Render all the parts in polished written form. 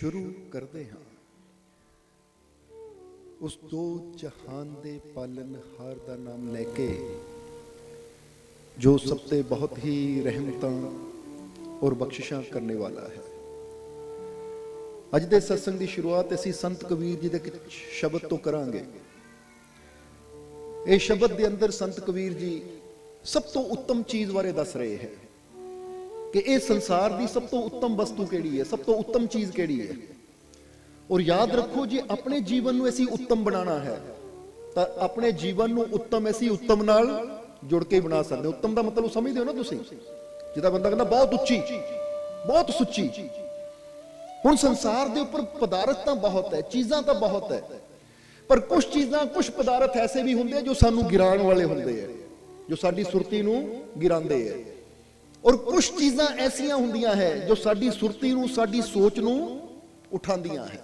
ਸ਼ੁਰੂ ਕਰਦੇ ਹਾਂ ਉਸ ਦੋ ਜਹਾਨ ਦੇ ਪਾਲਨਹਾਰ ਦਾ ਨਾਮ ਲੈ ਕੇ, ਜੋ ਸਭ ਤੇ ਬਹੁਤ ਹੀ ਰਹਿਮਤਾਂ ਔਰ ਬਖਸ਼ਿਸ਼ਾਂ ਕਰਨੇ ਵਾਲਾ ਹੈ। ਅੱਜ ਦੇ ਸਤਸੰਗ ਦੀ ਸ਼ੁਰੂਆਤ ਅਸੀਂ ਸੰਤ ਕਬੀਰ ਜੀ ਦੇ ਸ਼ਬਦ ਤੋਂ ਕਰਾਂਗੇ। ਇਹ ਸ਼ਬਦ ਦੇ ਅੰਦਰ ਸੰਤ ਕਬੀਰ ਜੀ ਸਭ ਤੋਂ ਉੱਤਮ ਚੀਜ਼ ਬਾਰੇ ਦੱਸ ਰਹੇ ਹੈ ਕਿ ਇਹ ਸੰਸਾਰ ਦੀ ਸਭ ਤੋਂ ਉੱਤਮ ਵਸਤੂ ਕਿਹੜੀ ਹੈ, ਸਭ ਤੋਂ ਉੱਤਮ ਚੀਜ਼ ਕਿਹੜੀ ਹੈ। ਔਰ ਯਾਦ ਰੱਖੋ, ਜੇ ਆਪਣੇ ਜੀਵਨ ਨੂੰ ਅਸੀਂ ਉੱਤਮ ਬਣਾਉਣਾ ਹੈ ਤਾਂ ਆਪਣੇ ਜੀਵਨ ਨੂੰ ਉੱਤਮ ਅਸੀਂ ਉੱਤਮ ਨਾਲ ਜੁੜ ਕੇ ਬਣਾ ਸਕਦੇ ਹਾਂ। ਉੱਤਮ ਦਾ ਮਤਲਬ ਸਮਝਦੇ ਹੋ ਨਾ ਤੁਸੀਂ? ਜਿੱਦਾਂ ਬੰਦਾ ਕਹਿੰਦਾ ਬਹੁਤ ਉੱਚੀ, ਬਹੁਤ ਸੁੱਚੀ। ਹੁਣ ਸੰਸਾਰ ਦੇ ਉੱਪਰ ਪਦਾਰਥ ਤਾਂ ਬਹੁਤ ਹੈ, ਚੀਜ਼ਾਂ ਤਾਂ ਬਹੁਤ ਹੈ, ਪਰ ਕੁਝ ਚੀਜ਼ਾਂ, ਕੁਝ ਪਦਾਰਥ ਐਸੇ ਵੀ ਹੁੰਦੇ ਆ ਜੋ ਸਾਨੂੰ ਗਿਰਾਉਣ ਵਾਲੇ ਹੁੰਦੇ ਆ, ਜੋ ਸਾਡੀ ਸੁਰਤੀ ਨੂੰ ਗਿਰਾਉਂਦੇ ਆ। ਔਰ ਕੁਝ ਚੀਜ਼ਾਂ ਐਸੀਆਂ ਹੁੰਦੀਆਂ ਹੈ ਜੋ ਸਾਡੀ ਸੁਰਤੀ ਨੂੰ, ਸਾਡੀ ਸੋਚ ਨੂੰ ਉਠਾਉਂਦੀਆਂ ਹੈ।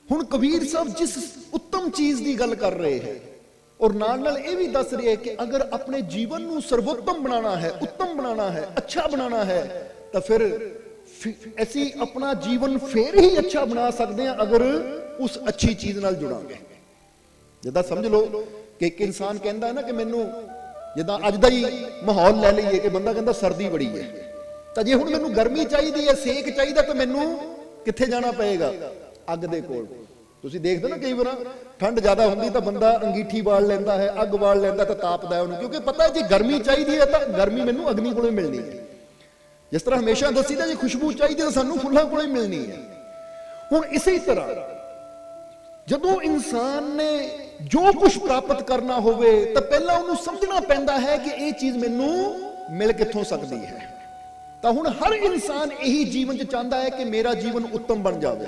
ਹੁਣ ਕਬੀਰ ਸਾਹਿਬ ਜਿਸ ਉੱਤਮ ਚੀਜ਼ ਦੀ ਗੱਲ ਕਰ ਰਹੇ ਹੈ ਔਰ ਨਾਲ ਨਾਲ ਇਹ ਵੀ ਦੱਸ ਰਹੇ ਹੈ ਕਿ ਅਗਰ ਆਪਣੇ ਜੀਵਨ ਨੂੰ ਸਰਵੋਤਮ ਬਣਾਉਣਾ ਹੈ, ਉੱਤਮ ਬਣਾਉਣਾ ਹੈ, ਅੱਛਾ ਬਣਾਉਣਾ ਹੈ, ਤਾਂ ਫਿਰ ਅਸੀਂ ਆਪਣਾ ਜੀਵਨ ਫੇਰ ਹੀ ਅੱਛਾ ਬਣਾ ਸਕਦੇ ਹਾਂ ਅਗਰ ਉਸ ਅੱਛੀ ਚੀਜ਼ ਨਾਲ ਜੁੜਾਂਗੇ। ਜਿੱਦਾਂ ਸਮਝ ਲਓ ਕਿ ਇੱਕ ਇਨਸਾਨ ਕਹਿੰਦਾ ਨਾ ਕਿ ਮੈਨੂੰ, ਜਿੱਦਾਂ ਅੱਜ ਦਾ ਹੀ ਮਾਹੌਲ ਲੈ ਲਈਏ ਕਿ ਬੰਦਾ ਕਹਿੰਦਾ ਸਰਦੀ ਬੜੀ ਹੈ, ਤਾਂ ਜੇ ਹੁਣ ਮੈਨੂੰ ਗਰਮੀ ਚਾਹੀਦੀ ਹੈ, ਸੇਕ ਚਾਹੀਦਾ, ਤਾਂ ਮੈਨੂੰ ਕਿੱਥੇ ਜਾਣਾ ਪਏਗਾ? ਅੱਗ ਦੇ ਕੋਲ। ਤੁਸੀਂ ਦੇਖਦੇ ਨਾ ਕਈ ਵਾਰ ਠੰਡ ਜ਼ਿਆਦਾ ਹੁੰਦੀ ਤਾਂ ਬੰਦਾ ਅੰਗੀਠੀ ਬਾਲ ਲੈਂਦਾ ਹੈ, ਅੱਗ ਬਾਲ ਲੈਂਦਾ ਤਾਂ ਤਾਪਦਾ ਉਹਨੂੰ, ਕਿਉਂਕਿ ਪਤਾ ਹੈ ਜੇ ਗਰਮੀ ਚਾਹੀਦੀ ਹੈ ਤਾਂ ਗਰਮੀ ਮੈਨੂੰ ਅਗਨੀ ਕੋਲੋਂ ਮਿਲਣੀ ਹੈ। ਜਿਸ ਤਰ੍ਹਾਂ ਹਮੇਸ਼ਾ ਦੱਸੀਦਾ ਜੇ ਖੁਸ਼ਬੂ ਚਾਹੀਦੀ ਤਾਂ ਸਾਨੂੰ ਫੁੱਲਾਂ ਕੋਲੋਂ ਹੀ ਮਿਲਣੀ ਹੈ। ਹੁਣ ਇਸੇ ਤਰ੍ਹਾਂ ਜਦੋਂ ਇਨਸਾਨ ਨੇ ਜੋ ਕੁਝ ਪ੍ਰਾਪਤ ਕਰਨਾ ਹੋਵੇ ਤਾਂ ਪਹਿਲਾਂ ਉਹਨੂੰ ਸਮਝਣਾ ਪੈਂਦਾ ਹੈ ਕਿ ਇਹ ਚੀਜ਼ ਮੈਨੂੰ ਮਿਲ ਕਿੱਥੋਂ ਸਕਦੀ ਹੈ। ਤਾਂ ਹੁਣ ਹਰ ਇਨਸਾਨ ਇਹੀ ਜੀਵਨ 'ਚ ਚਾਹੁੰਦਾ ਹੈ ਕਿ ਮੇਰਾ ਜੀਵਨ ਉੱਤਮ ਬਣ ਜਾਵੇ,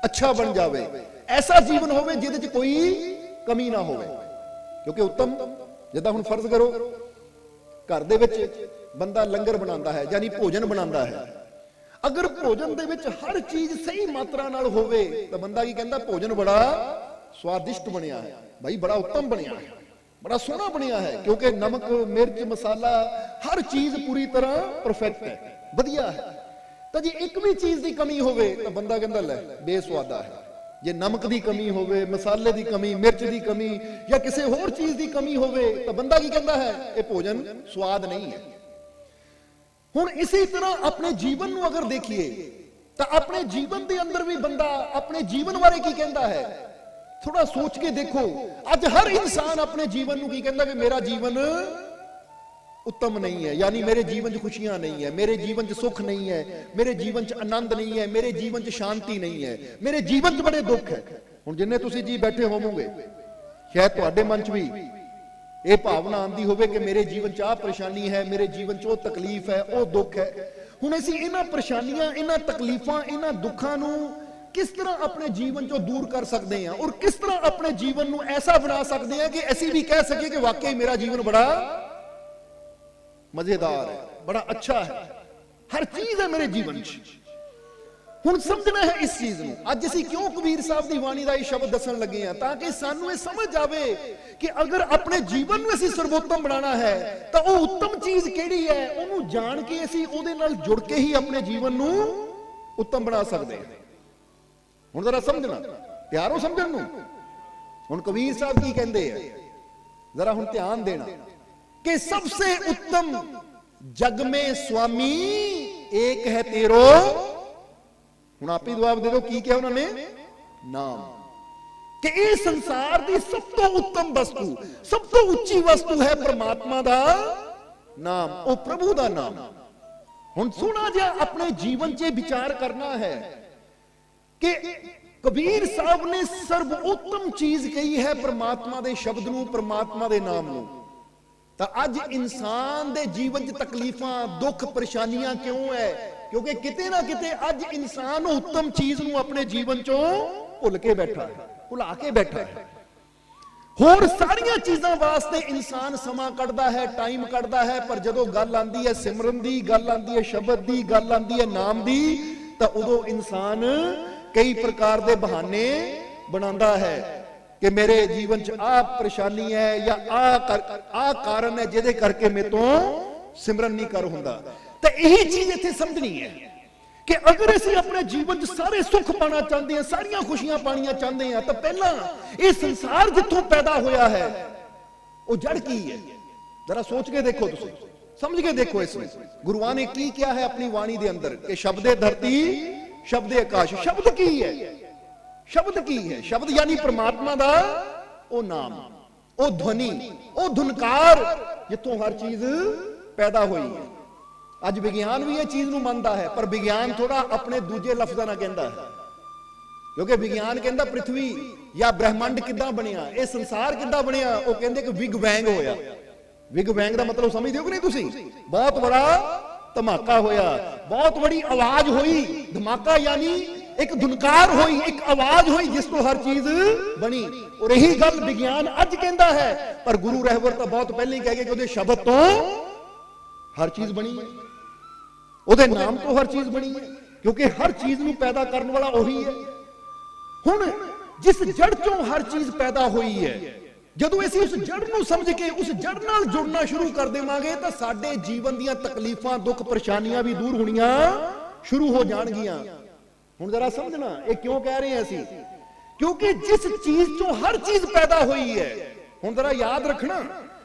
ਅੱਛਾ ਬਣ ਜਾਵੇ, ਐਸਾ ਜੀਵਨ ਹੋਵੇ ਜਿਹਦੇ 'ਚ ਕੋਈ ਕਮੀ ਨਾ ਹੋਵੇ। ਕਿਉਂਕਿ ਉੱਤਮ, ਜਿੱਦਾਂ ਹੁਣ ਫਰਜ਼ ਕਰੋ ਘਰ ਦੇ ਵਿੱਚ ਬੰਦਾ ਲੰਗਰ ਬਣਾਉਂਦਾ ਹੈ, ਯਾਨੀ ਭੋਜਨ ਬਣਾਉਂਦਾ ਹੈ। ਅਗਰ ਭੋਜਨ ਦੇ ਵਿੱਚ ਹਰ ਚੀਜ਼ ਸਹੀ ਮਾਤਰਾ ਨਾਲ ਹੋਵੇ ਤਾਂ ਬੰਦਾ ਕੀ ਕਹਿੰਦਾ? ਭੋਜਨ ਬੜਾ ਸਵਾਦਿਸ਼ਟ ਬਣਿਆ ਹੈ, ਭਾਈ ਬੜਾ ਉੱਤਮ ਬਣਿਆ ਹੈ, ਬੜਾ ਸੋਹਣਾ ਬਣਿਆ ਹੈ, ਕਿਉਂਕਿ ਨਮਕ, ਮਿਰਚ, ਮਸਾਲਾ, ਹਰ ਚੀਜ਼ ਪੂਰੀ ਤਰ੍ਹਾਂ ਪਰਫੈਕਟ ਹੈ, ਵਧੀਆ ਹੈ। ਤਾਂ ਜੇ ਇੱਕ ਵੀ ਚੀਜ਼ ਦੀ ਕਮੀ ਹੋਵੇ ਤਾਂ ਬੰਦਾ ਕਹਿੰਦਾ ਲੈ ਬੇਸਵਾਦਾ ਹੈ। ਜੇ ਨਮਕ ਦੀ ਕਮੀ ਹੋਵੇ, ਮਸਾਲੇ ਦੀ ਕਮੀ, ਮਿਰਚ ਦੀ ਕਮੀ ਜਾਂ ਕਿਸੇ ਹੋਰ ਚੀਜ਼ ਦੀ ਕਮੀ ਹੋਵੇ ਤਾਂ ਬੰਦਾ ਕੀ ਕਹਿੰਦਾ ਹੈ? ਇਹ ਭੋਜਨ ਸਵਾਦ ਨਹੀਂ ਹੈ। ਹੁਣ ਇਸੇ ਤਰ੍ਹਾਂ ਆਪਣੇ ਜੀਵਨ ਨੂੰ ਅਗਰ ਦੇਖੀਏ ਤਾਂ ਆਪਣੇ ਜੀਵਨ ਦੇ ਅੰਦਰ ਵੀ ਬੰਦਾ ਆਪਣੇ ਜੀਵਨ ਬਾਰੇ ਕੀ ਕਹਿੰਦਾ ਹੈ? ਥੋੜਾ ਸੋਚ ਕੇ ਦੇਖੋ। ਅੱਜ ਹਰ ਇਨਸਾਨ ਆਪਣੇ ਜੀਵਨ ਨੂੰ ਕੀ ਕਹਿੰਦਾ ਕਿ ਮੇਰਾ ਜੀਵਨ ਉੱਤਮ ਨਹੀਂ ਹੈ, ਯਾਨੀ ਮੇਰੇ ਜੀਵਨ 'ਚ ਖੁਸ਼ੀਆਂ ਨਹੀਂ ਹੈ, ਮੇਰੇ ਜੀਵਨ 'ਚ ਸੁੱਖ ਨਹੀਂ ਹੈ, ਮੇਰੇ ਜੀਵਨ 'ਚ ਆਨੰਦ ਨਹੀਂ ਹੈ, ਮੇਰੇ ਜੀਵਨ 'ਚ ਸ਼ਾਂਤੀ ਨਹੀਂ ਹੈ, ਮੇਰੇ ਜੀਵਨ 'ਚ ਬੜੇ ਦੁੱਖ ਹੈ। ਹੁਣ ਜਿੰਨੇ ਤੁਸੀਂ ਜੀ ਬੈਠੇ ਹੋਵੋਗੇ, ਸ਼ਾਇਦ ਤੁਹਾਡੇ ਮਨ 'ਚ ਵੀ ਇਹ ਭਾਵਨਾ ਆਉਂਦੀ ਹੋਵੇ ਕਿ ਮੇਰੇ ਜੀਵਨ 'ਚ ਆਹ ਪਰੇਸ਼ਾਨੀ ਹੈ, ਮੇਰੇ ਜੀਵਨ 'ਚ ਉਹ ਤਕਲੀਫ ਹੈ, ਉਹ ਦੁੱਖ ਹੈ। ਹੁਣ ਅਸੀਂ ਇਹਨਾਂ ਪਰੇਸ਼ਾਨੀਆਂ, ਇਹਨਾਂ ਤਕਲੀਫਾਂ, ਇਹਨਾਂ ਦੁੱਖਾਂ ਨੂੰ ਕਿਸ ਤਰ੍ਹਾਂ ਆਪਣੇ ਜੀਵਨ 'ਚੋਂ ਦੂਰ ਕਰ ਸਕਦੇ ਹਾਂ ਔਰ ਕਿਸ ਤਰ੍ਹਾਂ ਆਪਣੇ ਜੀਵਨ ਨੂੰ ਐਸਾ ਬਣਾ ਸਕਦੇ ਹਾਂ ਕਿ ਅਸੀਂ ਵੀ ਕਹਿ ਸਕੀਏ ਕਿ ਵਾਕਈ ਮੇਰਾ ਜੀਵਨ ਬੜਾ ਮਜ਼ੇਦਾਰ ਹੈ, ਬੜਾ ਅੱਛਾ ਹੈ, ਹਰ ਚੀਜ਼ ਹੈ ਮੇਰੇ ਜੀਵਨ 'ਚ। ਹੁਣ ਸਮਝਣਾ ਹੈ ਇਸ ਚੀਜ਼ ਨੂੰ। ਅੱਜ ਅਸੀਂ ਕਿਉਂ ਕਬੀਰ ਸਾਹਿਬ ਦੀ ਬਾਣੀ ਦਾ ਇਹ ਸ਼ਬਦ ਦੱਸਣ ਲੱਗੇ ਹਾਂ? ਤਾਂ ਕਿ ਸਾਨੂੰ ਇਹ ਸਮਝ ਆਵੇ ਕਿ ਅਗਰ ਆਪਣੇ ਜੀਵਨ ਨੂੰ ਅਸੀਂ ਸਰਵੋਤਮ ਬਣਾਉਣਾ ਹੈ ਤਾਂ ਉਹ ਉੱਤਮ ਚੀਜ਼ ਕਿਹੜੀ ਹੈ, ਉਹਨੂੰ ਜਾਣ ਕੇ ਅਸੀਂ ਉਹਦੇ ਨਾਲ ਜੁੜ ਕੇ ਹੀ ਆਪਣੇ ਜੀਵਨ ਨੂੰ ਉੱਤਮ ਬਣਾ ਸਕਦੇ ਹਾਂ। ਹੁਣ ਜ਼ਰਾ ਸਮਝਣਾ, ਤਿਆਰ ਹੋ ਸਮਝਣ ਨੂੰ? ਹੁਣ ਕਬੀਰ ਸਾਹਿਬ ਕੀ ਕਹਿੰਦੇ ਆ, ਜ਼ਰਾ ਹੁਣ ਧਿਆਨ ਦੇਣਾ ਕਿ सबसे उत्तम जग में स्वामी एक है तेरो। ਹੁਣ ਆਪੇ ਜਵਾਬ ਦੇ ਦਿਓ ਕੀ ਕਿਹਾ ਉਹਨਾਂ ਨੇ? ਨਾਮ। ਕਿ ਇਹ ਸੰਸਾਰ ਦੀ ਸਭ ਤੋਂ ਉੱਤਮ ਵਸਤੂ, ਸਭ ਤੋਂ ਉੱਚੀ ਵਸਤੂ ਹੈ ਪਰਮਾਤਮਾ ਦਾ ਨਾਮ, ਉਹ ਪ੍ਰਭੂ ਦਾ ਨਾਮ। ਹੁਣ ਸੋਹਣਾ ਜਿਹਾ ਆਪਣੇ ਜੀਵਨ 'ਚ ਵਿਚਾਰ ਕਰਨਾ ਹੈ ਕਿ ਕਬੀਰ ਸਾਹਿਬ ਨੇ ਸਰਵੋਤਮ ਚੀਜ਼ ਕਹੀ ਹੈ ਪਰਮਾਤਮਾ ਦੇ ਸ਼ਬਦ ਨੂੰ, ਪਰਮਾਤਮਾ ਦੇ ਨਾਮ ਨੂੰ। ਤਾਂ ਅੱਜ ਇਨਸਾਨ ਦੇ ਜੀਵਨ 'ਚ ਤਕਲੀਫਾਂ, ਦੁੱਖ, ਪਰੇਸ਼ਾਨੀਆਂ ਕਿਉਂ ਹੈ? ਕਿਉਂਕਿ ਕਿਤੇ ਨਾ ਕਿਤੇ ਅੱਜ ਇਨਸਾਨ ਉੱਤਮ ਚੀਜ਼ ਨੂੰ ਆਪਣੇ ਜੀਵਨ 'ਚੋਂ ਭੁੱਲ ਕੇ ਬੈਠਾ ਹੈ, ਭੁਲਾ ਕੇ ਬੈਠਾ ਹੈ। ਹੋਰ ਸਾਰੀਆਂ ਚੀਜ਼ਾਂ ਵਾਸਤੇ ਇਨਸਾਨ ਸਮਾਂ ਕੱਢਦਾ ਹੈ, ਟਾਈਮ ਕੱਢਦਾ ਹੈ, ਪਰ ਜਦੋਂ ਗੱਲ ਆਉਂਦੀ ਹੈ ਸਿਮਰਨ ਦੀ, ਗੱਲ ਆਉਂਦੀ ਹੈ ਸ਼ਬਦ ਦੀ, ਗੱਲ ਆਉਂਦੀ ਹੈ ਨਾਮ ਦੀ, ਤਾਂ ਉਦੋਂ ਇਨਸਾਨ ਕਈ ਪ੍ਰਕਾਰ ਦੇ ਬਹਾਨੇ ਬਣਾਉਂਦਾ ਹੈ ਕਿ ਮੇਰੇ ਜੀਵਨ 'ਚ ਆਹ ਪਰੇਸ਼ਾਨੀ ਹੈ ਜਾਂ ਆਹ ਕਾਰਨ ਹੈ ਜਿਹਦੇ ਕਰਕੇ ਮੇਰੇ ਤੋਂ ਸਿਮਰਨ ਨਹੀਂ ਕਰ ਹੁੰਦਾ। ਤਾਂ ਇਹੀ ਚੀਜ਼ ਇੱਥੇ ਸਮਝਣੀ ਹੈ ਕਿ ਅਗਰ ਅਸੀਂ ਆਪਣੇ ਜੀਵਨ 'ਚ ਸਾਰੇ ਸੁੱਖ ਪਾਣਾ ਚਾਹੁੰਦੇ ਹਾਂ, ਸਾਰੀਆਂ ਖੁਸ਼ੀਆਂ ਪਾਣੀਆਂ ਚਾਹੁੰਦੇ ਹਾਂ, ਤਾਂ ਪਹਿਲਾਂ ਇਹ ਸੰਸਾਰ ਜਿੱਥੋਂ ਪੈਦਾ ਹੋਇਆ ਹੈ ਉਹ ਜੜ ਕੀ ਹੈ? ਜਰਾ ਸੋਚ ਕੇ ਦੇਖੋ, ਤੁਸੀਂ ਸਮਝ ਕੇ ਦੇਖੋ। ਇਸ ਵਿੱਚ ਗੁਰੂਆਂ ਨੇ ਕੀ ਕਿਹਾ ਹੈ ਆਪਣੀ ਬਾਣੀ ਦੇ ਅੰਦਰ ਕਿ ਸ਼ਬਦੇ ਧਰਤੀ ਸ਼ਬਦੇ ਆਕਾਸ਼। ਸ਼ਬਦ ਕੀ ਹੈ? ਸ਼ਬਦ ਕੀ ਹੈ? ਸ਼ਬਦ ਯਾਨੀ ਪ੍ਰਮਾਤਮਾ ਦਾ ਉਹ ਨਾਮ, ਉਹ ਧੁਨੀ, ਉਹ ਧੁਨਕਾਰ ਜਿੱਥੋਂ ਹਰ ਚੀਜ਼ ਪੈਦਾ ਹੋਈ ਹੈ। ਅੱਜ ਵਿਗਿਆਨ ਵੀ ਇਹ ਚੀਜ਼ ਨੂੰ ਮੰਨਦਾ ਹੈ, ਪਰ ਵਿਗਿਆਨ ਥੋੜਾ ਆਪਣੇ ਦੂਜੇ ਲਫ਼ਜ਼ਾਂ ਨਾਲ ਕਹਿੰਦਾ ਹੈ। ਕਿਉਂਕਿ ਵਿਗਿਆਨ ਕਹਿੰਦਾ ਪ੍ਰਿਥਵੀ ਜਾਂ ਬ੍ਰਹਿਮੰਡ ਕਿੱਦਾਂ ਬਣਿਆ, ਇਹ ਸੰਸਾਰ ਕਿੱਦਾਂ ਬਣਿਆ, ਉਹ ਕਹਿੰਦੇ ਕਿ ਬਿਗ ਬੈਂਗ ਹੋਇਆ। ਬਿਗ ਬੈਂਗ ਦਾ ਮਤਲਬ ਸਮਝਦੇ ਹੋ ਕਿ ਨਹੀਂ ਤੁਸੀਂ? ਬਹੁਤ ਬੜਾ ਧਮਾਕਾ ਹੋਇਆ, ਬਹੁਤ ਬੜੀ ਆਵਾਜ਼ ਹੋਈ। ਧਮਾਕਾ ਯਾਨੀ ਇੱਕ ਧੁਨਕਾਰ ਹੋਈ, ਇੱਕ ਆਵਾਜ਼ ਹੋਈ ਜਿਸ ਤੋਂ ਹਰ ਚੀਜ਼ ਬਣੀ। ਔਰ ਇਹੀ ਗੱਲ ਵਿਗਿਆਨ ਅੱਜ ਕਹਿੰਦਾ ਹੈ, ਪਰ ਗੁਰੂ ਰਹਿਬਰ ਤਾਂ ਬਹੁਤ ਪਹਿਲਾਂ ਹੀ ਕਹਿ ਗਏ ਕਿ ਉਹਦੇ ਸ਼ਬਦ ਤੋਂ ਹਰ ਚੀਜ਼ ਬਣੀ ਹੈ, ਉਹਦੇ ਨਾਮ ਤੋਂ ਹਰ ਚੀਜ਼ ਬਣੀ ਹੈ, ਕਿਉਂਕਿ ਹਰ ਚੀਜ਼ ਨੂੰ ਪੈਦਾ ਕਰਨ ਵਾਲਾ ਉਹੀ ਹੈ। ਹੁਣ ਜਿਸ ਜੜ ਚੋਂ ਹਰ ਚੀਜ਼ ਪੈਦਾ ਹੋਈ ਹੈ, ਜਦੋਂ ਅਸੀਂ ਉਸ ਜੜ ਨੂੰ ਸਮਝ ਕੇ ਉਸ ਜੜ ਨਾਲ ਜੁੜਨਾ ਸ਼ੁਰੂ ਕਰ ਦੇਵਾਂਗੇ ਤਾਂ ਸਾਡੇ ਜੀਵਨ ਦੀਆਂ ਤਕਲੀਫਾਂ, ਦੁੱਖ, ਪਰੇਸ਼ਾਨੀਆਂ ਵੀ ਦੂਰ ਹੋਣੀਆਂ ਸ਼ੁਰੂ ਹੋ ਜਾਣਗੀਆਂ। ਹੁਣ ਜਰਾ ਸਮਝਣਾ ਇਹ ਕਿਉਂ ਕਹਿ ਰਹੇ ਹਾਂ ਅਸੀਂ, ਕਿਉਂਕਿ ਜਿਸ ਚੀਜ਼ ਚੋਂ ਹਰ ਚੀਜ਼ ਪੈਦਾ ਹੋਈ ਹੈ, ਹੁਣ ਜਰਾ ਯਾਦ ਰੱਖਣਾ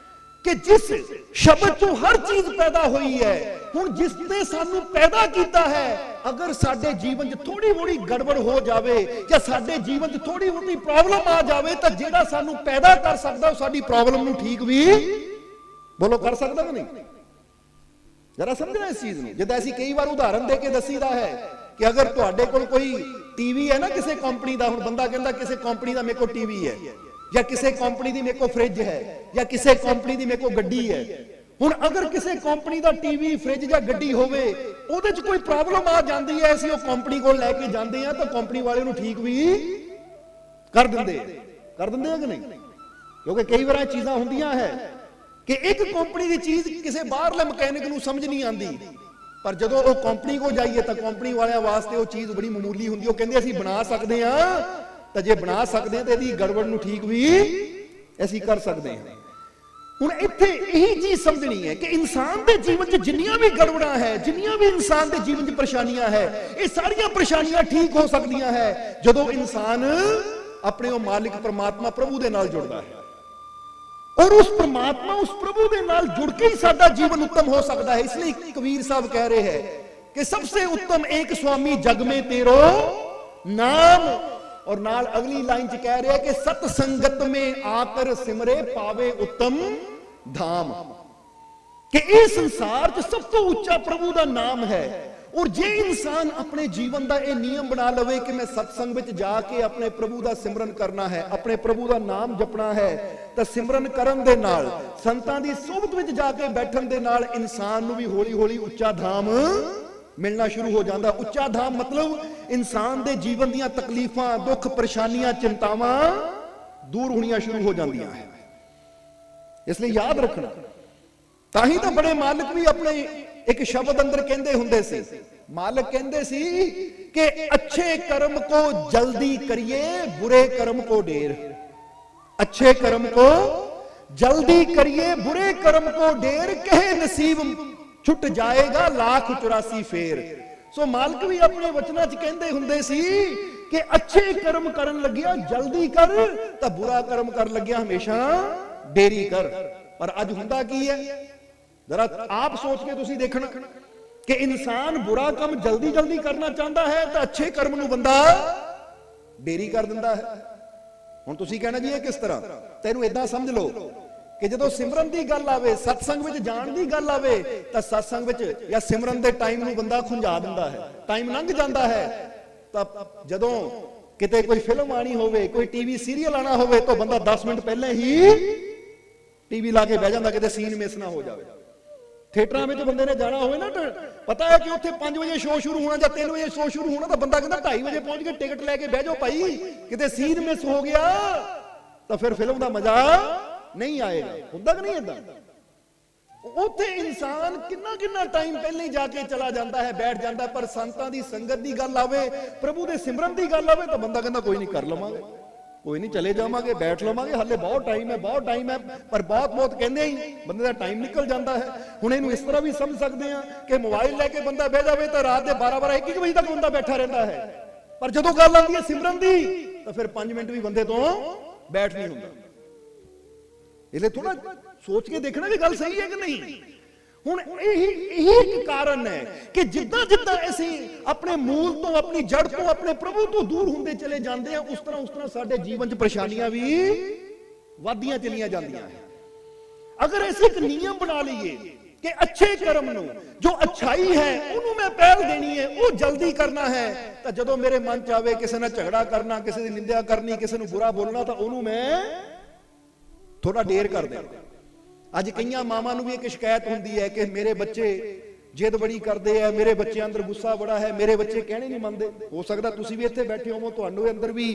ਕਿ ਜਿਸ ਸ਼ਬਦ ਚੋਂ ਹਰ ਚੀਜ਼ ਪੈਦਾ ਹੋਈ ਹੈ, ਹੁਣ ਜਿਸ ਨੇ ਸਾਨੂੰ ਪੈਦਾ ਕੀਤਾ ਹੈ, ਅਗਰ ਸਾਡੇ ਜੀਵਨ 'ਚ ਥੋੜੀ ਬੋੜੀ ਗੜਬੜ ਹੋ ਜਾਵੇ ਜਾਂ ਸਾਡੇ ਜੀਵਨ 'ਚ ਥੋੜੀ ਬੋੜੀ ਪ੍ਰੋਬਲਮ ਆ ਜਾਵੇ, ਤਾਂ ਜਿਹੜਾ ਸਾਨੂੰ ਪੈਦਾ ਕਰ ਸਕਦਾ ਉਹ ਸਾਡੀ ਪ੍ਰੋਬਲਮ ਨੂੰ ਠੀਕ ਵੀ ਬੋਲੋ ਕਰ ਸਕਦਾ ਕਿ ਨਹੀਂ? ਜਰਾ ਸਮਝਣਾ ਇਸ ਚੀਜ਼ ਨੂੰ। ਜਿੱਦਾਂ ਅਸੀਂ ਕਈ ਵਾਰ ਉਦਾਹਰਨ ਦੇ ਕੇ ਦੱਸੀਦਾ ਹੈ ਕਿ ਅਗਰ ਤੁਹਾਡੇ ਕੋਲ ਕੋਈ ਟੀਵੀ ਹੈ ਨਾ ਕਿਸੇ ਕੰਪਨੀ ਦਾ, ਹੁਣ ਬੰਦਾ ਕਹਿੰਦਾ ਕਿਸੇ ਕੰਪਨੀ ਦਾ ਮੇਰੇ ਕੋਲ ਟੀਵੀ ਹੈ, ਜਾਂ ਕਿਸੇ ਕੰਪਨੀ ਦੀ ਮੇਰੇ ਕੋਲ ਫ੍ਰਿਜ ਹੈ, ਜਾਂ ਕਿਸੇ ਕੰਪਨੀ ਦੀ ਮੇਰੇ ਕੋਲ ਗੱਡੀ ਹੈ। ਹੁਣ ਅਗਰ ਕਿਸੇ ਕੰਪਨੀ ਦਾ ਟੀਵੀ, ਫ੍ਰਿਜ ਜਾਂ ਗੱਡੀ ਹੋਵੇ, ਉਹਦੇ 'ਚ ਕੋਈ ਪ੍ਰੋਬਲਮ ਆ ਜਾਂਦੀ ਹੈ, ਅਸੀਂ ਉਹ ਕੰਪਨੀ ਕੋਲ ਲੈ ਕੇ ਜਾਂਦੇ ਆ ਤਾਂ ਕੰਪਨੀ ਵਾਲੇ ਨੂੰ ਠੀਕ ਵੀ ਕਰ ਦਿੰਦੇ ਆ ਕਿ ਨਹੀਂ? ਕਿਉਂਕਿ ਕਈ ਵਾਰ ਇਹ ਚੀਜ਼ਾਂ ਹੁੰਦੀਆਂ ਹੈ ਕਿ ਇੱਕ ਕੰਪਨੀ ਦੀ ਚੀਜ਼ ਕਿਸੇ ਬਾਹਰਲੇ ਮਕੈਨਿਕ ਨੂੰ ਸਮਝ ਨਹੀਂ ਆਉਂਦੀ, ਪਰ ਜਦੋਂ ਉਹ ਕੰਪਨੀ ਕੋਲ ਜਾਈਏ ਤਾਂ ਕੰਪਨੀ ਵਾਲਿਆਂ ਵਾਸਤੇ ਉਹ ਚੀਜ਼ ਬੜੀ ਮਾਮੂਲੀ ਹੁੰਦੀ। ਉਹ ਕਹਿੰਦੇ ਅਸੀਂ ਬਣਾ ਸਕਦੇ ਹਾਂ, ਤਾਂ ਜੇ ਬਣਾ ਸਕਦੇ ਹਾਂ ਤਾਂ ਇਹਦੀ ਗੜਬੜ ਨੂੰ ਠੀਕ ਵੀ ਅਸੀਂ ਕਰ ਸਕਦੇ ਹਾਂ। ਹੁਣ ਇੱਥੇ ਇਹੀ ਚੀਜ਼ ਸਮਝਣੀ ਹੈ ਕਿ ਇਨਸਾਨ ਦੇ ਜੀਵਨ 'ਚ ਜਿੰਨੀਆਂ ਵੀ ਗੜਬੜਾਂ ਹੈ, ਜਿੰਨੀਆਂ ਵੀ ਇਨਸਾਨ ਦੇ ਜੀਵਨ 'ਚ ਪਰੇਸ਼ਾਨੀਆਂ ਹੈ, ਇਹ ਸਾਰੀਆਂ ਪਰੇਸ਼ਾਨੀਆਂ ਠੀਕ ਹੋ ਸਕਦੀਆਂ ਹੈ ਜਦੋਂ ਇਨਸਾਨ ਆਪਣੇ ਉਹ ਮਾਲਿਕ ਪ੍ਰਮਾਤਮਾ ਪ੍ਰਭੂ ਦੇ ਨਾਲ ਜੁੜਦਾ ਹੈ। ਔਰ ਉਸ ਪ੍ਰਮਾਤਮਾ, ਉਸ ਪ੍ਰਭੂ ਦੇ ਨਾਲ ਜੁੜ ਕੇ ਹੀ ਸਾਡਾ ਜੀਵਨ ਉੱਤਮ ਹੋ ਸਕਦਾ ਹੈ। ਇਸ ਲਈ ਕਬੀਰ ਸਾਹਿਬ ਕਹਿ ਰਹੇ ਹੈ ਕਿ सबसे उत्तम एक स्वामी जग में तेरो नाम। और नाल अगली लाइन च कह रहे कि सत संगत में आकर सिमरे पावे उत्तम धाम। कि इस संसार च सब तो उच्चा प्रभु दा नाम है। और जे इंसान अपने जीवन का यह नियम बना लवे कि मैं सत्संग में जाके अपने प्रभु का सिमरन करना है, अपने प्रभु का नाम जपना है, तो सिमरन करन दे नाल, संतां दी सोबत में जाके बैठन दे नाल इंसान नूं भी हौली हौली उच्चा धाम मिलना शुरू हो जाता। उच्चा धाम मतलब इंसान दे जीवन दीयां तकलीफां, दुख, परेशानियां, चिंतावां दूर होनियां शुरू हो जांदियां है। इसलिए याद रखना, ताही तो बड़े मालिक भी अपने एक शब्द अंदर कहंदे हुंदे सी। मालिक कहंदे सी कि अच्छे कर्म को जल्दी करिए, बुरे कर्म को देर। अच्छे कर्म को जल्दी करिए, बुरे कर्म को देर, कहे नसीब छुट जाएगा 1,84 फेर। सो मालिक भी अपने वचना च कहंदे हुंदे सी कि अच्छे कर्म करन लगिया जल्दी कर, तो बुरा कर्म कर लगिया हमेशा देरी कर। पर अज हुंदा की है, जरा आप सोच के तुसी देखना कि इंसान बुरा काम जल्दी जल्दी करना चाहता है तो अच्छे कर्म नूं बंदा देरी कर दिंदा है। हुण तुसी कहना जी ये किस तरह, तैनूं इदां समझ लो कि जदों सिमरन की गल आवे, सत्संग विच जाण दी गल आवे, तो सत्संग विच या सिमरन दे टाइम नूं बंदा खुंजा दिंदा है, टाइम लंघ जांदा है। तां जदों किते कोई फिल्म आनी होवे, कोई टीवी सीरीयल आना होवे, तो बंदा 10 मिनट पहले ही टीवी ला के बह जांदा किते सीन मिस ना हो जाए। थिएटरां में बंदे ने जाना होवे ना, पता है कि उत्थे 5 बजे शो शुरू होना या 3 बजे शो शुरू होना, तो बंदा कहता 2:30 बजे पहुंच के टिकट लैके बह जाओ भाई, किते सीन मिस हो गया तो फिर फिल्म का मजा नहीं आएगा। हुंदा कि नहीं इदां? उत्थे इंसान किन्ना किन्ना टाइम पहले ही जाके चला जाता है, बैठ जाता है। पर संतां दी संगत की गल आवे, प्रभु दे सिमरन की गल आवे, तो बंदा कहता कोई नहीं कर लवांगे। कोई नहीं चले जावांगे, बैठ लवांगे, हाले बहुत टाइम है, बहुत टाइम है। पर बहुत कहते ही बंदे का टाइम निकल जाता है। हुण इहनूं इस तरह भी समझ सकते हैं कि मोबाइल लैके बंदा बह जाए तो रात के 12-12 1-1 बजे तक बंदा बैठा रहता है, पर जदों गल आती है सिमरन की तो फिर 5 मिनट भी बंदे तो बैठ नहीं होंदा। इसलिए थोड़ा सोच के देखना भी गल सही है कि नहीं। हुण यही एक कारण है कि जिद्दां जिद्दां असीं अपने मूल तो, अपनी जड़ तो, अपने प्रभु तो दूर होंदे चले जाते हैं, उस तरह साडे जीवन च परेशानियां भी वधदियां चलियां जांदियां हैं। अगर ऐसे एक नियम बना लीए कि अच्छे कर्म नूं, जो अच्छाई है उन्होंने मैं पहल देनी है, वो जल्दी करना है, तो जदों मेरे मन च आवे किसी नाल झगड़ा करना, किसी की निंदा करनी, किसी नूं बुरा बोलना, तो उन्होंने मैं थोड़ा देर कर देना। अज कई मावां नूं भी एक शिकायत होंदी है कि मेरे बच्चे जिद बड़ी करते हैं, मेरे बच्चे अंदर गुस्सा बड़ा है, मेरे बच्चे कहने नहीं मनते। हो सकता तुसीं भी इत्थे बैठे होवो, तुहानूं अंदर भी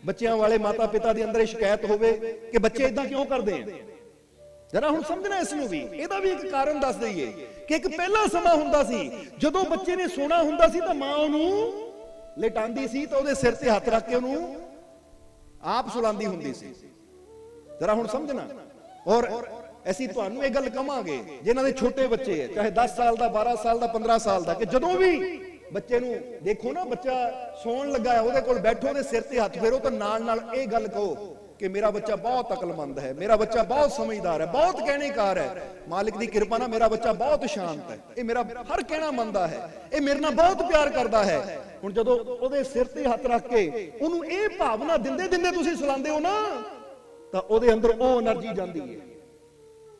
बच्चों वाले माता पिता के अंदर शिकायत होवे कि बच्चे इदां क्यों करते हैं। जरा हुण समझना इसनूं भी, इहदा भी एक कारण दस दईए कि एक पहला समा हुंदा सी जदों बच्चे ने सोना हुंदा सी तां मां उहनूं लिटांदी सी तो उहदे सिर ते हत्थ रख के उहनूं आप सुलांदी हुंदी सी। जरा हुण समझना। और ਅਸੀਂ ਤੁਹਾਨੂੰ ਇਹ ਗੱਲ ਕਵਾਂਗੇ ਜਿਨ੍ਹਾਂ ਦੇ ਛੋਟੇ ਬੱਚੇ ਹੈ, ਚਾਹੇ 10 ਸਾਲ ਦਾ, 12 ਸਾਲ ਦਾ, 15 ਸਾਲ ਦਾ, ਕਿ ਜਦੋਂ ਵੀ ਬੱਚੇ ਨੂੰ ਦੇਖੋ ਨਾ, ਬੱਚਾ ਸੌਣ ਲੱਗਾ ਹੈ, ਉਹਦੇ ਕੋਲ ਬੈਠੋ, ਉਹਦੇ ਸਿਰ ਤੇ ਹੱਥ ਫੇਰੋ, ਤਾਂ ਨਾਲ ਨਾਲ ਇਹ ਗੱਲ ਕਹੋ ਕਿ ਮੇਰਾ ਬੱਚਾ ਬਹੁਤ ਅਕਲਮੰਦ ਹੈ, ਮੇਰਾ ਬੱਚਾ ਬਹੁਤ ਸਮਝਦਾਰ ਹੈ, ਬਹੁਤ ਕਹਿਣੇਕਾਰ ਹੈ, ਮਾਲਿਕ ਦੀ ਕਿਰਪਾ ਨਾਲ ਮੇਰਾ ਬੱਚਾ ਬਹੁਤ ਸ਼ਾਂਤ ਹੈ, ਇਹ ਮੇਰਾ ਹਰ ਕਹਿਣਾ ਮੰਨਦਾ ਹੈ, ਇਹ ਮੇਰੇ ਨਾਲ ਬਹੁਤ ਪਿਆਰ ਕਰਦਾ ਹੈ। ਹੁਣ ਜਦੋਂ ਉਹਦੇ ਸਿਰ ਤੇ ਹੱਥ ਰੱਖ ਕੇ ਉਹਨੂੰ ਇਹ ਭਾਵਨਾ ਦਿੰਦੇ ਦਿੰਦੇ ਤੁਸੀਂ ਸੁਲਾਉਂਦੇ ਹੋ ਨਾ, ਤਾਂ ਉਹਦੇ ਅੰਦਰ ਉਹ એનર્ਜੀ ਜਾਂਦੀ ਹੈ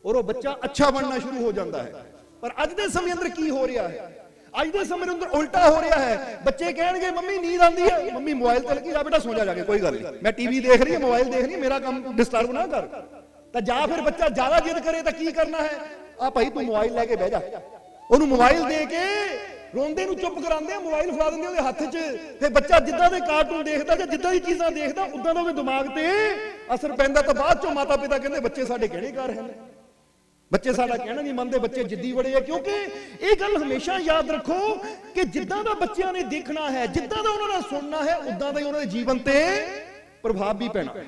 और वो बच्चा अच्छा बनना शुरू हो जाता है। पर अज के समय अंदर की हो रहा है, अज के समय अंदर उल्टा हो रहा है। बच्चे कहेंगे मम्मी नींद आती है, मम्मी मोबाइल चल के जा बेटा सो जा जाके, कोई गल नहीं, मैं टीवी देख रही है, मोबाइल देख रही है, मेरा काम डिस्टर्ब ना कर। तो जा फिर बच्चा ज्यादा जिद करे तो की करना है, आ भाई तू मोबाइल लैके बह जा, उन्होंने मोबाइल दे के रोंदे नूं चुप करांदे, मोबाइल फड़ा दिंदे ਉਹਦੇ हत्थ 'ਚ। फिर बच्चा जिद्दां दे कार्टून देखदा ਜਾਂ जिद्दां दी चीज़ां देखदा, उदां दा ਉਹਦੇ दिमाग ते असर पैंदा। तो बाद चों माता पिता कहंदे बच्चे साडे कहणेकार हैं, बच्चे साडा कहना नहीं मनते, बच्चे जिद्दी बड़े है। क्योंकि ये गल हमेशा याद रखो कि जिद्दां दा बच्चियां ने देखना है, जिद्दां दा उन्होंने सुनना है, उदां दा ही उन्होंने जीवन ते प्रभाव भी पैना है।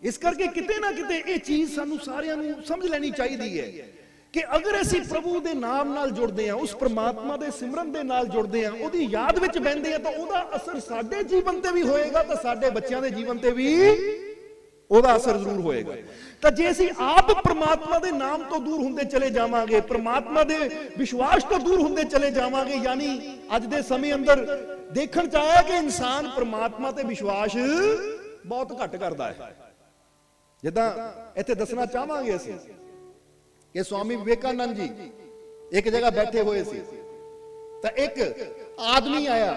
इस करके किते ना किते ये चीज सानू सारियां नू समझ लेनी चाहिए है कि अगर असीं प्रभु दे नाम नाल जुड़दे हां, उस परमात्मा दे सिमरन दे नाल जुड़दे हां, उहदी याद विच बहिंदे हां, तो उहदा असर साडे जीवन ते भी होएगा, तो साडे बच्चियां दे जीवन ते भी ਉਹਦਾ असर जरूर होएगा। तो जे असीं आप परमात्मा दे नाम तो दूर होंदे चले जावांगे, परमात्मा दे विश्वास तो दूर होंदे चले जावांगे, यानी अज दे समय अंदर देखण च आया कि इंसान परमात्मा ते विश्वास बहुत घट करदा है। जिद्दां इत्थे दसना चाहांगे असीं कि स्वामी विवेकानंद जी एक जगह बैठे हुए सी, तो एक आदमी आया,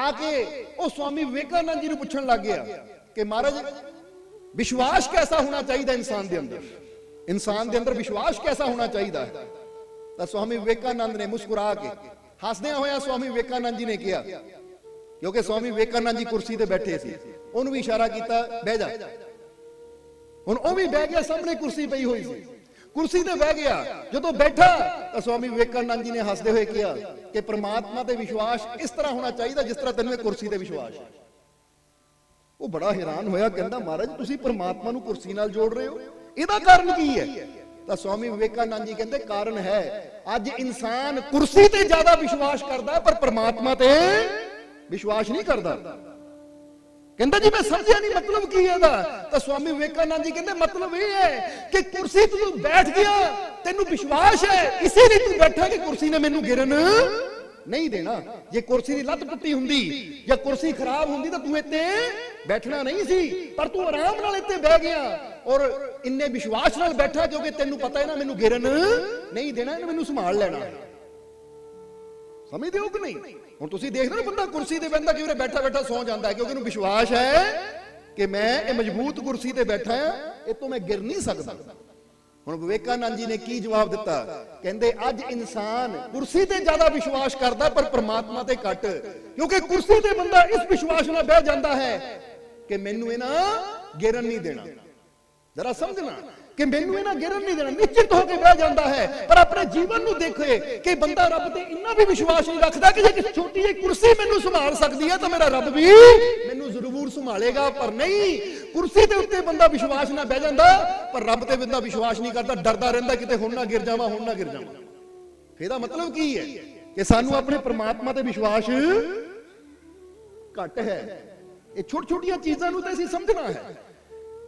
आके वो स्वामी विवेकानंद जी नूं पुछण लग गया कि महाराज विश्वास कैसा होना चाहिए इंसान के अंदर, इंसान के अंदर विश्वास कैसा होना चाहिए। तो स्वामी विवेकानंद ने मुस्कुरा के हसदे होया स्वामी विवेकानंद जी ने कहा, क्योंकि स्वामी विवेकानंद जी कुर्सी ते बैठे सी, उन्होंने भी इशारा किया बह जा। हुण वो भी बह गया, सामने कुर्सी पई हुई सी, कुर्सी ते बह गया। जदों बैठा तो स्वामी विवेकानंद जी ने हसदे हुए कहा कि परमात्मा ते विश्वास इस तरह होना चाहिए जिस तरह तेनों कुर्सी ते विश्वास है। वो बड़ा हैरान होया, कहंदा महाराज तुसीं परमात्मा नूं कुर्सी नाल जोड़ रहे हो, इहदा कारण की है? तो स्वामी विवेकानंद जी कहंदे कारण है अज इंसान कुर्सी ते ज्यादा विश्वास करदा पर परमात्मा ते विश्वास नहीं करदा। कहंदा जी मैं समझिया नहीं मतलब की है। तो स्वामी विवेकानंद जी कहंदे मतलब ये है कि कुर्सी तू बैठ गया, तेनू विश्वास है, इसीलिए तू बैठा कि कुर्सी ने मैनू गिरन नहीं देना। जे कुर्सी की लत टुटी हुंदी या कुर्सी खराब हुंदी तो तू इत्ते बैठना नहीं सी, पर तू आराम नाल इत्ते बह गया और इन्ने विश्वास नाल बैठा क्योंकि तेनू पता है ना मैनू गिरन नहीं देना, इन्हें मैनू संभाल लेना। समझदे हो कि नहीं? हुण तुसीं देखदे हो बंदा कुर्सी ते बंदा किवें बैठा बैठा सौ जांदा है क्योंकि उन्हें विश्वास है कि मैं ये मजबूत कुर्सी ते बैठा हां, इतों मैं गिर नहीं सकदा। हुण विवेकानंद जी ने की जवाब दिता, कहंदे अज इंसान कुर्सी ते ज्यादा विश्वास करदा पर परमात्मा ते घट, क्योंकि कुर्सी ते बंदा इस विश्वास नाल बैठ जांदा है कि मैनू इन्हां गिरन नहीं देना। जरा समझना कि मैनू इन्हां गिरन नहीं देना, निश्चित होकर बैठ जाता है। पर अपने जीवन नूं देखे कि बंदा रब ते इन्ना भी विश्वास नहीं रखता कि जे छोटी जी कुर्सी मैनू संभाल सकती है तो मेरा रब भी मैनू ਜ਼ਰੂਰ ਸੰਭਾਲੇਗਾ। ਪਰ ਨਹੀਂ, ਕੁਰਸੀ ਦੇ ਉੱਤੇ ਬੰਦਾ ਵਿਸ਼ਵਾਸ ਨਾਲ ਬਹਿ ਜਾਂਦਾ, ਪਰ ਰੱਬ ਤੇ ਬੰਦਾ ਵਿਸ਼ਵਾਸ ਨਹੀਂ ਕਰਦਾ, ਡਰਦਾ ਰਹਿੰਦਾ ਕਿਤੇ ਹੁਣ ਨਾ ਗਿਰ ਜਾਵਾਂ, ਹੁਣ ਨਾ ਗਿਰ ਜਾਵਾਂ। ਇਹਦਾ ਮਤਲਬ ਕੀ ਹੈ ਕਿ ਸਾਨੂੰ ਆਪਣੇ ਪ੍ਰਮਾਤਮਾ ਤੇ ਵਿਸ਼ਵਾਸ ਘੱਟ ਹੈ। ਇਹ ਛੋਟੀ ਛੋਟੀਆਂ ਚੀਜ਼ਾਂ ਨੂੰ ਤਾਂ ਅਸੀਂ ਸਮਝਣਾ ਹੈ,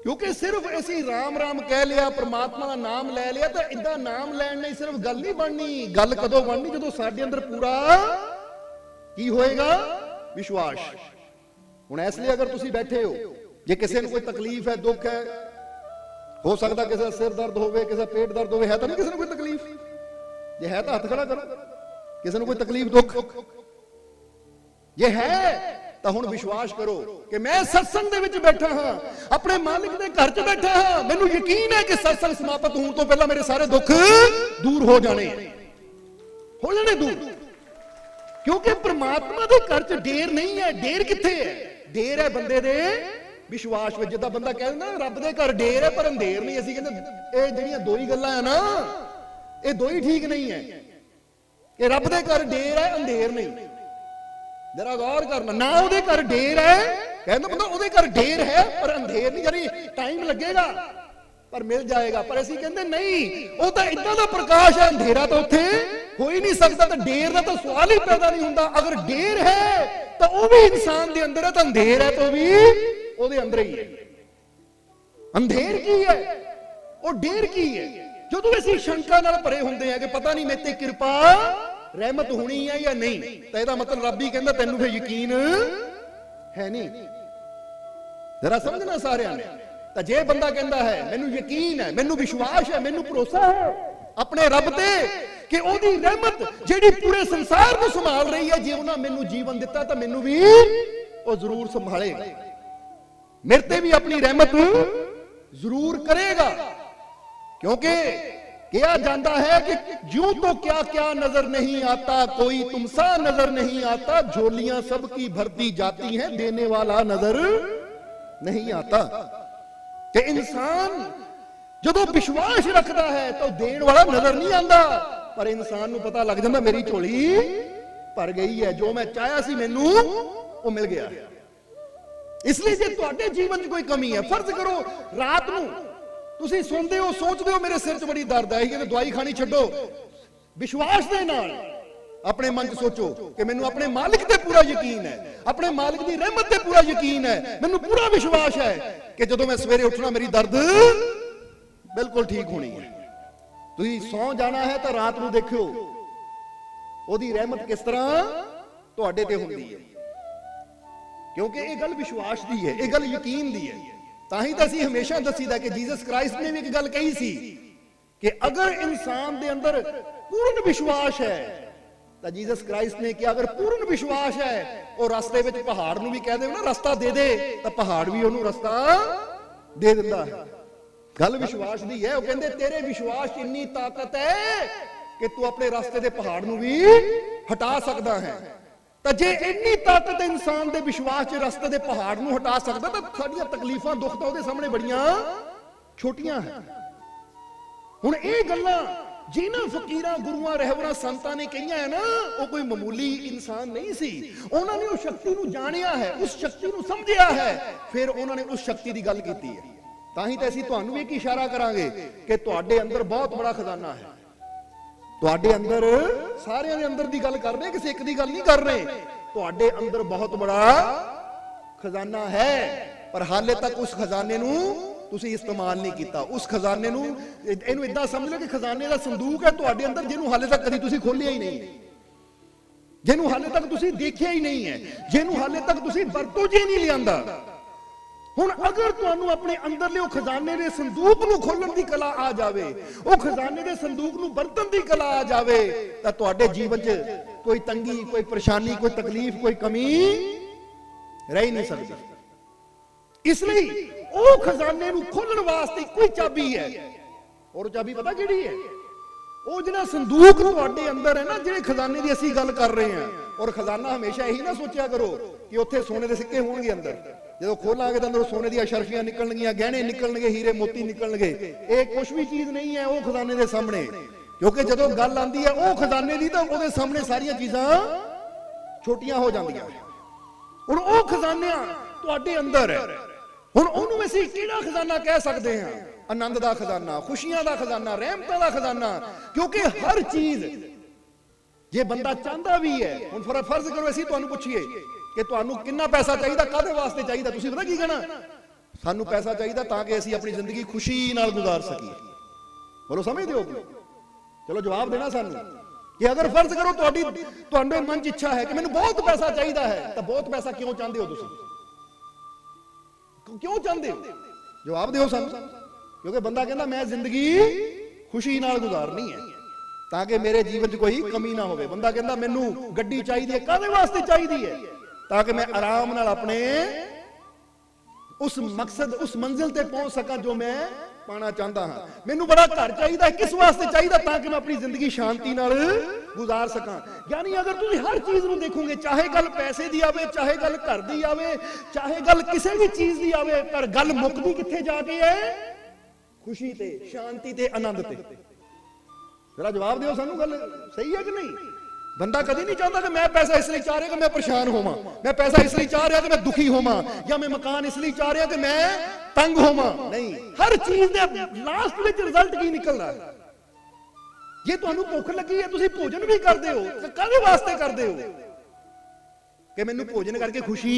ਕਿਉਂਕਿ ਸਿਰਫ ਅਸੀਂ ਰਾਮ ਰਾਮ ਕਹਿ ਲਿਆ, ਪ੍ਰਮਾਤਮਾ ਦਾ ਨਾਮ ਲੈ ਲਿਆ, ਤਾਂ ਇਦਾਂ ਨਾਮ ਲੈਣ ਨਾਲ ਸਿਰਫ ਗੱਲ ਨਹੀਂ ਬਣਨੀ। ਗੱਲ ਕਦੋਂ ਬਣਨੀ? ਜਦੋਂ ਸਾਡੇ ਅੰਦਰ ਪੂਰਾ ਕੀ ਹੋਏਗਾ? ਵਿਸ਼ਵਾਸ। ਹੁਣ ਇਸ ਲਈ ਅਗਰ ਤੁਸੀਂ ਬੈਠੇ ਹੋ, ਜੇ ਕਿਸੇ ਨੂੰ ਕੋਈ ਤਕਲੀਫ ਹੈ, ਦੁੱਖ ਹੈ, ਹੋ ਸਕਦਾ ਕਿਸੇ ਦਾ ਸਿਰ ਦਰਦ ਹੋਵੇ, ਕਿਸੇ ਦਾ ਪੇਟ ਦਰਦ ਹੋਵੇ, ਹੈ ਤਾਂ ਨਹੀਂ ਕਿਸੇ ਨੂੰ ਕੋਈ ਤਕਲੀਫ? ਜੇ ਹੈ ਤਾਂ ਹੱਥ ਖੜਾ ਕਰੋ। ਕਿਸੇ ਨੂੰ ਕੋਈ ਤਕਲੀਫ, ਦੁੱਖ ਜੇ ਹੈ ਤਾਂ ਹੁਣ ਵਿਸ਼ਵਾਸ ਕਰੋ ਕਿ ਮੈਂ ਸਤਸੰਗ ਦੇ ਵਿੱਚ ਬੈਠਾ ਹਾਂ, ਆਪਣੇ ਮਾਲਿਕ ਦੇ ਘਰ 'ਚ ਬੈਠਾ ਹਾਂ। ਮੈਨੂੰ ਯਕੀਨ ਹੈ ਕਿ ਸਤਸੰਗ ਸਮਾਪਤ ਹੋਣ ਤੋਂ ਪਹਿਲਾਂ ਮੇਰੇ ਸਾਰੇ ਦੁੱਖ ਦੂਰ ਹੋ ਜਾਣੇ ਦੂਰ, ਕਿਉਂਕਿ ਪ੍ਰਮਾਤਮਾ ਦੇ ਘਰ 'ਚ ਢੇਰ ਨਹੀਂ ਹੈ। ਢੇਰ ਕਿੱਥੇ ਹੈ? ਢੇਰ ਹੈ ਬੰਦੇ ਦੇ ਵਿਸ਼ਵਾਸ ਵਿੱਚ। ਜਿੱਦਾਂ ਬੰਦਾ ਕਹਿੰਦਾ ਨਾ ਰੱਬ ਦੇ ਘਰ ਢੇਰ ਹੈ ਪਰ ਅੰਧੇਰ ਨਹੀਂ। ਅਸੀਂ ਕਹਿੰਦੇ ਇਹ ਜਿਹੜੀਆਂ ਦੋ ਹੀ ਗੱਲਾਂ ਹੈ ਨਾ, ਇਹ ਦੋ ਹੀ ਠੀਕ ਨਹੀਂ ਹੈ ਕਿ ਰੱਬ ਦੇ ਘਰ ਢੇਰ ਹੈ, ਅੰਧੇਰ ਨਹੀਂ। ਜਰਾ ਗੌਰ ਕਰਨਾ, ਨਾ ਉਹਦੇ ਘਰ ਢੇਰ ਹੈ, ਕਹਿੰਦਾ ਬੰਦਾ ਉਹਦੇ ਘਰ ਢੇਰ ਹੈ ਪਰ ਅੰਧੇਰ ਨਹੀਂ। ਯਾਨੀ ਟਾਈਮ ਲੱਗੇਗਾ ਪਰ ਮਿਲ ਜਾਏਗਾ। ਪਰ ਅਸੀਂ ਕਹਿੰਦੇ ਨਹੀਂ, ਉਹ ਤਾਂ ਇਦਾਂ ਦਾ ਪ੍ਰਕਾਸ਼ ਹੈ, ਅੰਧੇਰਾ ਤਾਂ ਉੱਥੇ ਹੋ ਹੀ ਨਹੀਂ ਸਕਦਾ, ਤਾਂ ਢੇਰ ਦਾ ਤਾਂ ਸਵਾਲ ਹੀ ਪੈਦਾ ਨਹੀਂ ਹੁੰਦਾ। ਅਗਰ ਢੇਰ ਹੈ ਤਾਂ ਉਹ ਵੀ ਇਨਸਾਨ ਦੇ ਅੰਦਰ ਹੈ, ਤਾਂ ਅੰਧੇਰ ਹੈ ਤਾਂ ਵੀ ਉਹਦੇ ਅੰਦਰ ਹੀ ਹੈ। ਅੰਧੇਰ ਕੀ ਹੈ? ਉਹ ਢੇਰ ਕੀ ਹੈ? ਜਦੋਂ ਅਸੀਂ ਸ਼ੰਕਾ ਨਾਲ ਭਰੇ ਹੁੰਦੇ ਆ ਕਿ ਪਤਾ ਨਹੀਂ ਮੇਰੇ ਤੇ ਕਿਰਪਾ ਰਹਿਮਤ ਹੋਣੀ ਹੈ ਜਾਂ ਨਹੀਂ, ਤਾਂ ਇਹਦਾ ਮਤਲਬ ਰੱਬ ਹੀ ਕਹਿੰਦਾ ਤੈਨੂੰ ਫਿਰ ਯਕੀਨ ਹੈ ਨਹੀਂ। ਜਰਾ ਸਮਝਣਾ ਸਾਰਿਆਂ ਨੇ। ਤਾਂ ਜੇ ਬੰਦਾ ਕਹਿੰਦਾ ਹੈ ਮੈਨੂੰ ਯਕੀਨ ਹੈ, ਮੈਨੂੰ ਵਿਸ਼ਵਾਸ ਹੈ, ਮੈਨੂੰ ਭਰੋਸਾ ਹੈ ਆਪਣੇ ਰੱਬ ਤੇ ਕਿ ਉਹਦੀ ਰਹਿਮਤ ਜਿਹੜੀ ਪੂਰੇ ਸੰਸਾਰ ਨੂੰ ਸੰਭਾਲ ਰਹੀ ਹੈ, ਜੇ ਉਹਨਾਂ ਮੈਨੂੰ ਜੀਵਨ ਦਿੱਤਾ ਤਾਂ ਮੈਨੂੰ ਵੀ ਉਹ ਜ਼ਰੂਰ ਸੰਭਾਲੇਗਾ, ਮੇਰੇ ਤੇ ਵੀ ਆਪਣੀ ਰਹਿਮਤ ਜ਼ਰੂਰ ਕਰੇਗਾ। क्योंकि कहा जाता है कि यूं तो क्या क्या नजर नहीं आता, कोई तुमसा नजर नहीं आता, झोलियां सबकी भरती जाती हैं, देने वाला नजर नहीं आता। कि इंसान जदों विश्वास रखता है तो देने वाला नजर नहीं आता, पर इंसान नूं पता लग जाता मेरी झोली भर गई है, जो मैं चाहया सी मैनू वो मिल गया। इसलिए जे तुहाडे जीवन च कोई कमी है, फर्ज करो रात नूं ਤੁਸੀਂ ਸੁਣਦੇ ਹੋ, ਸੋਚਦੇ ਹੋ ਮੇਰੇ ਸਿਰ 'ਚ ਬੜੀ ਦਰਦ ਹੈ, ਕਿ ਦਵਾਈ ਖਾਣੀ ਛੱਡੋ, ਵਿਸ਼ਵਾਸ ਦੇ ਨਾਲ ਆਪਣੇ ਮਨ 'ਚ ਸੋਚੋ ਕਿ ਮੈਨੂੰ ਆਪਣੇ ਮਾਲਿਕ ਤੇ ਪੂਰਾ ਯਕੀਨ ਹੈ, ਆਪਣੇ ਮਾਲਿਕ ਦੀ ਰਹਿਮਤ ਤੇ ਪੂਰਾ ਯਕੀਨ ਹੈ, ਮੈਨੂੰ ਪੂਰਾ ਵਿਸ਼ਵਾਸ ਹੈ ਕਿ ਜਦੋਂ ਮੈਂ ਸਵੇਰੇ ਉੱਠਣਾ ਮੇਰੀ ਦਰਦ ਬਿਲਕੁਲ ਠੀਕ ਹੋਣੀ ਹੈ। ਤੁਸੀਂ ਸੌਂ ਜਾਣਾ ਹੈ ਤਾਂ ਰਾਤ ਨੂੰ ਦੇਖਿਓ ਉਹਦੀ ਰਹਿਮਤ ਕਿਸ ਤਰ੍ਹਾਂ ਤੁਹਾਡੇ ਤੇ ਹੁੰਦੀ ਹੈ, ਕਿਉਂਕਿ ਇਹ ਗੱਲ ਵਿਸ਼ਵਾਸ ਦੀ ਹੈ, ਇਹ ਗੱਲ ਯਕੀਨ ਦੀ ਹੈ। ਤਾਂ ਹੀ ਤਾਂ ਅਸੀਂ ਹਮੇਸ਼ਾ ਦੱਸੀਦਾ ਕਿ ਜੀਸਸ ਕ੍ਰਾਈਸਟ ਨੇ ਵੀ ਇੱਕ ਗੱਲ ਕਹੀ ਸੀ ਕਿ ਅਗਰ ਇਨਸਾਨ ਦੇ ਅੰਦਰ ਪੂਰਨ ਵਿਸ਼ਵਾਸ ਹੈ, ਤਾਂ ਜੀਸਸ ਕ੍ਰਾਈਸਟ ਨੇ ਕਿਹਾ ਅਗਰ ਪੂਰਨ ਵਿਸ਼ਵਾਸ ਹੈ, ਉਹ ਰਸਤੇ ਵਿੱਚ ਪਹਾੜ ਨੂੰ ਵੀ ਕਹਿ ਦੇ ਨਾ ਰਸਤਾ ਦੇ ਦੇ, ਤਾਂ ਪਹਾੜ ਵੀ ਉਹਨੂੰ ਰਸਤਾ ਦੇ ਦਿੰਦਾ ਹੈ। ਗੱਲ ਵਿਸ਼ਵਾਸ ਦੀ ਹੈ। ਉਹ ਕਹਿੰਦੇ ਤੇਰੇ ਵਿਸ਼ਵਾਸ 'ਚ ਇੰਨੀ ਤਾਕਤ ਹੈ ਕਿ ਤੂੰ ਆਪਣੇ ਰਸਤੇ ਦੇ ਪਹਾੜ ਨੂੰ ਵੀ ਹਟਾ ਸਕਦਾ ਹੈ। ਤਾਂ ਜੇ ਇੰਨੀ ਤਾਕਤ ਇਨਸਾਨ ਦੇ ਵਿਸ਼ਵਾਸ 'ਚ ਰਸਤੇ ਦੇ ਪਹਾੜ ਨੂੰ ਹਟਾ ਸਕਦਾ, ਤਾਂ ਸਾਡੀਆਂ ਤਕਲੀਫਾਂ ਦੁੱਖ ਤਾਂ ਉਹਦੇ ਸਾਹਮਣੇ ਬੜੀਆਂ ਛੋਟੀਆਂ ਹੈ। ਹੁਣ ਇਹ ਗੱਲਾਂ ਜਿਨ੍ਹਾਂ ਫਕੀਰਾਂ, ਗੁਰੂਆਂ, ਰਹਿਬਰਾਂ, ਸੰਤਾਂ ਨੇ ਕਹੀਆਂ ਹੈ ਨਾ, ਉਹ ਕੋਈ ਮਾਮੂਲੀ ਇਨਸਾਨ ਨਹੀਂ ਸੀ। ਉਹਨਾਂ ਨੇ ਉਸ ਸ਼ਕਤੀ ਨੂੰ ਜਾਣਿਆ ਹੈ, ਉਸ ਸ਼ਕਤੀ ਨੂੰ ਸਮਝਿਆ ਹੈ, ਫਿਰ ਉਹਨਾਂ ਨੇ ਉਸ ਸ਼ਕਤੀ ਦੀ ਗੱਲ ਕੀਤੀ ਹੈ। ਤਾਂ ਹੀ ਤਾਂ ਅਸੀਂ ਤੁਹਾਨੂੰ ਵੀ ਇੱਕ ਇਸ਼ਾਰਾ ਕਰਾਂਗੇ ਕਿ ਤੁਹਾਡੇ ਅੰਦਰ ਬਹੁਤ ਬੜਾ ਖਜ਼ਾਨਾ ਹੈ। ਤੁਹਾਡੇ ਅੰਦਰ, ਸਾਰਿਆਂ ਦੇ ਅੰਦਰ ਦੀ ਗੱਲ ਕਰ ਰਹੇ, ਕਿਸੇ ਇੱਕ ਦੀ ਗੱਲ ਨਹੀਂ ਕਰ ਰਹੇ। ਤੁਹਾਡੇ ਅੰਦਰ ਬਹੁਤ ਬੜਾ ਖਜ਼ਾਨਾ ਹੈ, ਪਰ ਹਾਲੇ ਤੱਕ ਉਸ ਖਜ਼ਾਨੇ ਨੂੰ ਤੁਸੀਂ ਇਸਤੇਮਾਲ ਨਹੀਂ ਕੀਤਾ। ਉਸ ਖਜ਼ਾਨੇ ਨੂੰ, ਇਹਨੂੰ ਇਦਾਂ ਸਮਝ ਲਓ ਕਿ ਖਜ਼ਾਨੇ ਦਾ ਸੰਦੂਕ ਹੈ ਤੁਹਾਡੇ ਅੰਦਰ, ਜਿਹਨੂੰ ਹਾਲੇ ਤੱਕ ਕਦੀ ਤੁਸੀਂ ਖੋਲਿਆ ਹੀ ਨਹੀਂ, ਜਿਹਨੂੰ ਹਾਲੇ ਤੱਕ ਤੁਸੀਂ ਦੇਖਿਆ ਹੀ ਨਹੀਂ ਹੈ, ਜਿਹਨੂੰ ਹਾਲੇ ਤੱਕ ਤੁਸੀਂ ਵਰਤੋਂ 'ਚ ਹੀ ਨਹੀਂ ਲਿਆਂਦਾ। ਹੁਣ ਅਗਰ ਤੁਹਾਨੂੰ ਆਪਣੇ ਅੰਦਰਲੇ ਉਹ ਖਜ਼ਾਨੇ ਦੇ ਸੰਦੂਕ ਨੂੰ ਖੋਲਣ ਦੀ ਕਲਾ ਆ ਜਾਵੇ, ਉਹ ਖਜ਼ਾਨੇ ਦੇ ਸੰਦੂਕ ਨੂੰ ਵਰਤਣ ਦੀ ਕਲਾ ਆ ਜਾਵੇ, ਤਾਂ ਤੁਹਾਡੇ ਜੀਵਨ 'ਚ ਕੋਈ ਤੰਗੀ, ਕੋਈ ਪਰੇਸ਼ਾਨੀ, ਕੋਈ ਤਕਲੀਫ, ਕੋਈ ਕਮੀ ਰਹਿ ਨਹੀਂ ਸਕਦੀ। ਇਸ ਲਈ ਉਹ ਖਜ਼ਾਨੇ ਨੂੰ ਖੋਲਣ ਵਾਸਤੇ ਕੋਈ ਚਾਬੀ ਹੈ, ਔਰ ਚਾਬੀ ਪਤਾ ਕਿਹੜੀ ਹੈ? ਉਹ ਜਿਹੜਾ ਸੰਦੂਕ ਤੁਹਾਡੇ ਅੰਦਰ ਹੈ ਨਾ, ਜਿਹੜੇ ਖਜ਼ਾਨੇ ਦੀ ਅਸੀਂ ਗੱਲ ਕਰ ਰਹੇ ਹਾਂ। ਔਰ ਖਜ਼ਾਨਾ ਹਮੇਸ਼ਾ ਇਹੀ ਨਾ ਸੋਚਿਆ ਕਰੋ ਕਿ ਉੱਥੇ ਸੋਨੇ ਦੇ ਸਿੱਕੇ ਹੋਣਗੇ ਅੰਦਰ, ਜਦੋਂ ਖੋਲਾਂਗੇ ਤਾਂ ਅੰਦਰੋਂ ਸੋਨੇ ਦੀਆਂ ਅਸ਼ਰਫੀਆਂ ਨਿਕਲਣਗੀਆਂ, ਗਹਿਣੇ ਨਿਕਲਣਗੇ, ਹੀਰੇ ਮੋਤੀ ਨਿਕਲਣਗੇ। ਇਹ ਕੁਝ ਵੀ ਚੀਜ਼ ਨਹੀਂ ਹੈ ਉਹ ਖਜ਼ਾਨੇ ਦੇ ਸਾਹਮਣੇ, ਕਿਉਂਕਿ ਜਦੋਂ ਗੱਲ ਆਉਂਦੀ ਹੈ ਉਹ ਖਜ਼ਾਨੇ ਦੀ, ਤਾਂ ਉਹਦੇ ਸਾਹਮਣੇ ਸਾਰੀਆਂ ਚੀਜ਼ਾਂ ਛੋਟੀਆਂ ਹੋ ਜਾਂਦੀਆਂ। ਹੁਣ ਉਹ ਖਜ਼ਾਨਾ ਤੁਹਾਡੇ ਅੰਦਰ ਹੈ। ਹੁਣ ਉਹਨੂੰ ਅਸੀਂ ਕਿਹੜਾ ਖਜ਼ਾਨਾ ਕਹਿ ਸਕਦੇ ਹਾਂ? ਆਨੰਦ ਦਾ ਖਜ਼ਾਨਾ, ਖੁਸ਼ੀਆਂ ਦਾ ਖਜ਼ਾਨਾ, ਰਹਿਮਤਾਂ ਦਾ ਖਜ਼ਾਨਾ। ਕਿਉਂਕਿ ਹਰ ਚੀਜ਼ ਜੇ ਬੰਦਾ ਚਾਹੁੰਦਾ ਵੀ ਹੈ, ਹੁਣ ਫਰਜ਼ ਕਰੋ ਅਸੀਂ ਤੁਹਾਨੂੰ ਪੁੱਛੀਏ ਕਿ ਤੁਹਾਨੂੰ ਕਿੰਨਾ ਪੈਸਾ ਚਾਹੀਦਾ, ਕਾਹਦੇ ਵਾਸਤੇ ਚਾਹੀਦਾ, ਤੁਸੀਂ ਪਤਾ ਕੀ ਕਹਿਣਾ? ਸਾਨੂੰ ਪੈਸਾ ਚਾਹੀਦਾ ਤਾਂ ਕਿ ਅਸੀਂ ਆਪਣੀ ਜ਼ਿੰਦਗੀ ਖੁਸ਼ੀ ਨਾਲ ਗੁਜ਼ਾਰ ਸਕੀਏ। ਬੋਲੋ, ਸਮਝਦੇ ਹੋ? ਚਲੋ ਜਵਾਬ ਦੇਣਾ ਸਾਨੂੰ ਕਿ ਅਗਰ ਫਰਜ਼ ਕਰੋ ਤੁਹਾਡੇ ਮਨ 'ਚ ਇੱਛਾ ਹੈ ਕਿ ਮੈਨੂੰ ਬਹੁਤ ਪੈਸਾ ਚਾਹੀਦਾ ਹੈ, ਤਾਂ ਬਹੁਤ ਪੈਸਾ ਕਿਉਂ ਚਾਹੁੰਦੇ ਹੋ? ਤੁਸੀਂ ਕਿਉਂ ਚਾਹੁੰਦੇ ਹੋ? ਜਵਾਬ ਦਿਓ ਸਾਨੂੰ। ਕਿਉਂਕਿ ਬੰਦਾ ਕਹਿੰਦਾ ਮੈਂ ਜ਼ਿੰਦਗੀ ਖੁਸ਼ੀ ਨਾਲ ਗੁਜ਼ਾਰਨੀ ਹੈ ਤਾਂ ਕਿ ਮੇਰੇ ਜੀਵਨ 'ਚ ਕੋਈ ਕਮੀ ਨਾ ਹੋਵੇ। ਬੰਦਾ ਕਹਿੰਦਾ ਮੈਨੂੰ ਗੱਡੀ ਚਾਹੀਦੀ ਹੈ, ਕਾਹਦੇ ਵਾਸਤੇ ਚਾਹੀਦੀ ਹੈ? ਤਾਂ ਕਿ ਮੈਂ ਆਰਾਮ ਨਾਲ ਆਪਣੇ ਉਸ ਮਕਸਦ, ਉਸ ਮੰਜ਼ਿਲ ਤੇ ਪਹੁੰਚ ਸਕਾਂ ਜੋ ਮੈਂ ਪਾਣਾ ਚਾਹੁੰਦਾ ਹਾਂ। ਮੈਨੂੰ ਬੜਾ ਘਰ ਚਾਹੀਦਾ, ਕਿਸ ਵਾਸਤੇ ਚਾਹੀਦਾ? ਤਾਂ ਕਿ ਮੈਂ ਆਪਣੀ ਜ਼ਿੰਦਗੀ ਸ਼ਾਂਤੀ ਨਾਲ ਗੁਜ਼ਾਰ ਸਕਾਂ। ਯਾਨੀ ਅਗਰ ਤੁਸੀਂ ਹਰ ਚੀਜ਼ ਨੂੰ ਦੇਖੋਗੇ, ਚਾਹੇ ਗੱਲ ਪੈਸੇ ਦੀ ਆਵੇ, ਚਾਹੇ ਗੱਲ ਘਰ ਦੀ ਆਵੇ, ਚਾਹੇ ਗੱਲ ਕਿਸੇ ਵੀ ਚੀਜ਼ ਦੀ ਆਵੇ, ਪਰ ਗੱਲ ਮੁੱਕਦੀ ਕਿੱਥੇ ਜਾ ਕੇ ਹੈ? ਖੁਸ਼ੀ ਤੇ, ਸ਼ਾਂਤੀ ਤੇ, ਆਨੰਦ ਤੇ। ਜਰਾ ਜਵਾਬ ਦਿਓ ਸਾਨੂੰ, ਗੱਲ ਸਹੀ ਹੈ ਕਿ ਨਹੀਂ? ਬੰਦਾ ਕਦੀ ਨਹੀਂ ਚਾਹੁੰਦਾ ਕਿ ਮੈਂ ਪੈਸਾ ਇਸ ਲਈ ਚਾਹ ਰਿਹਾ ਕਿ ਮੈਂ ਪਰੇਸ਼ਾਨ ਹੋਵਾਂ, ਮੈਂ ਪੈਸਾ ਇਸ ਲਈ ਚਾਹ ਰਿਹਾ ਕਿ ਮੈਂ ਦੁਖੀ ਹੋਵਾਂ, ਜਾਂ ਮੈਂ ਮਕਾਨ ਇਸ ਲਈ ਚਾਹ ਰਿਹਾ ਕਿ ਮੈਂ ਤੰਗ ਹੋਵਾਂ। ਨਹੀਂ, ਹਰ ਚੀਜ਼ ਦੇ ਲਾਸਟ ਵਿੱਚ ਰਿਜ਼ਲਟ ਕੀ ਨਿਕਲਦਾ ਹੈ? ਜੇ ਤੁਹਾਨੂੰ ਭੁੱਖ ਲੱਗੀ ਹੈ, ਤੁਸੀਂ ਭੋਜਨ ਵੀ ਕਰਦੇ ਹੋ, ਤਾਂ ਕਾਹਦੇ ਵਾਸਤੇ ਕਰਦੇ ਹੋ? ਕਿ ਮੈਨੂੰ ਭੋਜਨ ਕਰਕੇ ਖੁਸ਼ੀ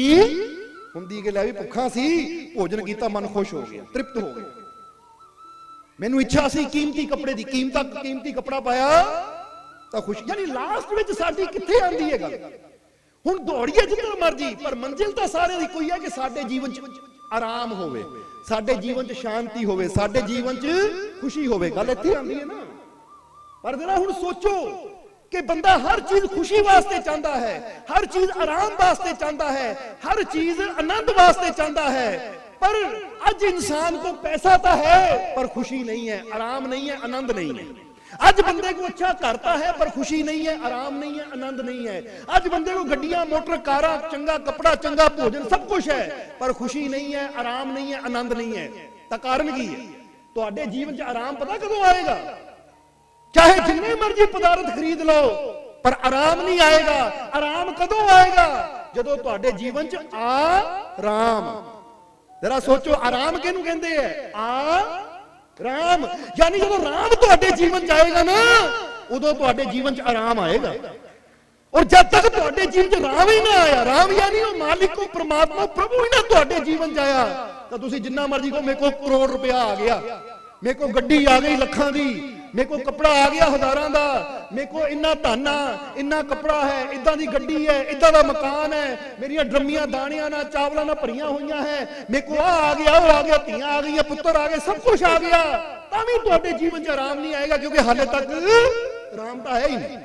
ਹੁੰਦੀ, ਕਿ ਲੈ ਵੀ ਭੁੱਖਾ ਸੀ, ਭੋਜਨ ਕੀਤਾ, ਮਨ ਖੁਸ਼ ਹੋ ਗਿਆ, ਤ੍ਰਿਪਤ ਹੋ ਗਿਆ। ਮੈਨੂੰ ਇੱਛਾ ਸੀ ਕੀਮਤੀ ਕੱਪੜੇ ਦੀ, ਕੀਮਤੀ ਕੱਪੜਾ ਪਾਇਆ ਤਾਂ ਖੁਸ਼ੀ। ਯਾਨੀ ਲਾਸਟ ਵਿੱਚ ਸਾਡੀ ਕਿੱਥੇ ਆਉਂਦੀ ਹੈ ਗੱਲ? ਹੁਣ ਦੌੜੀਏ ਜਿੱਧਰ ਮਰਜੀ, ਪਰ ਮੰਜ਼ਿਲ ਤਾਂ ਸਾਰਿਆਂ ਦੀ ਕੋਈ ਹੈ ਕਿ ਸਾਡੇ ਜੀਵਨ 'ਚ ਆਰਾਮ ਹੋਵੇ, ਸਾਡੇ ਜੀਵਨ 'ਚ ਸ਼ਾਂਤੀ ਹੋਵੇ, ਸਾਡੇ ਜੀਵਨ 'ਚ ਖੁਸ਼ੀ ਹੋਵੇ। ਗੱਲ ਇੱਥੇ ਆਉਂਦੀ ਹੈ ਨਾ। ਪਰ ਜਰਾ ਹੁਣ ਸੋਚੋ ਕਿ ਬੰਦਾ ਹਰ ਚੀਜ਼ ਖੁਸ਼ੀ ਵਾਸਤੇ ਚਾਹੁੰਦਾ ਹੈ, ਹਰ ਚੀਜ਼ ਆਰਾਮ ਵਾਸਤੇ ਚਾਹੁੰਦਾ ਹੈ, ਹਰ ਚੀਜ਼ ਆਨੰਦ ਵਾਸਤੇ ਚਾਹੁੰਦਾ ਹੈ। पर आज इंसान को पैसा तो है पर खुशी नहीं है, आराम नहीं है, आनंद नहीं है। आज बंदे को अच्छा करता है पर खुशी नहीं है, आराम नहीं है, आनंद नहीं है। आज बंदे को गड्डियां, मोटर, कारा, चंगा कपड़ा, चंगा भोजन, सब कुछ है पर खुशी नहीं है, आराम नहीं है, आनंद नहीं है। तो कारण की है? तुहाडे जीवन च आराम पता कदों आएगा? चाहे जिन्ने मर्जी पदार्थ खरीद लो पर आराम नहीं आएगा। आराम कदों आएगा? जदों तुहाडे जीवन च आराम। जरा सोचो, आराम किहनूं कहंदे है? राम। यानी जब राम तुहाडे जीवन च आएगा ना, उदों तुहाडे जीवन च आराम आएगा। और जब तक तुहाडे जीवन च राम ही ना आया, राम यानी वो मालिक को, परमात्मा, प्रभु ही ना तुहाडे जीवन च आया, तो तुसीं जिन्ना मर्जी को मेरे को करोड़ रुपया आ गया, मेरे को गड्डी आ गई लखां दी, मेरे को कपड़ा आ गया हजारां दा, मेरे को इन्ना धन आ, इन्ना कपड़ा है, इदां दी गड्डी है, इदां दा मकान है, मेरियां ड्रमियां दाणियां ना चावलां ना भरियां होईयां है, मेरे को आ गया, वो आ गया, धीआं आ गई, पुत्तर आ गए, सब कुछ आ गया, तां भी तुहाडे जीवन च आराम नहीं आएगा, क्योंकि हाले तक आराम तां है ही नहीं।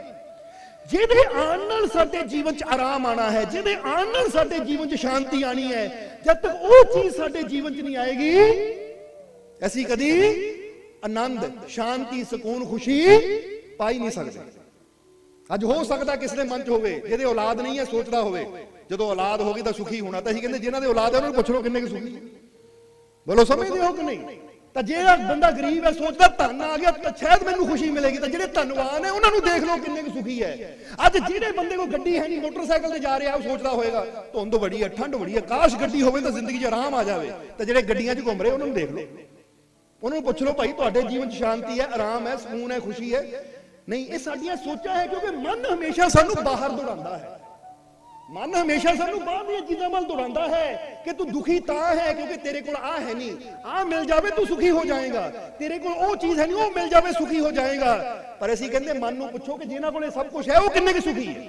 ਜਿਹਦੇ ਆਉਣ ਨਾਲ ਸਾਡੇ ਜੀਵਨ 'ਚ ਆਰਾਮ ਆਣਾ ਹੈ, ਜਿਹਦੇ ਆਉਣ ਨਾਲ ਸਾਡੇ ਜੀਵਨ 'ਚ ਸ਼ਾਂਤੀ ਆਣੀ ਹੈ, ਜਦ ਤੱਕ ਉਹ ਚੀਜ਼ ਸਾਡੇ ਜੀਵਨ 'ਚ ਨਹੀਂ ਆਏਗੀ, ਅਸੀਂ ਕਦੀ ਆਨੰਦ, ਸ਼ਾਂਤੀ, ਸਕੂਨ, ਖੁਸ਼ੀ ਪਾਈ ਨਹੀਂ ਸਕਦੇ। ਅੱਜ ਹੋ ਸਕਦਾ ਕਿਸੇ ਦੇ ਮਨ 'ਚ ਹੋਵੇ, ਜਿਹਦੇ ਔਲਾਦ ਨਹੀਂ ਹੈ, ਸੋਚਦਾ ਹੋਵੇ ਜਦੋਂ ਔਲਾਦ ਹੋਗੀ ਤਾਂ ਸੁਖੀ ਹੋਣਾ। ਤਾਂ ਅਸੀਂ ਕਹਿੰਦੇ ਜਿਨ੍ਹਾਂ ਦੇ ਔਲਾਦ ਹੈ ਉਹਨਾਂ ਨੂੰ ਪੁੱਛ ਲਓ ਕਿੰਨੇ ਕੁ ਸੁਖੀ। ਬੋਲੋ, ਸਮਝਦੇ ਹੋ ਕਿ ਨਹੀਂ? ਤਾਂ ਜਿਹੜਾ ਬੰਦਾ ਗਰੀਬ ਹੈ, ਸੋਚਦਾ ਧਨ ਆ ਗਿਆ ਤਾਂ ਸ਼ਾਇਦ ਮੈਨੂੰ ਖੁਸ਼ੀ ਮਿਲੇਗੀ, ਤਾਂ ਜਿਹੜੇ ਧਨਵਾਨ ਹੈ ਉਹਨਾਂ ਨੂੰ ਦੇਖ ਲਓ ਕਿੰਨੇ ਕੁ ਸੁਖੀ ਹੈ। ਅੱਜ ਜਿਹੜੇ ਬੰਦੇ ਕੋਲ ਗੱਡੀ ਹੈ ਨਹੀਂ, ਮੋਟਰਸਾਈਕਲ ਤੇ ਜਾ ਰਿਹਾ, ਉਹ ਸੋਚਦਾ ਹੋਏਗਾ ਧੁੰਦ ਬੜੀ ਹੈ, ਠੰਡ ਬੜੀ ਹੈ, ਕਾਸ਼ ਗੱਡੀ ਹੋਵੇ ਤਾਂ ਜ਼ਿੰਦਗੀ 'ਚ ਆਰਾਮ ਆ ਜਾਵੇ। ਤਾਂ ਜਿਹੜੇ ਗੱਡੀਆਂ 'ਚ ਘੁੰਮ ਰਹੇ ਉਹਨਾਂ ਨੂੰ ਦੇਖ ਲਓ, ਉਹਨਾਂ ਨੂੰ ਪੁੱਛ ਲਓ ਭਾਈ ਤੁਹਾਡੇ ਜੀਵਨ 'ਚ ਸ਼ਾਂਤੀ ਹੈ, ਆਰਾਮ ਹੈ, ਸਕੂਨ ਹੈ, ਖੁਸ਼ੀ ਹੈ? ਨਹੀਂ, ਇਹ ਸਾਡੀਆਂ ਸੋਚਾਂ ਹੈ, ਕਿਉਂਕਿ ਮਨ ਹਮੇਸ਼ਾ ਸਾਨੂੰ ਬਾਹਰ ਦੌੜਾਉਂਦਾ ਹੈ। मन हमेशा सानू बाहर दी चीज़ों वाल दौड़ाता है कि तू दुखी तां है क्योंकि तेरे कोल आ है नहीं, आ मिल जावे तू सुखी हो जाएगा, तेरे कोल ओ चीज़ है नहीं, वो मिल जावे सुखी हो जाएगा। पर असीं कहंदे मन नूं पुछो कि जिन्हां कोल सब कुछ है वो किन्ने की सुखी है।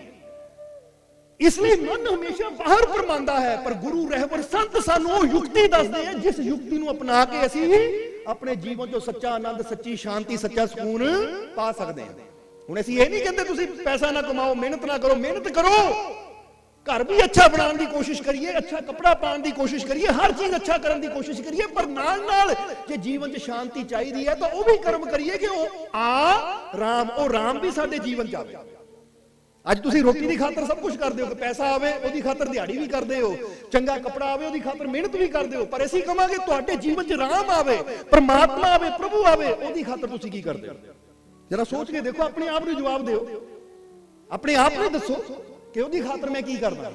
इसलिए मन हमेशा बाहर फरमांदा है, पर गुरु रहबर संत सानू वो युक्ति दसदे हैं जिस युक्ति नूं अपना के असीं अपने जीवन चों सच्चा आनंद, सच्ची शांति, सच्चा सुकून पा सकते हैं। हुण असीं ये नहीं कहंदे तुसीं पैसा ना कमाओ, मेहनत ना करो, मेहनत करो, घर भी अच्छा बनाने की कोशिश करिए, अच्छा कपड़ा पाने की कोशिश करिए, हर चीज अच्छा करने की कोशिश करिए, पर नाल नाल जे जीवन च शांति चाहिए है तो वह भी कर्म करिए कि राम, ओ राम भी साडे जीवन च आवे। अज तुसीं रोटी की खातर सब कुछ करते हो कि पैसा आवे ओदी खातर दिहाड़ी भी करते हो, चंगा कपड़ा आवे ओदी खातर मेहनत भी करते हो, पर असीं कहांगे तुहाडे जीवन च राम आवे, परमात्मा आवे, प्रभु आवे, ओदी खातर तुसीं की करदे हो? जरा सोच के देखो, अपने आप नूं जवाब दिओ, अपने आप नूं दसो कि ਉਹਦੀ ਖਾਤਰ मैं की करना,